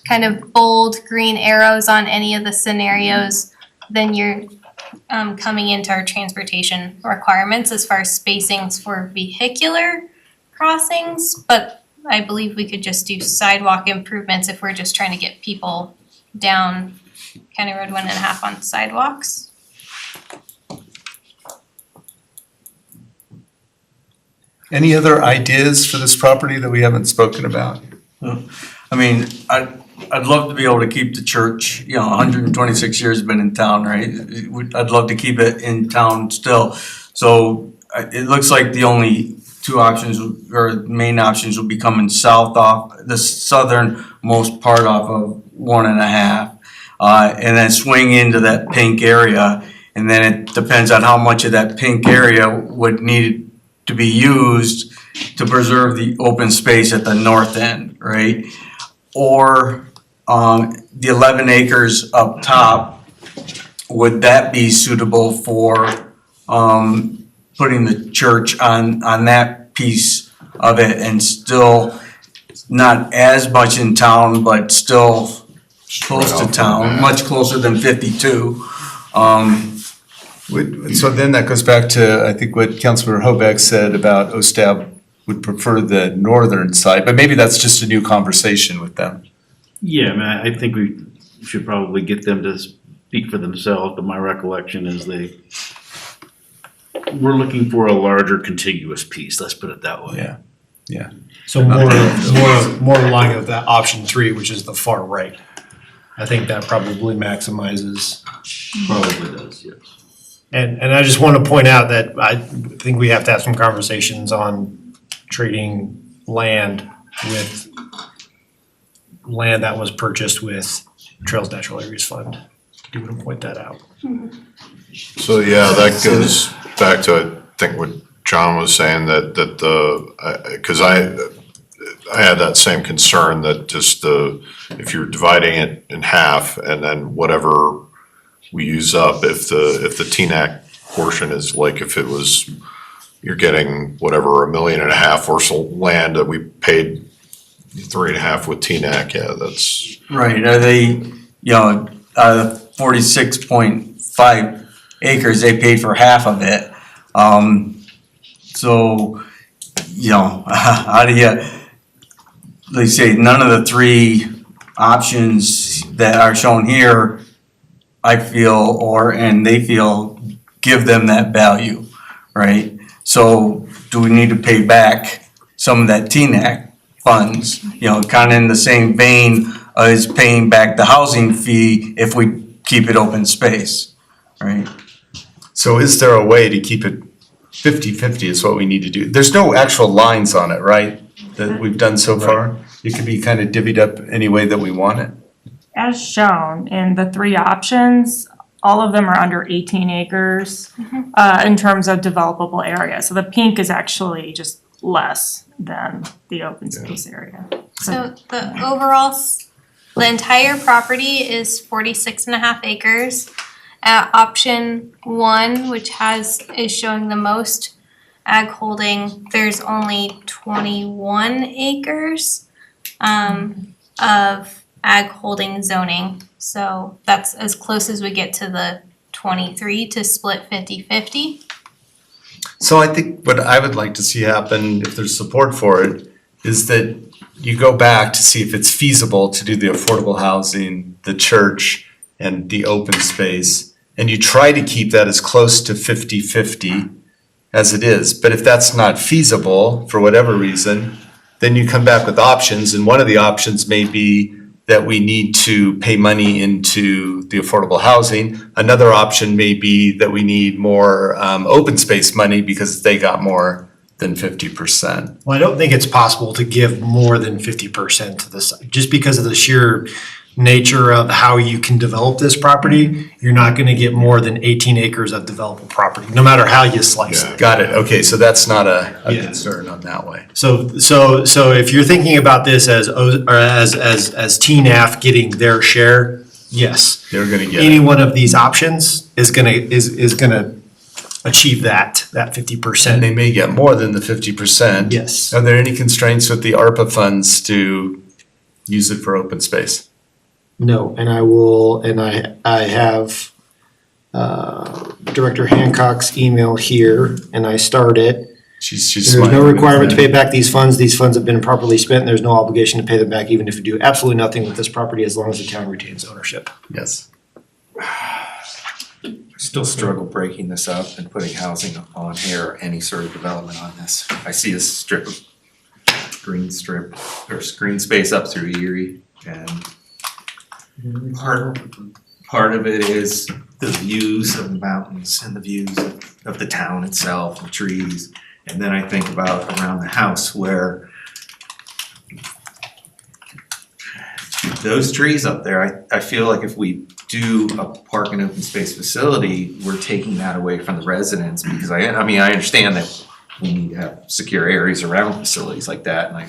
Speaker 15: kind of bold green arrows on any of the scenarios, then you're coming into our transportation requirements as far as spacings for vehicular crossings, but I believe we could just do sidewalk improvements if we're just trying to get people down County Road 1.5 on sidewalks.
Speaker 1: Any other ideas for this property that we haven't spoken about?
Speaker 6: I mean, I'd love to be able to keep the church, 126 years been in town, right? I'd love to keep it in town still. So it looks like the only two options or main options will be coming south off the southernmost part off of 1.5. And then swing into that pink area. And then it depends on how much of that pink area would need to be used to preserve the open space at the north end, right? Or the 11 acres up top, would that be suitable for putting the church on that piece of it and still not as much in town, but still close to town, much closer than 52.
Speaker 1: So then that goes back to, I think, what Councilmember Hobeck said about OSTAB would prefer the northern side, but maybe that's just a new conversation with them.
Speaker 5: Yeah, I mean, I think we should probably get them to speak for themselves, but my recollection is we're looking for a larger contiguous piece, let's put it that way.
Speaker 1: Yeah.
Speaker 16: So more relying on that option 3, which is the far right. I think that probably maximizes.
Speaker 5: Probably does, yes.
Speaker 16: And I just want to point out that I think we have to have some conversations on trading land with land that was purchased with Trails Natural Areas Fund. Do want to point that out.
Speaker 3: So, yeah, that goes back to, I think, what John was saying, because I had that same concern that just if you're dividing it in half and then whatever we use up, if the TNAC portion is like, if it was, you're getting whatever, $1.5 million worth of land that we paid 3.5 with TNAC, yeah, that's.
Speaker 6: Right, are they, 46.5 acres, they paid for half of it. So, how do you, they say none of the three options that are shown here, I feel, and they feel, give them that value, right? So do we need to pay back some of that TNAC funds, kind of in the same vein as paying back the housing fee if we keep it open space, right?
Speaker 1: So is there a way to keep it 50-50 is what we need to do? There's no actual lines on it, right, that we've done so far? It can be kind of divvied up any way that we want it?
Speaker 17: As shown in the 3 options, all of them are under 18 acres in terms of developable area. So the pink is actually just less than the open space area.
Speaker 15: So the the entire property is 46.5 acres. Option 1, which is showing the most ag holding, there's only 21 acres of ag holding zoning. So that's as close as we get to the 23 to split 50-50.
Speaker 1: So I think what I would like to see happen, if there's support for it, is that you go back to see if it's feasible to do the affordable housing, the church, and the open space, and you try to keep that as close to 50-50 as it is. But if that's not feasible, for whatever reason, then you come back with options, and one of the options may be that we need to pay money into the affordable housing. Another option may be that we need more open space money because they got more than 50%.
Speaker 16: Well, I don't think it's possible to give more than 50% to this, just because of the sheer nature of how you can develop this property. You're not going to get more than 18 acres of developable property, no matter how you slice it.
Speaker 1: Got it. Okay, so that's not a concern on that way.
Speaker 16: So if you're thinking about this as TNAF getting their share, yes,
Speaker 1: they're going to get
Speaker 16: any one of these options is going to achieve that 50%.
Speaker 1: And they may get more than the 50%.
Speaker 16: Yes.
Speaker 1: Are there any constraints with the ARPA funds to use it for open space?
Speaker 16: No, and I have Director Hancock's email here, and I start it.
Speaker 1: She's
Speaker 16: There's no
Speaker 1: smiling.
Speaker 16: requirement to pay back these funds. These funds have been properly spent, and there's no obligation to pay them back, even if you do absolutely nothing with this property, as long as the town retains ownership.
Speaker 1: Yes.
Speaker 18: I still struggle breaking this up and putting housing on here or any sort of development on this. I see a strip of green space up through Erie, and part of it is the views of the mountains and the views of the town itself, the trees. And then I think about around the house where those trees up there, I feel like if we do a park and open space facility, we're taking that away from the residents, because I understand that we need to have secure areas around facilities like that, and I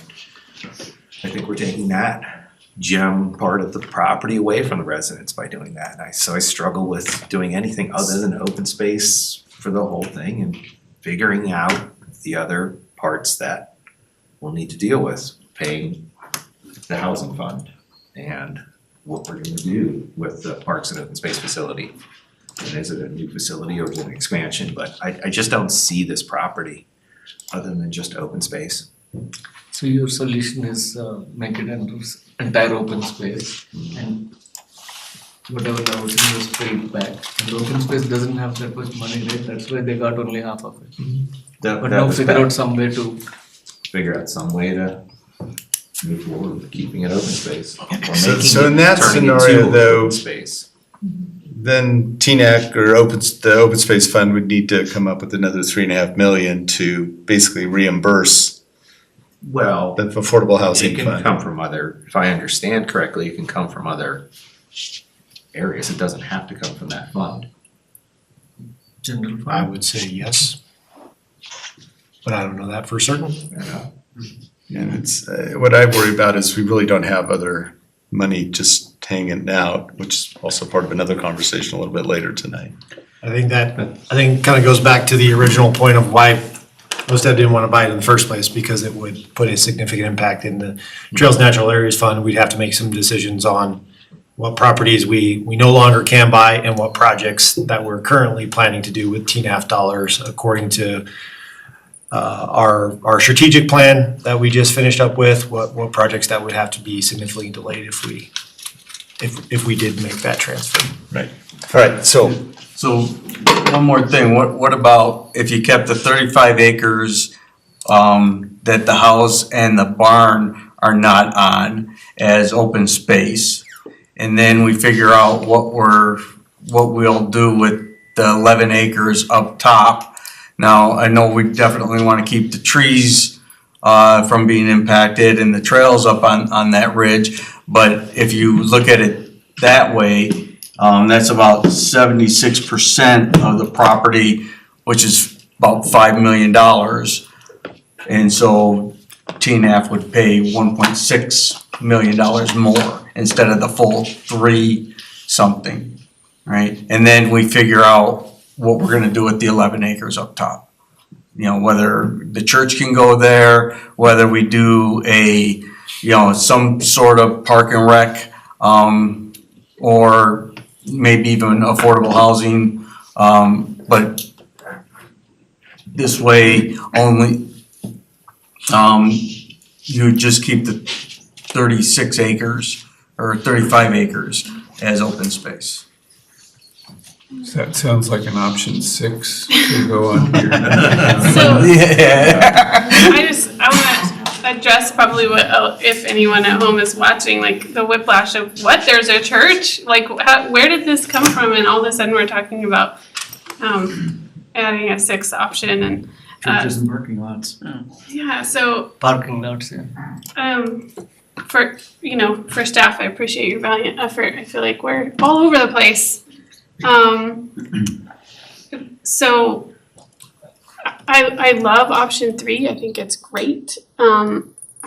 Speaker 18: think we're taking that gem part of the property away from the residents by doing that. And so I struggle with doing anything other than open space for the whole thing and figuring out the other parts that we'll need to deal with, paying the housing fund and what we're gonna do with the parks and open space facility. And is it a new facility or is it an expansion? But I just don't see this property other than just open space.
Speaker 21: So your solution is make it entire open space and whatever the housing was paid back. And the open space doesn't have that much money, right? That's why they got only half of it. But now figure out some way to
Speaker 18: figure out some way to move forward with keeping it open space. Or
Speaker 1: So in that
Speaker 18: turning it
Speaker 1: scenario,
Speaker 18: to
Speaker 1: though,
Speaker 18: open space.
Speaker 1: then TNAC or the Open Space Fund would need to come up with another $3.5 million to basically reimburse
Speaker 18: Well,
Speaker 1: the affordable housing
Speaker 18: it can
Speaker 1: fund.
Speaker 18: come from other, if I understand correctly, it can come from other areas. It doesn't have to come from that fund.
Speaker 21: general fund.
Speaker 16: I would say yes, but I don't know that for certain.
Speaker 1: And it's, what I worry about is we really don't have other money just hanging out, which is also part of another conversation a little bit later tonight.
Speaker 16: I think kind of goes back to the original point of why OSTED didn't want to buy it in the first place, because it would put a significant impact in the Trails Natural Areas Fund. We'd have to make some decisions on what properties we no longer can buy and what projects that we're currently planning to do with TNAF dollars according to our strategic plan that we just finished up with, what projects that would have to be significantly delayed if we did make that transfer.
Speaker 1: Right. All right, so
Speaker 6: one more thing, what about if you kept the 35 acres that the house and the barn are not on as open space? And then we figure out what we'll do with the 11 acres up top. Now, I know we definitely want to keep the trees from being impacted and the trails up on that ridge, but if you look at it that way, that's about 76% of the property, which is about $5 million. And so TNAF would pay $1.6 million more instead of the full 3 something, right? And then we figure out what we're gonna do with the 11 acres up top. You know, whether the church can go there, whether we do some sort of park and rec, or maybe even affordable housing, but this way only, you just keep the 36 acres or 35 acres as open space.
Speaker 11: That sounds like an option 6 to go on here.
Speaker 4: I want to address probably what, if anyone at home is watching, like the whiplash of what, there's a church? Like, where did this come from? And all of a sudden we're talking about adding a 6th option and.
Speaker 20: Churches and parking lots.
Speaker 4: Yeah, so.
Speaker 21: Parking lots, yeah.
Speaker 4: For staff, I appreciate your valiant effort. I feel like we're all over the place. So I love option 3. I think it's great. I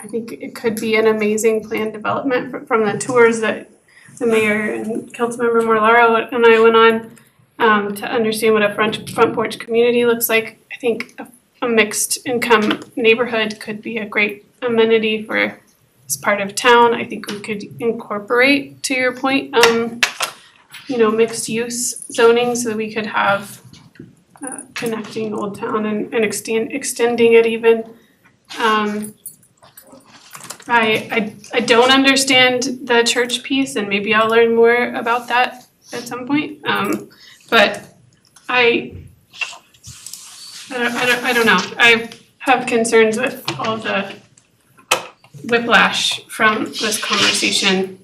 Speaker 4: think it could be an amazing planned development from the tours that the mayor and Councilmember Morlaro and I went on to understand what a front porch community looks like. I think a mixed income neighborhood could be a great amenity for this part of town. I think we could incorporate, to your point, mixed use zoning so that we could have connecting Old Town and extending it even. I don't understand the church piece, and maybe I'll learn more about that at some point. But I don't know. I have concerns with all the whiplash from this conversation.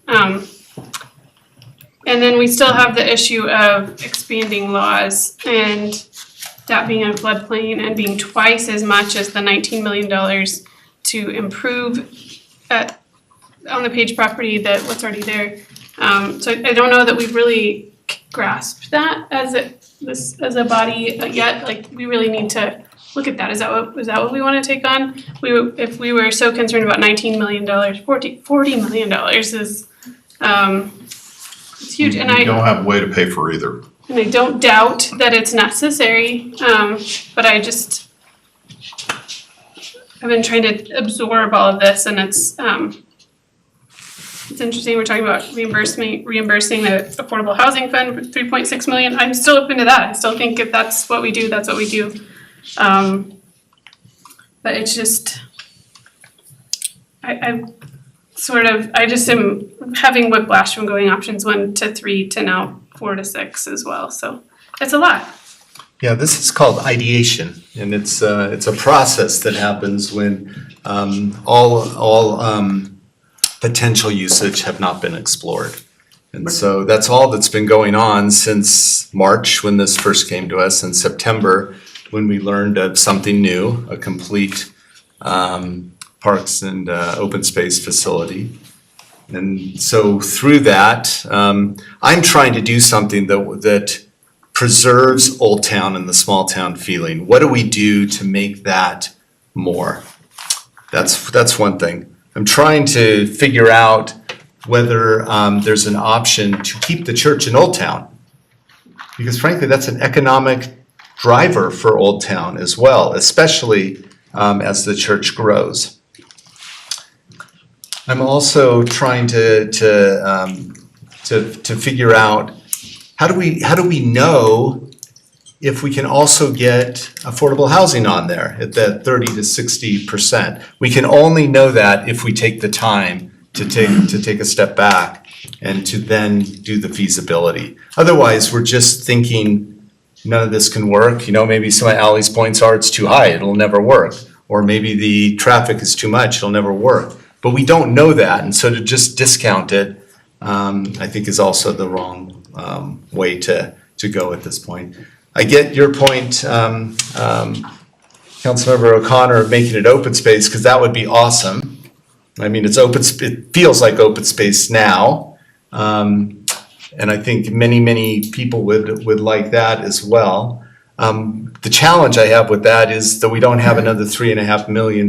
Speaker 4: And then we still have the issue of expanding laws and that being a floodplain and being twice as much as the $19 million to improve on the Page property that what's already there. So I don't know that we've really grasped that as a body yet. Like, we really need to look at that. Is that what we want to take on? If we were so concerned about $19 million, $40 million is it's huge. And
Speaker 3: You don't have a way to pay for either.
Speaker 4: And I don't doubt that it's necessary, but I've been trying to absorb all of this, and it's interesting. We're talking about reimbursing the Affordable Housing Fund with $3.6 million. I'm still open to that. I still think if that's what we do, that's what we do. But it's just, I just am having whiplash from going options 1 to 3 to now 4 to 6 as well. So it's a lot.
Speaker 1: Yeah, this is called ideation, and it's a process that happens when all potential usage have not been explored. And so that's all that's been going on since March, when this first came to us, and September, when we learned of something new, a complete parks and open space facility. And so through that, I'm trying to do something that preserves Old Town and the small town feeling. What do we do to make that more? That's one thing. I'm trying to figure out whether there's an option to keep the church in Old Town. Because frankly, that's an economic driver for Old Town as well, especially as the church grows. I'm also trying to figure out how do we know if we can also get affordable housing on there at that 30 to 60%. We can only know that if we take the time to take a step back and to then do the feasibility. Otherwise, we're just thinking none of this can work. Maybe some of Ally's points are it's too high, it'll never work. Or maybe the traffic is too much, it'll never work. But we don't know that, and so to just discount it, I think is also the wrong way to go at this point. I get your point, Councilmember O'Connor, of making it open space, because that would be awesome. I mean, it feels like open space now, and I think many people would like that as well. The challenge I have with that is that we don't have another $3.5 million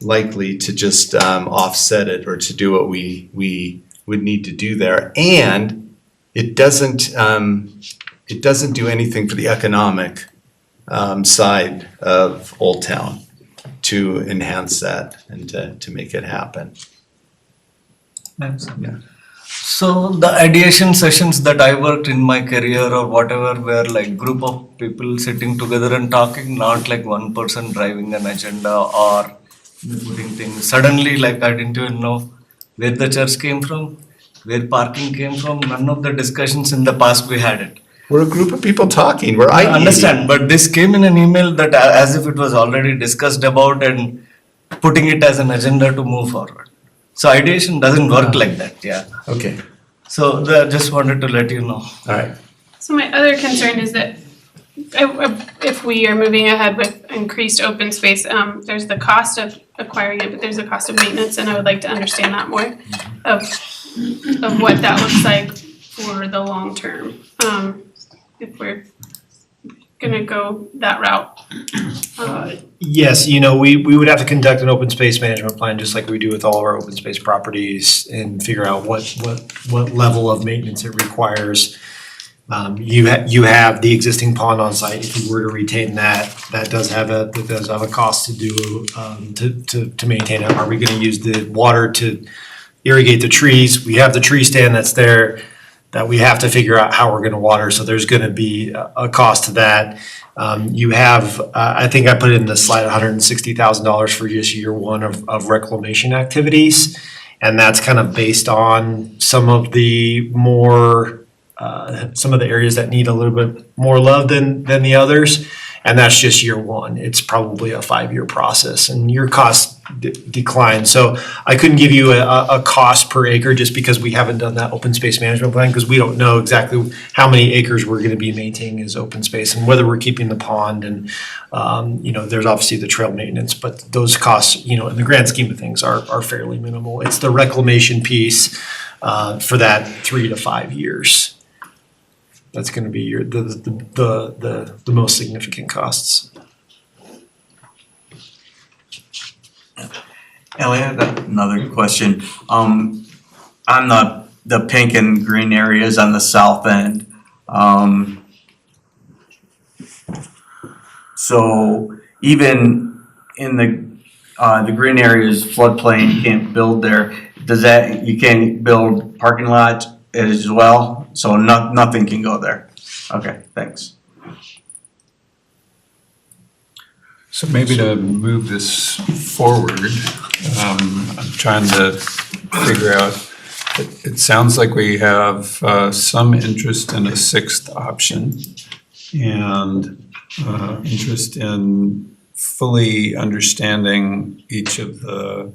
Speaker 1: likely to just offset it or to do what we would need to do there, and it doesn't do anything for the economic side of Old Town to enhance that and to make it happen. Yeah.
Speaker 21: So the ideation sessions that I worked in my career or whatever were like group of people sitting together and talking, not like one person driving an agenda or putting things. Suddenly, like, I didn't even know where the church came from, where parking came from. None of the discussions in the past we had it.
Speaker 1: We're a group of people talking.
Speaker 21: I understand, but this came in an email that as if it was already discussed about and putting it as an agenda to move forward. So ideation doesn't work like that, yeah.
Speaker 1: Okay.
Speaker 21: So just wanted to let you know.
Speaker 1: All right.
Speaker 4: So my other concern is that if we are moving ahead with increased open space, there's the cost of acquiring it, but there's a cost of maintenance, and I would like to understand that more of what that looks like for the long term. If we're gonna go that route.
Speaker 16: Yes, we would have to conduct an open space management plan, just like we do with all our open space properties, and figure out what level of maintenance it requires. You have the existing pond on site. If you were to retain that does have a cost to do to maintain it. Are we going to use the water to irrigate the trees? We have the tree stand that's there. that we have to figure out how we're going to water. So there's going to be a cost to that. You have, I think I put in the slide, $160,000 for just year one of reclamation activities. And that's kind of based on some of the areas that need a little bit more love than the others. And that's just year one. It's probably a 5-year process, and your costs decline. So I couldn't give you a cost per acre just because we haven't done that open space management plan, because we don't know exactly how many acres we're going to be maintaining as open space and whether we're keeping the pond. And, there's obviously the trail maintenance, but those costs, in the grand scheme of things are fairly minimal. It's the reclamation piece for that 3 to 5 years. That's going to be the most significant costs.
Speaker 9: Ellie, I have another question. On the pink and green areas on the south end, so even in the green areas, floodplain, you can't build there. You can't build parking lots as well? So nothing can go there? Okay, thanks.
Speaker 11: So maybe to move this forward, I'm trying to figure out, it sounds like we have some interest in a sixth option and interest in fully understanding each of the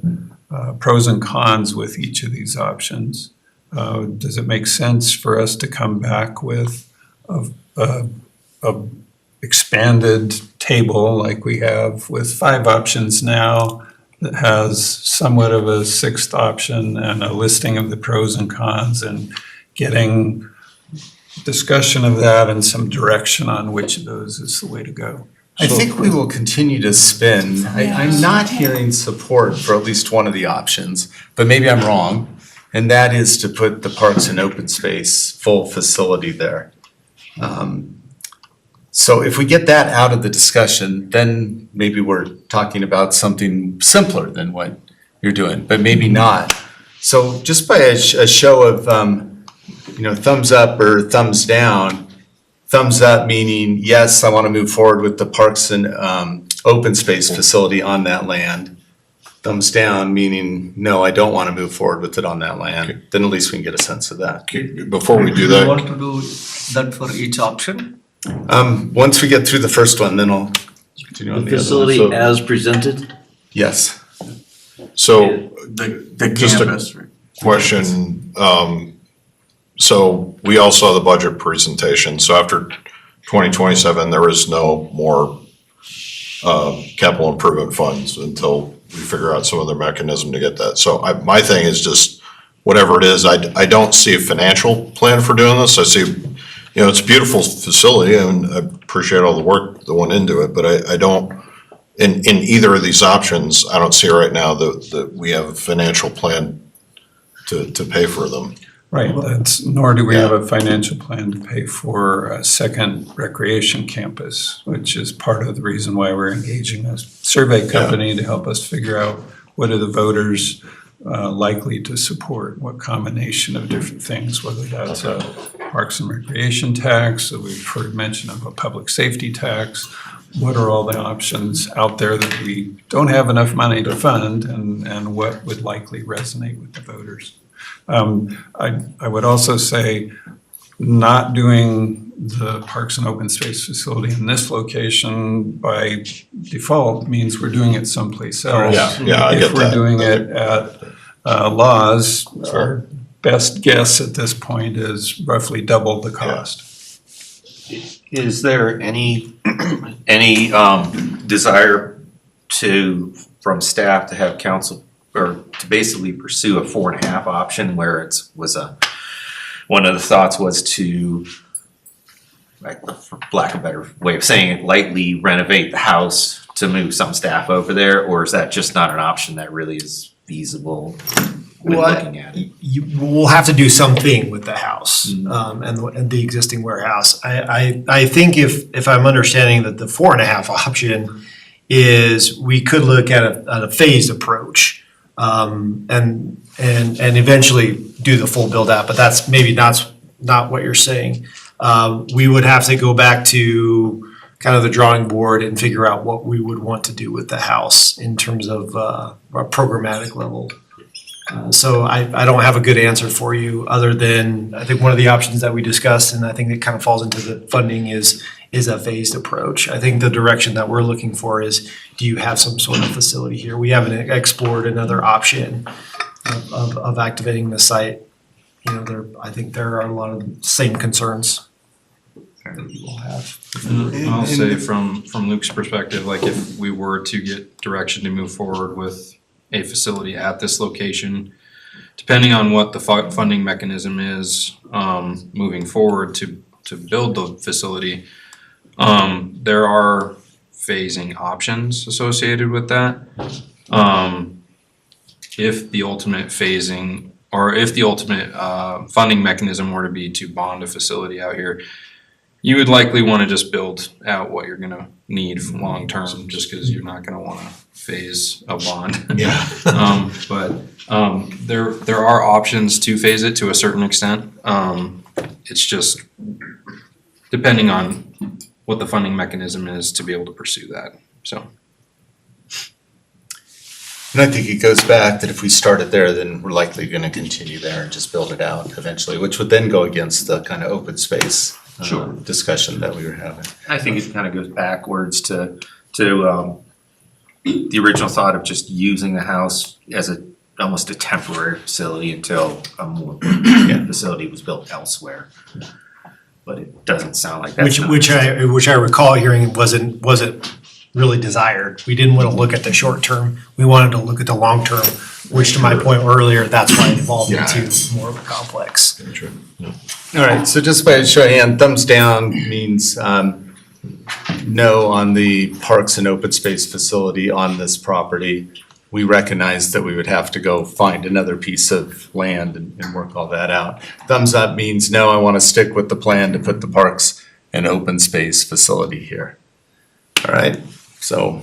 Speaker 11: pros and cons with each of these options. Does it make sense for us to come back with a expanded table like we have with 5 options now that has somewhat of a sixth option and a listing of the pros and cons, and getting discussion of that and some direction on which of those is the way to go?
Speaker 1: I think we will continue to spin. I'm not hearing support for at least one of the options, but maybe I'm wrong. And that is to put the parks and open space full facility there. So if we get that out of the discussion, then maybe we're talking about something simpler than what you're doing, but maybe not. So just by a show of, thumbs up or thumbs down, thumbs up meaning, yes, I want to move forward with the parks and open space facility on that land. Thumbs down meaning, no, I don't want to move forward with it on that land. Okay. Then at least we can get a sense of that.
Speaker 3: Before we do that.
Speaker 21: You want to do that for each option?
Speaker 1: Once we get through the first one, then I'll continue on the
Speaker 5: facility
Speaker 1: other one.
Speaker 5: as presented?
Speaker 1: Yes.
Speaker 3: So
Speaker 9: The
Speaker 3: just
Speaker 9: campus.
Speaker 3: a question. So we all saw the budget presentation. So after 2027, there is no more capital improvement funds until we figure out some other mechanism to get that. So my thing is just whatever it is, I don't see a financial plan for doing this. I see, it's a beautiful facility and I appreciate all the work that went into it, but I don't, in either of these options, I don't see right now that we have a financial plan to pay for them.
Speaker 11: Right, nor do we have a financial plan to pay for a second recreation campus, which is part of the reason why we're engaging a survey company to help us figure out what are the voters likely to support, what combination of different things, whether that's a parks and recreation tax, we've heard mention of a public safety tax. What are all the options out there that we don't have enough money to fund, and what would likely resonate with the voters? I would also say not doing the Parks and Open Space facility in this location by default means we're doing it someplace else.
Speaker 3: Yeah, I get
Speaker 11: If we're
Speaker 3: that.
Speaker 11: doing it at Laws, our best guess at this point is roughly double the cost.
Speaker 18: Is there any desire from staff to have council, or to basically pursue a 4.5 option where one of the thoughts was to, like, for lack of a better way of saying it, lightly renovate the house to move some staff over there, or is that just not an option that really is feasible when looking at it?
Speaker 16: We'll have to do something with the house and the existing warehouse. I think if I'm understanding that the 4.5 option is we could look at a phased approach. And eventually do the full build out, but that's maybe not not what you're saying. We would have to go back to kind of the drawing board and figure out what we would want to do with the house in terms of a programmatic level. So I don't have a good answer for you other than I think one of the options that we discussed, and I think it kind of falls into the funding, is a phased approach. I think the direction that we're looking for is, do you have some sort of facility here? We haven't explored another option of activating the site. You know, I think there are a lot of the same concerns that people have.
Speaker 10: I'll say from Luke's perspective, like if we were to get direction to move forward with a facility at this location, depending on what the funding mechanism is moving forward to build the facility, there are phasing options associated with that. If the ultimate phasing or if the ultimate funding mechanism were to be to bond a facility out here, you would likely want to just build out what you're going to need for long term, just because you're not going to want to phase a bond.
Speaker 1: Yeah.
Speaker 10: There are options to phase it to a certain extent. It's just depending on what the funding mechanism is to be able to pursue that. So.
Speaker 1: And I think it goes back that if we start it there, then we're likely going to continue there and just build it out eventually, which would then go against the kind of open space discussion that we were having.
Speaker 18: I think it kind of goes backwards to the original thought of just using the house as almost a temporary facility until a more permanent facility was built elsewhere. But it doesn't sound like that's
Speaker 16: Which I recall hearing wasn't really desired. We didn't want to look at the short term. We wanted to look at the long term, which to my point earlier, that's why it evolved into more of a complex.
Speaker 1: True. All right, so just by a show of hand, thumbs down means no on the parks and open space facility on this property. We recognize that we would have to go find another piece of land and work all that out. Thumbs up means no, I want to stick with the plan to put the parks and open space facility here. All right, so.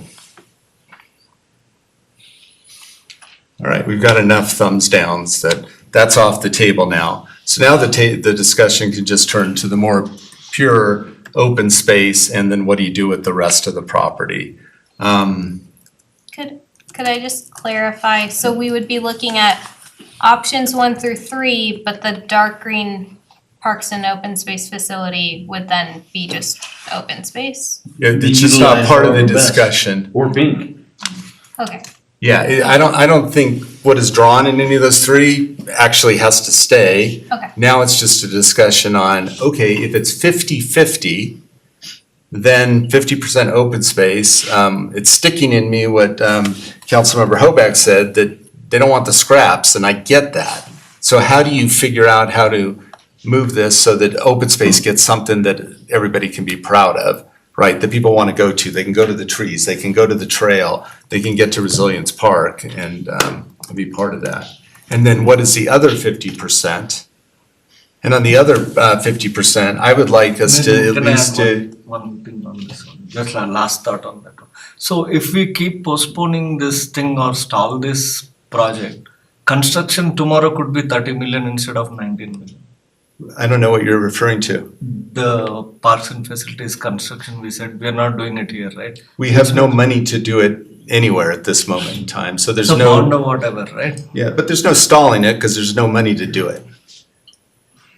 Speaker 1: All right, we've got enough thumbs downs that's off the table now. So now the discussion can just turn to the more pure open space, and then what do you do with the rest of the property?
Speaker 15: Could I just clarify? So we would be looking at options 1 through 3, but the dark green parks and open space facility would then be just open space?
Speaker 1: Yeah, it's just not part of the discussion.
Speaker 5: Or pink.
Speaker 15: Okay.
Speaker 1: Yeah, I don't think what is drawn in any of those three actually has to stay.
Speaker 15: Okay.
Speaker 1: Now it's just a discussion on, okay, if it's 50-50, then 50% open space. It's sticking in me what Councilmember Hoback said, that they don't want the scraps, and I get that. So how do you figure out how to move this so that open space gets something that everybody can be proud of? Right, that people want to go to. They can go to the trees, they can go to the trail, they can get to Resilience Park and be part of that. And then what is the other 50%? And on the other 50%, I would like us to at least to.
Speaker 21: One thing on this one, just a last thought on that one. So if we keep postponing this thing or stall this project, construction tomorrow could be 30 million instead of 19 million.
Speaker 1: I don't know what you're referring to.
Speaker 21: The parks and facilities construction, we said we're not doing it here, right?
Speaker 1: We have no money to do it anywhere at this moment in time, so there's
Speaker 21: So
Speaker 1: no.
Speaker 21: bond or whatever, right?
Speaker 1: Yeah, but there's no stalling it because there's no money to do it.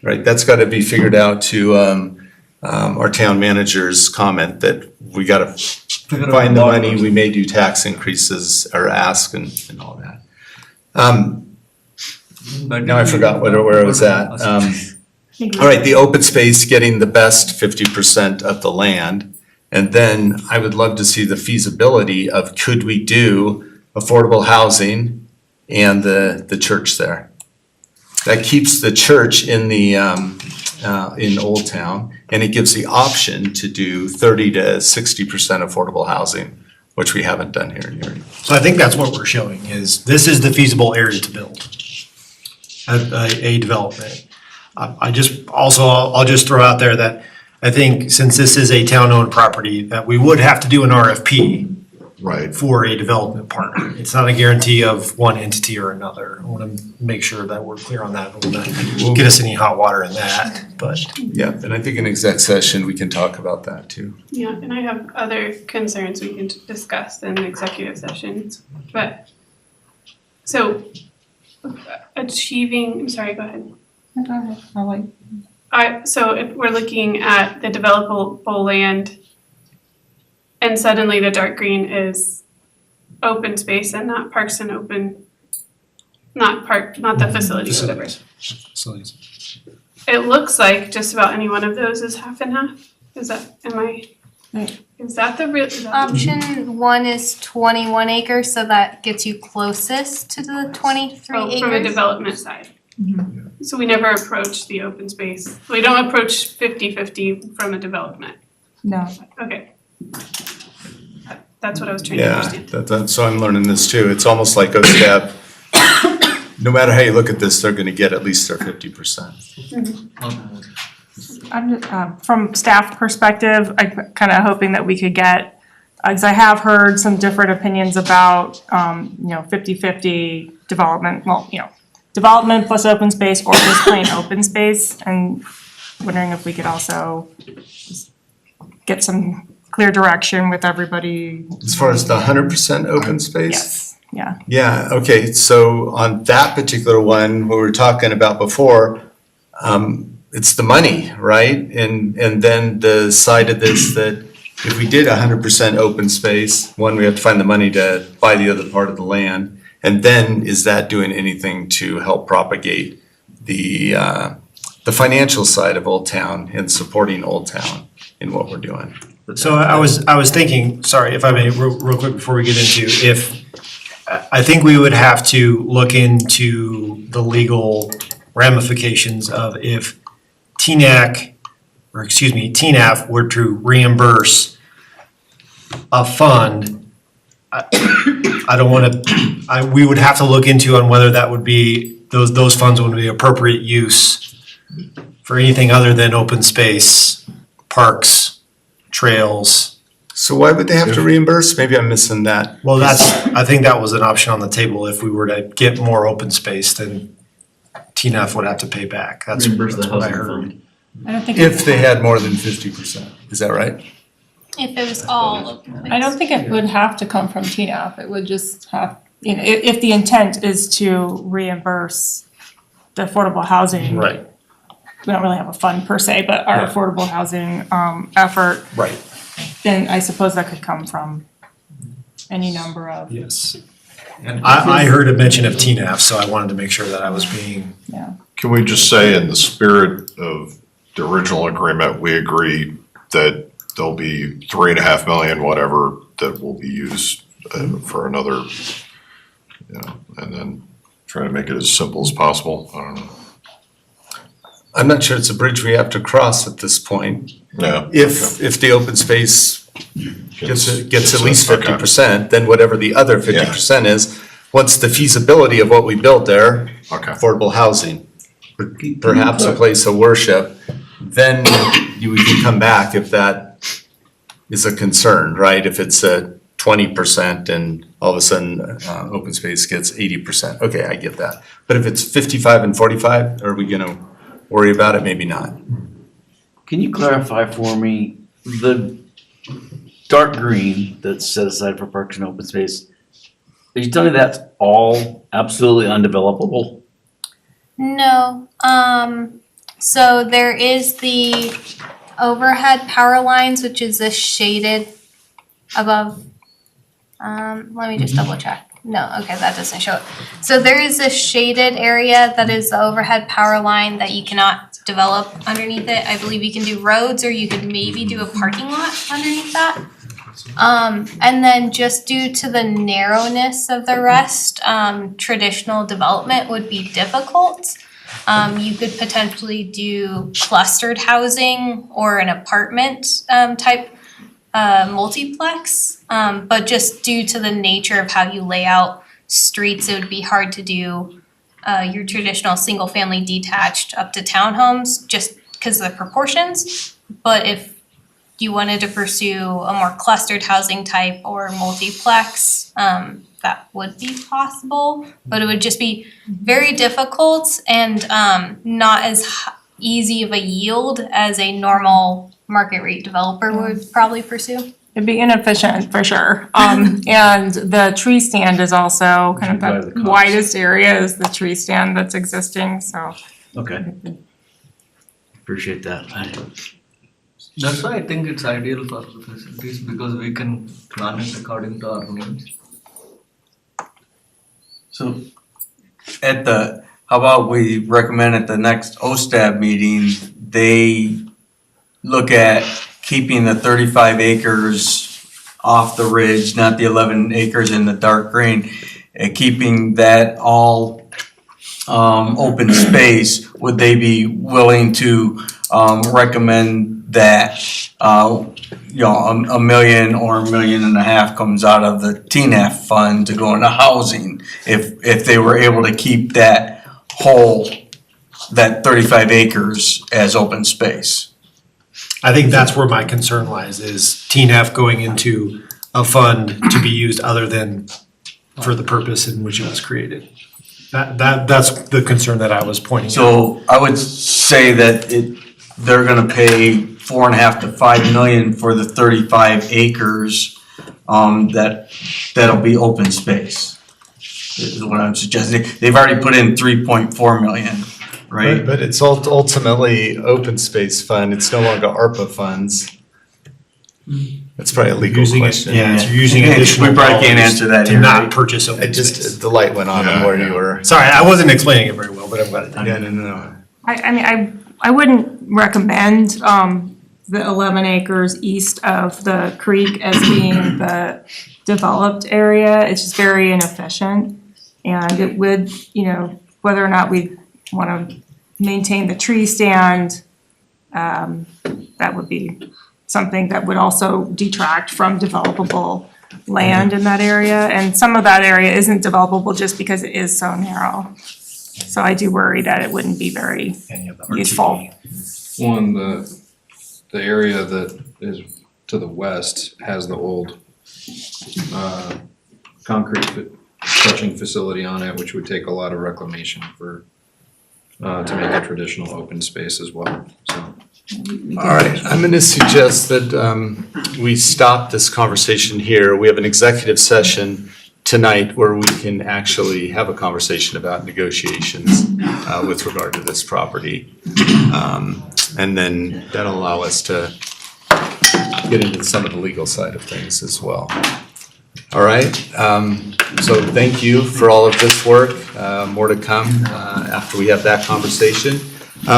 Speaker 1: Right, that's got to be figured out to our town manager's comment that we got to find the money. We may do tax increases or ask and all that. Now I forgot where I was at. All right, the open space getting the best 50% of the land. And then I would love to see the feasibility of could we do affordable housing and the church there. That keeps the church in the in Old Town, and it gives the option to do 30 to 60% affordable housing, which we haven't done here in Erie.
Speaker 16: So I think that's what we're showing is this is the feasible area to build a development. I'll just throw out there that I think since this is a town-owned property, that we would have to do an RFP
Speaker 3: Right.
Speaker 16: for a development partner. It's not a guarantee of one entity or another. I want to make sure that we're clear on that. We'll not get us any hot water in that, but.
Speaker 1: Yeah, and I think in exec session, we can talk about that too.
Speaker 4: Yeah, and I have other concerns we can discuss in executive sessions, but, so, achieving, sorry, go ahead.
Speaker 17: Go ahead, I'll wait.
Speaker 4: So if we're looking at the developable land and suddenly the dark green is open space and not parks and open, not the facilities, whatever.
Speaker 16: Facilities.
Speaker 4: It looks like just about any one of those is half and half. Is that, is that the real?
Speaker 15: Option 1 is 21 acres, so that gets you closest to the 23 acres.
Speaker 4: From a development side. So we never approach the open space. We don't approach 50-50 from a development.
Speaker 17: No.
Speaker 4: Okay. That's what I was trying to
Speaker 1: Yeah,
Speaker 4: understand.
Speaker 1: so I'm learning this too. It's almost like OSTEP. No matter how you look at this, they're gonna get at least their 50%.
Speaker 17: I'm just, from staff perspective, I'm kind of hoping that we could get, because I have heard some different opinions about, 50-50 development, development plus open space or just plain open space, and wondering if we could also just get some clear direction with everybody.
Speaker 1: As far as the 100% open space?
Speaker 17: Yes, yeah.
Speaker 1: Yeah, okay, so on that particular one, what we were talking about before, it's the money, right? And then the side of this that if we did 100% open space, one, we have to find the money to buy the other part of the land. And then is that doing anything to help propagate the financial side of Old Town and supporting Old Town in what we're doing?
Speaker 16: So I was thinking, sorry, if I may, real quick before we get into, I think we would have to look into the legal ramifications of if TNAF were to reimburse a fund. I don't want to, we would have to look into on whether that would be, those funds would be appropriate use for anything other than open space, parks, trails.
Speaker 1: So why would they have to reimburse? Maybe I'm missing that.
Speaker 16: Well, I think that was an option on the table. If we were to get more open space, then TNF would have to pay back. That's what I heard.
Speaker 17: I don't think.
Speaker 1: If they had more than 50%, is that right?
Speaker 15: If it was all open space.
Speaker 17: I don't think it would have to come from TNAF. It would just have, if the intent is to reimburse the affordable housing.
Speaker 16: Right.
Speaker 17: We don't really have a fund per se, but our
Speaker 16: Yeah.
Speaker 17: affordable housing effort,
Speaker 16: Right.
Speaker 17: then I suppose that could come from any number of.
Speaker 16: Yes. And I heard a mention of TNAF, so I wanted to make sure that I was being.
Speaker 17: Yeah.
Speaker 3: Can we just say in the spirit of the original agreement, we agree that there'll be 3.5 million, whatever, that will be used for another, and then try to make it as simple as possible. I don't know.
Speaker 1: I'm not sure it's a bridge we have to cross at this point.
Speaker 3: Yeah.
Speaker 1: If the open space gets at least
Speaker 3: Okay.
Speaker 1: 50%, then whatever the other 50% is, what's the feasibility of what we built there?
Speaker 3: Okay.
Speaker 1: Affordable housing, perhaps a place of worship, then we can come back if that is a concern, right? If it's a 20% and all of a sudden, open space gets 80%, okay, I get that. But if it's 55 and 45, are we gonna worry about it? Maybe not.
Speaker 5: Can you clarify for me, the dark green that's set aside for parks and open space, are you telling me that's all absolutely undevelopable?
Speaker 15: No, so there is the overhead power lines, which is this shaded above. Let me just double check. No, okay, that doesn't show it. So there is a shaded area that is the overhead power line that you cannot develop underneath it. I believe you can do roads or you could maybe do a parking lot underneath that. And then just due to the narrowness of the rest, traditional development would be difficult. You could potentially do clustered housing or an apartment type multiplex, but just due to the nature of how you lay out streets, it would be hard to do your traditional single family detached up to townhomes just because of the proportions. But if you wanted to pursue a more clustered housing type or multiplex, that would be possible, but it would just be very difficult and not as easy of a yield as a normal market rate developer would probably pursue.
Speaker 17: It'd be inefficient for sure. And the tree stand is also kind
Speaker 5: Drive
Speaker 17: of
Speaker 5: the
Speaker 17: the
Speaker 5: cost.
Speaker 17: widest area is the tree stand that's existing, so.
Speaker 5: Okay. Appreciate that.
Speaker 21: That's why I think it's ideal for the facilities because we can plan it according to our needs.
Speaker 9: So how about we recommend at the next OSTAB meeting, they look at keeping the 35 acres off the ridge, not the 11 acres in the dark green, and keeping that all open space. Would they be willing to recommend that $1 million or $1.5 million comes out of the TNF fund to go into housing if they were able to keep that whole, that 35 acres as open space?
Speaker 16: I think that's where my concern lies, is TNF going into a fund to be used other than for the purpose in which it was created. That's the concern that I was pointing out.
Speaker 9: So I would say that they're gonna pay $4.5 to $5 million for the 35 acres, that'll be open space, is what I'm suggesting. They've already put in $3.4 million, right?
Speaker 1: But it's ultimately open space fund. It's no longer ARPA funds. That's probably a legal question.
Speaker 16: You're using additional
Speaker 9: We probably can't
Speaker 16: dollars
Speaker 9: answer that
Speaker 16: to
Speaker 9: here,
Speaker 16: not
Speaker 9: right?
Speaker 16: purchase open
Speaker 1: It
Speaker 16: space.
Speaker 1: just, the light went on where you were.
Speaker 16: Sorry, I wasn't explaining it very well, but I'm glad it did.
Speaker 1: Yeah, no.
Speaker 17: I mean, I wouldn't recommend the 11 acres east of the creek as being the developed area. It's just very inefficient. And it would, whether or not we want to maintain the tree stand, that would be something that would also detract from developable land in that area. And some of that area isn't developable just because it is so narrow. So I do worry that it wouldn't be very useful.
Speaker 10: One, the area that is to the west has the old concrete crushing facility on it, which would take a lot of reclamation to make a traditional open space as well, so.
Speaker 1: All right, I'm going to suggest that we stop this conversation here. We have an executive session tonight where we can actually have a conversation about negotiations with regard to this property. And then that'll allow us to get into some of the legal side of things as well. All right, so thank you for all of this work. More to come after we have that conversation.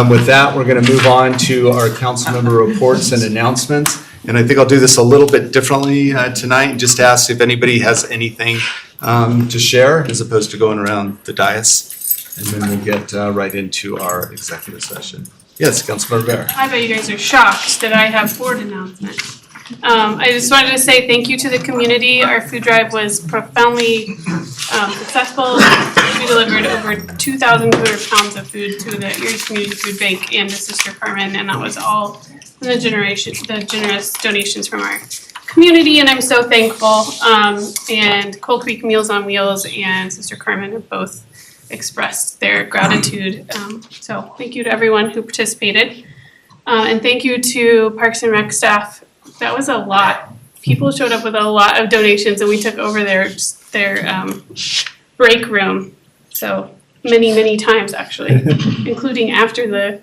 Speaker 1: With that, we're going to move on to our council member reports and announcements. And I think I'll do this a little bit differently tonight and just ask if anybody has anything to share as opposed to going around the dais. And then we'll get right into our executive session. Yes, Councilmember Bear.
Speaker 4: I bet you guys are shocked that I have board announcements. I just wanted to say thank you to the community. Our food drive was profoundly successful. We delivered over 2,200 pounds of food to the Erie Community Food Bank and to Sister Carmen, and that was all from the generous donations from our community, and I'm so thankful. And Coal Creek Meals on Wheels and Sister Carmen have both expressed their gratitude. So thank you to everyone who participated. And thank you to Parks and Rec staff. That was a lot. People showed up with a lot of donations, and we took over their break room. So many times actually, including after the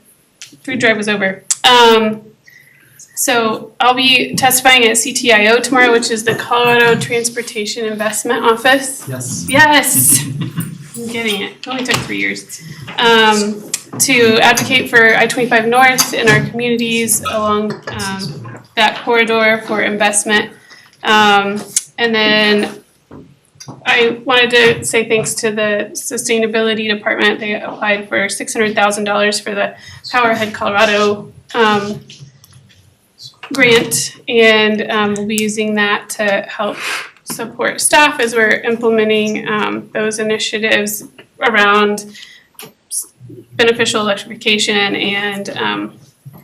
Speaker 4: food drive was over. So I'll be testifying at CTIO tomorrow, which is the Colorado Transportation Investment Office. Yes. I'm getting it. It only took 3 years. To advocate for I-25 North in our communities along that corridor for investment. And then I wanted to say thanks to the Sustainability Department. They applied for $600,000 for the Powerhead Colorado grant, and we'll be using that to help support staff as we're implementing those initiatives around beneficial electrification and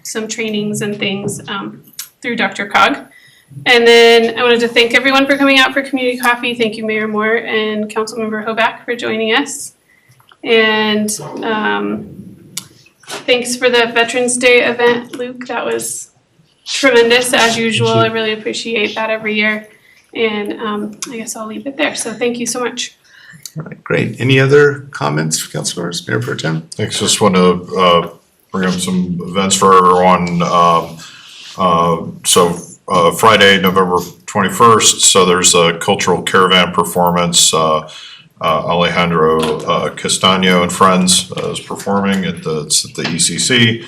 Speaker 4: some trainings and things through Dr. And then I wanted to thank everyone for coming out for community coffee. Thank you, Mayor Moore and Councilmember Hoback for joining us. And thanks for the Veterans Day event, Luke. That was tremendous as usual. I really appreciate that every year. And I guess I'll leave it there. So thank you so much.
Speaker 1: All right, great. Any other comments, councilors, Mayor Pro Tem?
Speaker 3: Thanks. Just want to bring up some events for everyone. Friday, November 21st, so there's a cultural caravan performance. Alejandro Castaño and Friends is performing it's at the ECC.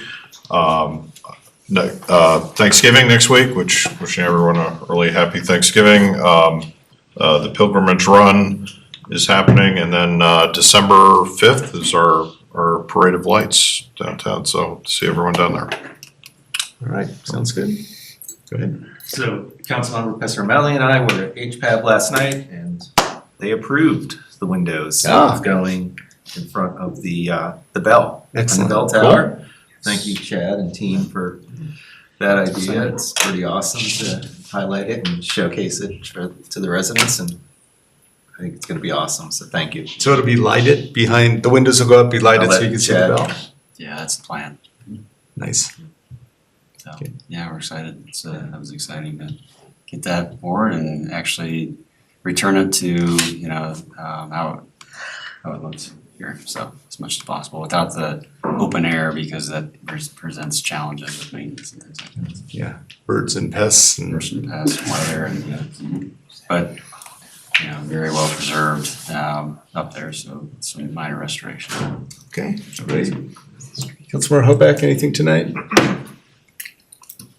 Speaker 3: Thanksgiving next week, which wishing everyone a really happy Thanksgiving. The Pilgrimage Run is happening, and then December 5th is our Parade of Lights downtown, so see everyone down there.
Speaker 1: All right, sounds good. Go ahead.
Speaker 18: So Councilmember Pesarmelli and I were at HPAB last night, and they approved the windows going in front of the bell.
Speaker 1: Excellent.
Speaker 18: On the bell tower. Thank you, Chad and team, for that idea. It's pretty awesome to highlight it and showcase it to the residents, and I think it's gonna be awesome, so thank you.
Speaker 1: So it'll be lighted behind, the windows will go up, be lighted so you can see the bell?
Speaker 19: Yeah, that's the plan.
Speaker 1: Nice.
Speaker 19: So, yeah, we're excited. That was exciting to get that forward and actually return it to, how it looks here. So as much as possible without the open air, because that presents challenges with maintenance and things like that.
Speaker 1: Yeah, birds and pests and
Speaker 19: weather and, but, very well preserved, up there. So some minor restoration.
Speaker 1: Okay, great. Councilmember Hoback, anything tonight?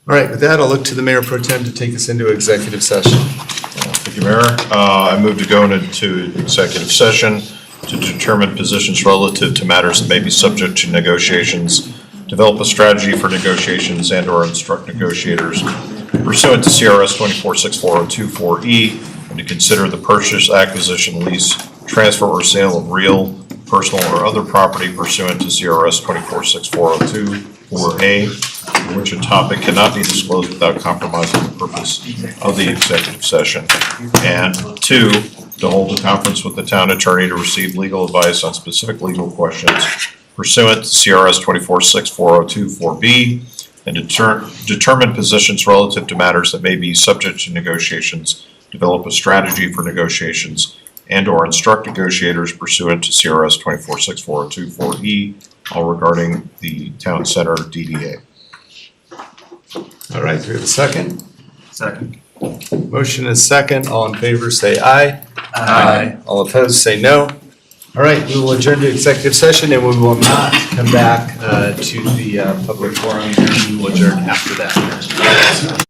Speaker 1: All right, with that, I'll look to the Mayor Pro Tem to take us into executive session.
Speaker 3: Thank you, Mayor. I move to go into executive session to determine positions relative to matters that may be subject to negotiations, develop a strategy for negotiations, and/or instruct negotiators pursuant to CRS 246402-4E, and to consider the purchase, acquisition, lease, transfer, or sale of real, personal, or other property pursuant to CRS 246402-4A, in which a topic cannot be disclosed without compromising the purpose of the executive session. And 2, to hold a conference with the town attorney to receive legal advice on specific legal questions pursuant to CRS 246402-4B, and determine positions relative to matters that may be subject to negotiations, develop a strategy for negotiations, and/or instruct negotiators pursuant to CRS 246402-4E, all regarding the town center DDA.
Speaker 1: All right, do we have a second?
Speaker 18: Second.
Speaker 1: Motion is second. All in favor, say aye.
Speaker 18: Aye.
Speaker 1: All opposed, say no. All right, we will adjourn to executive session, and we will not come back to the public forum. We will adjourn after that.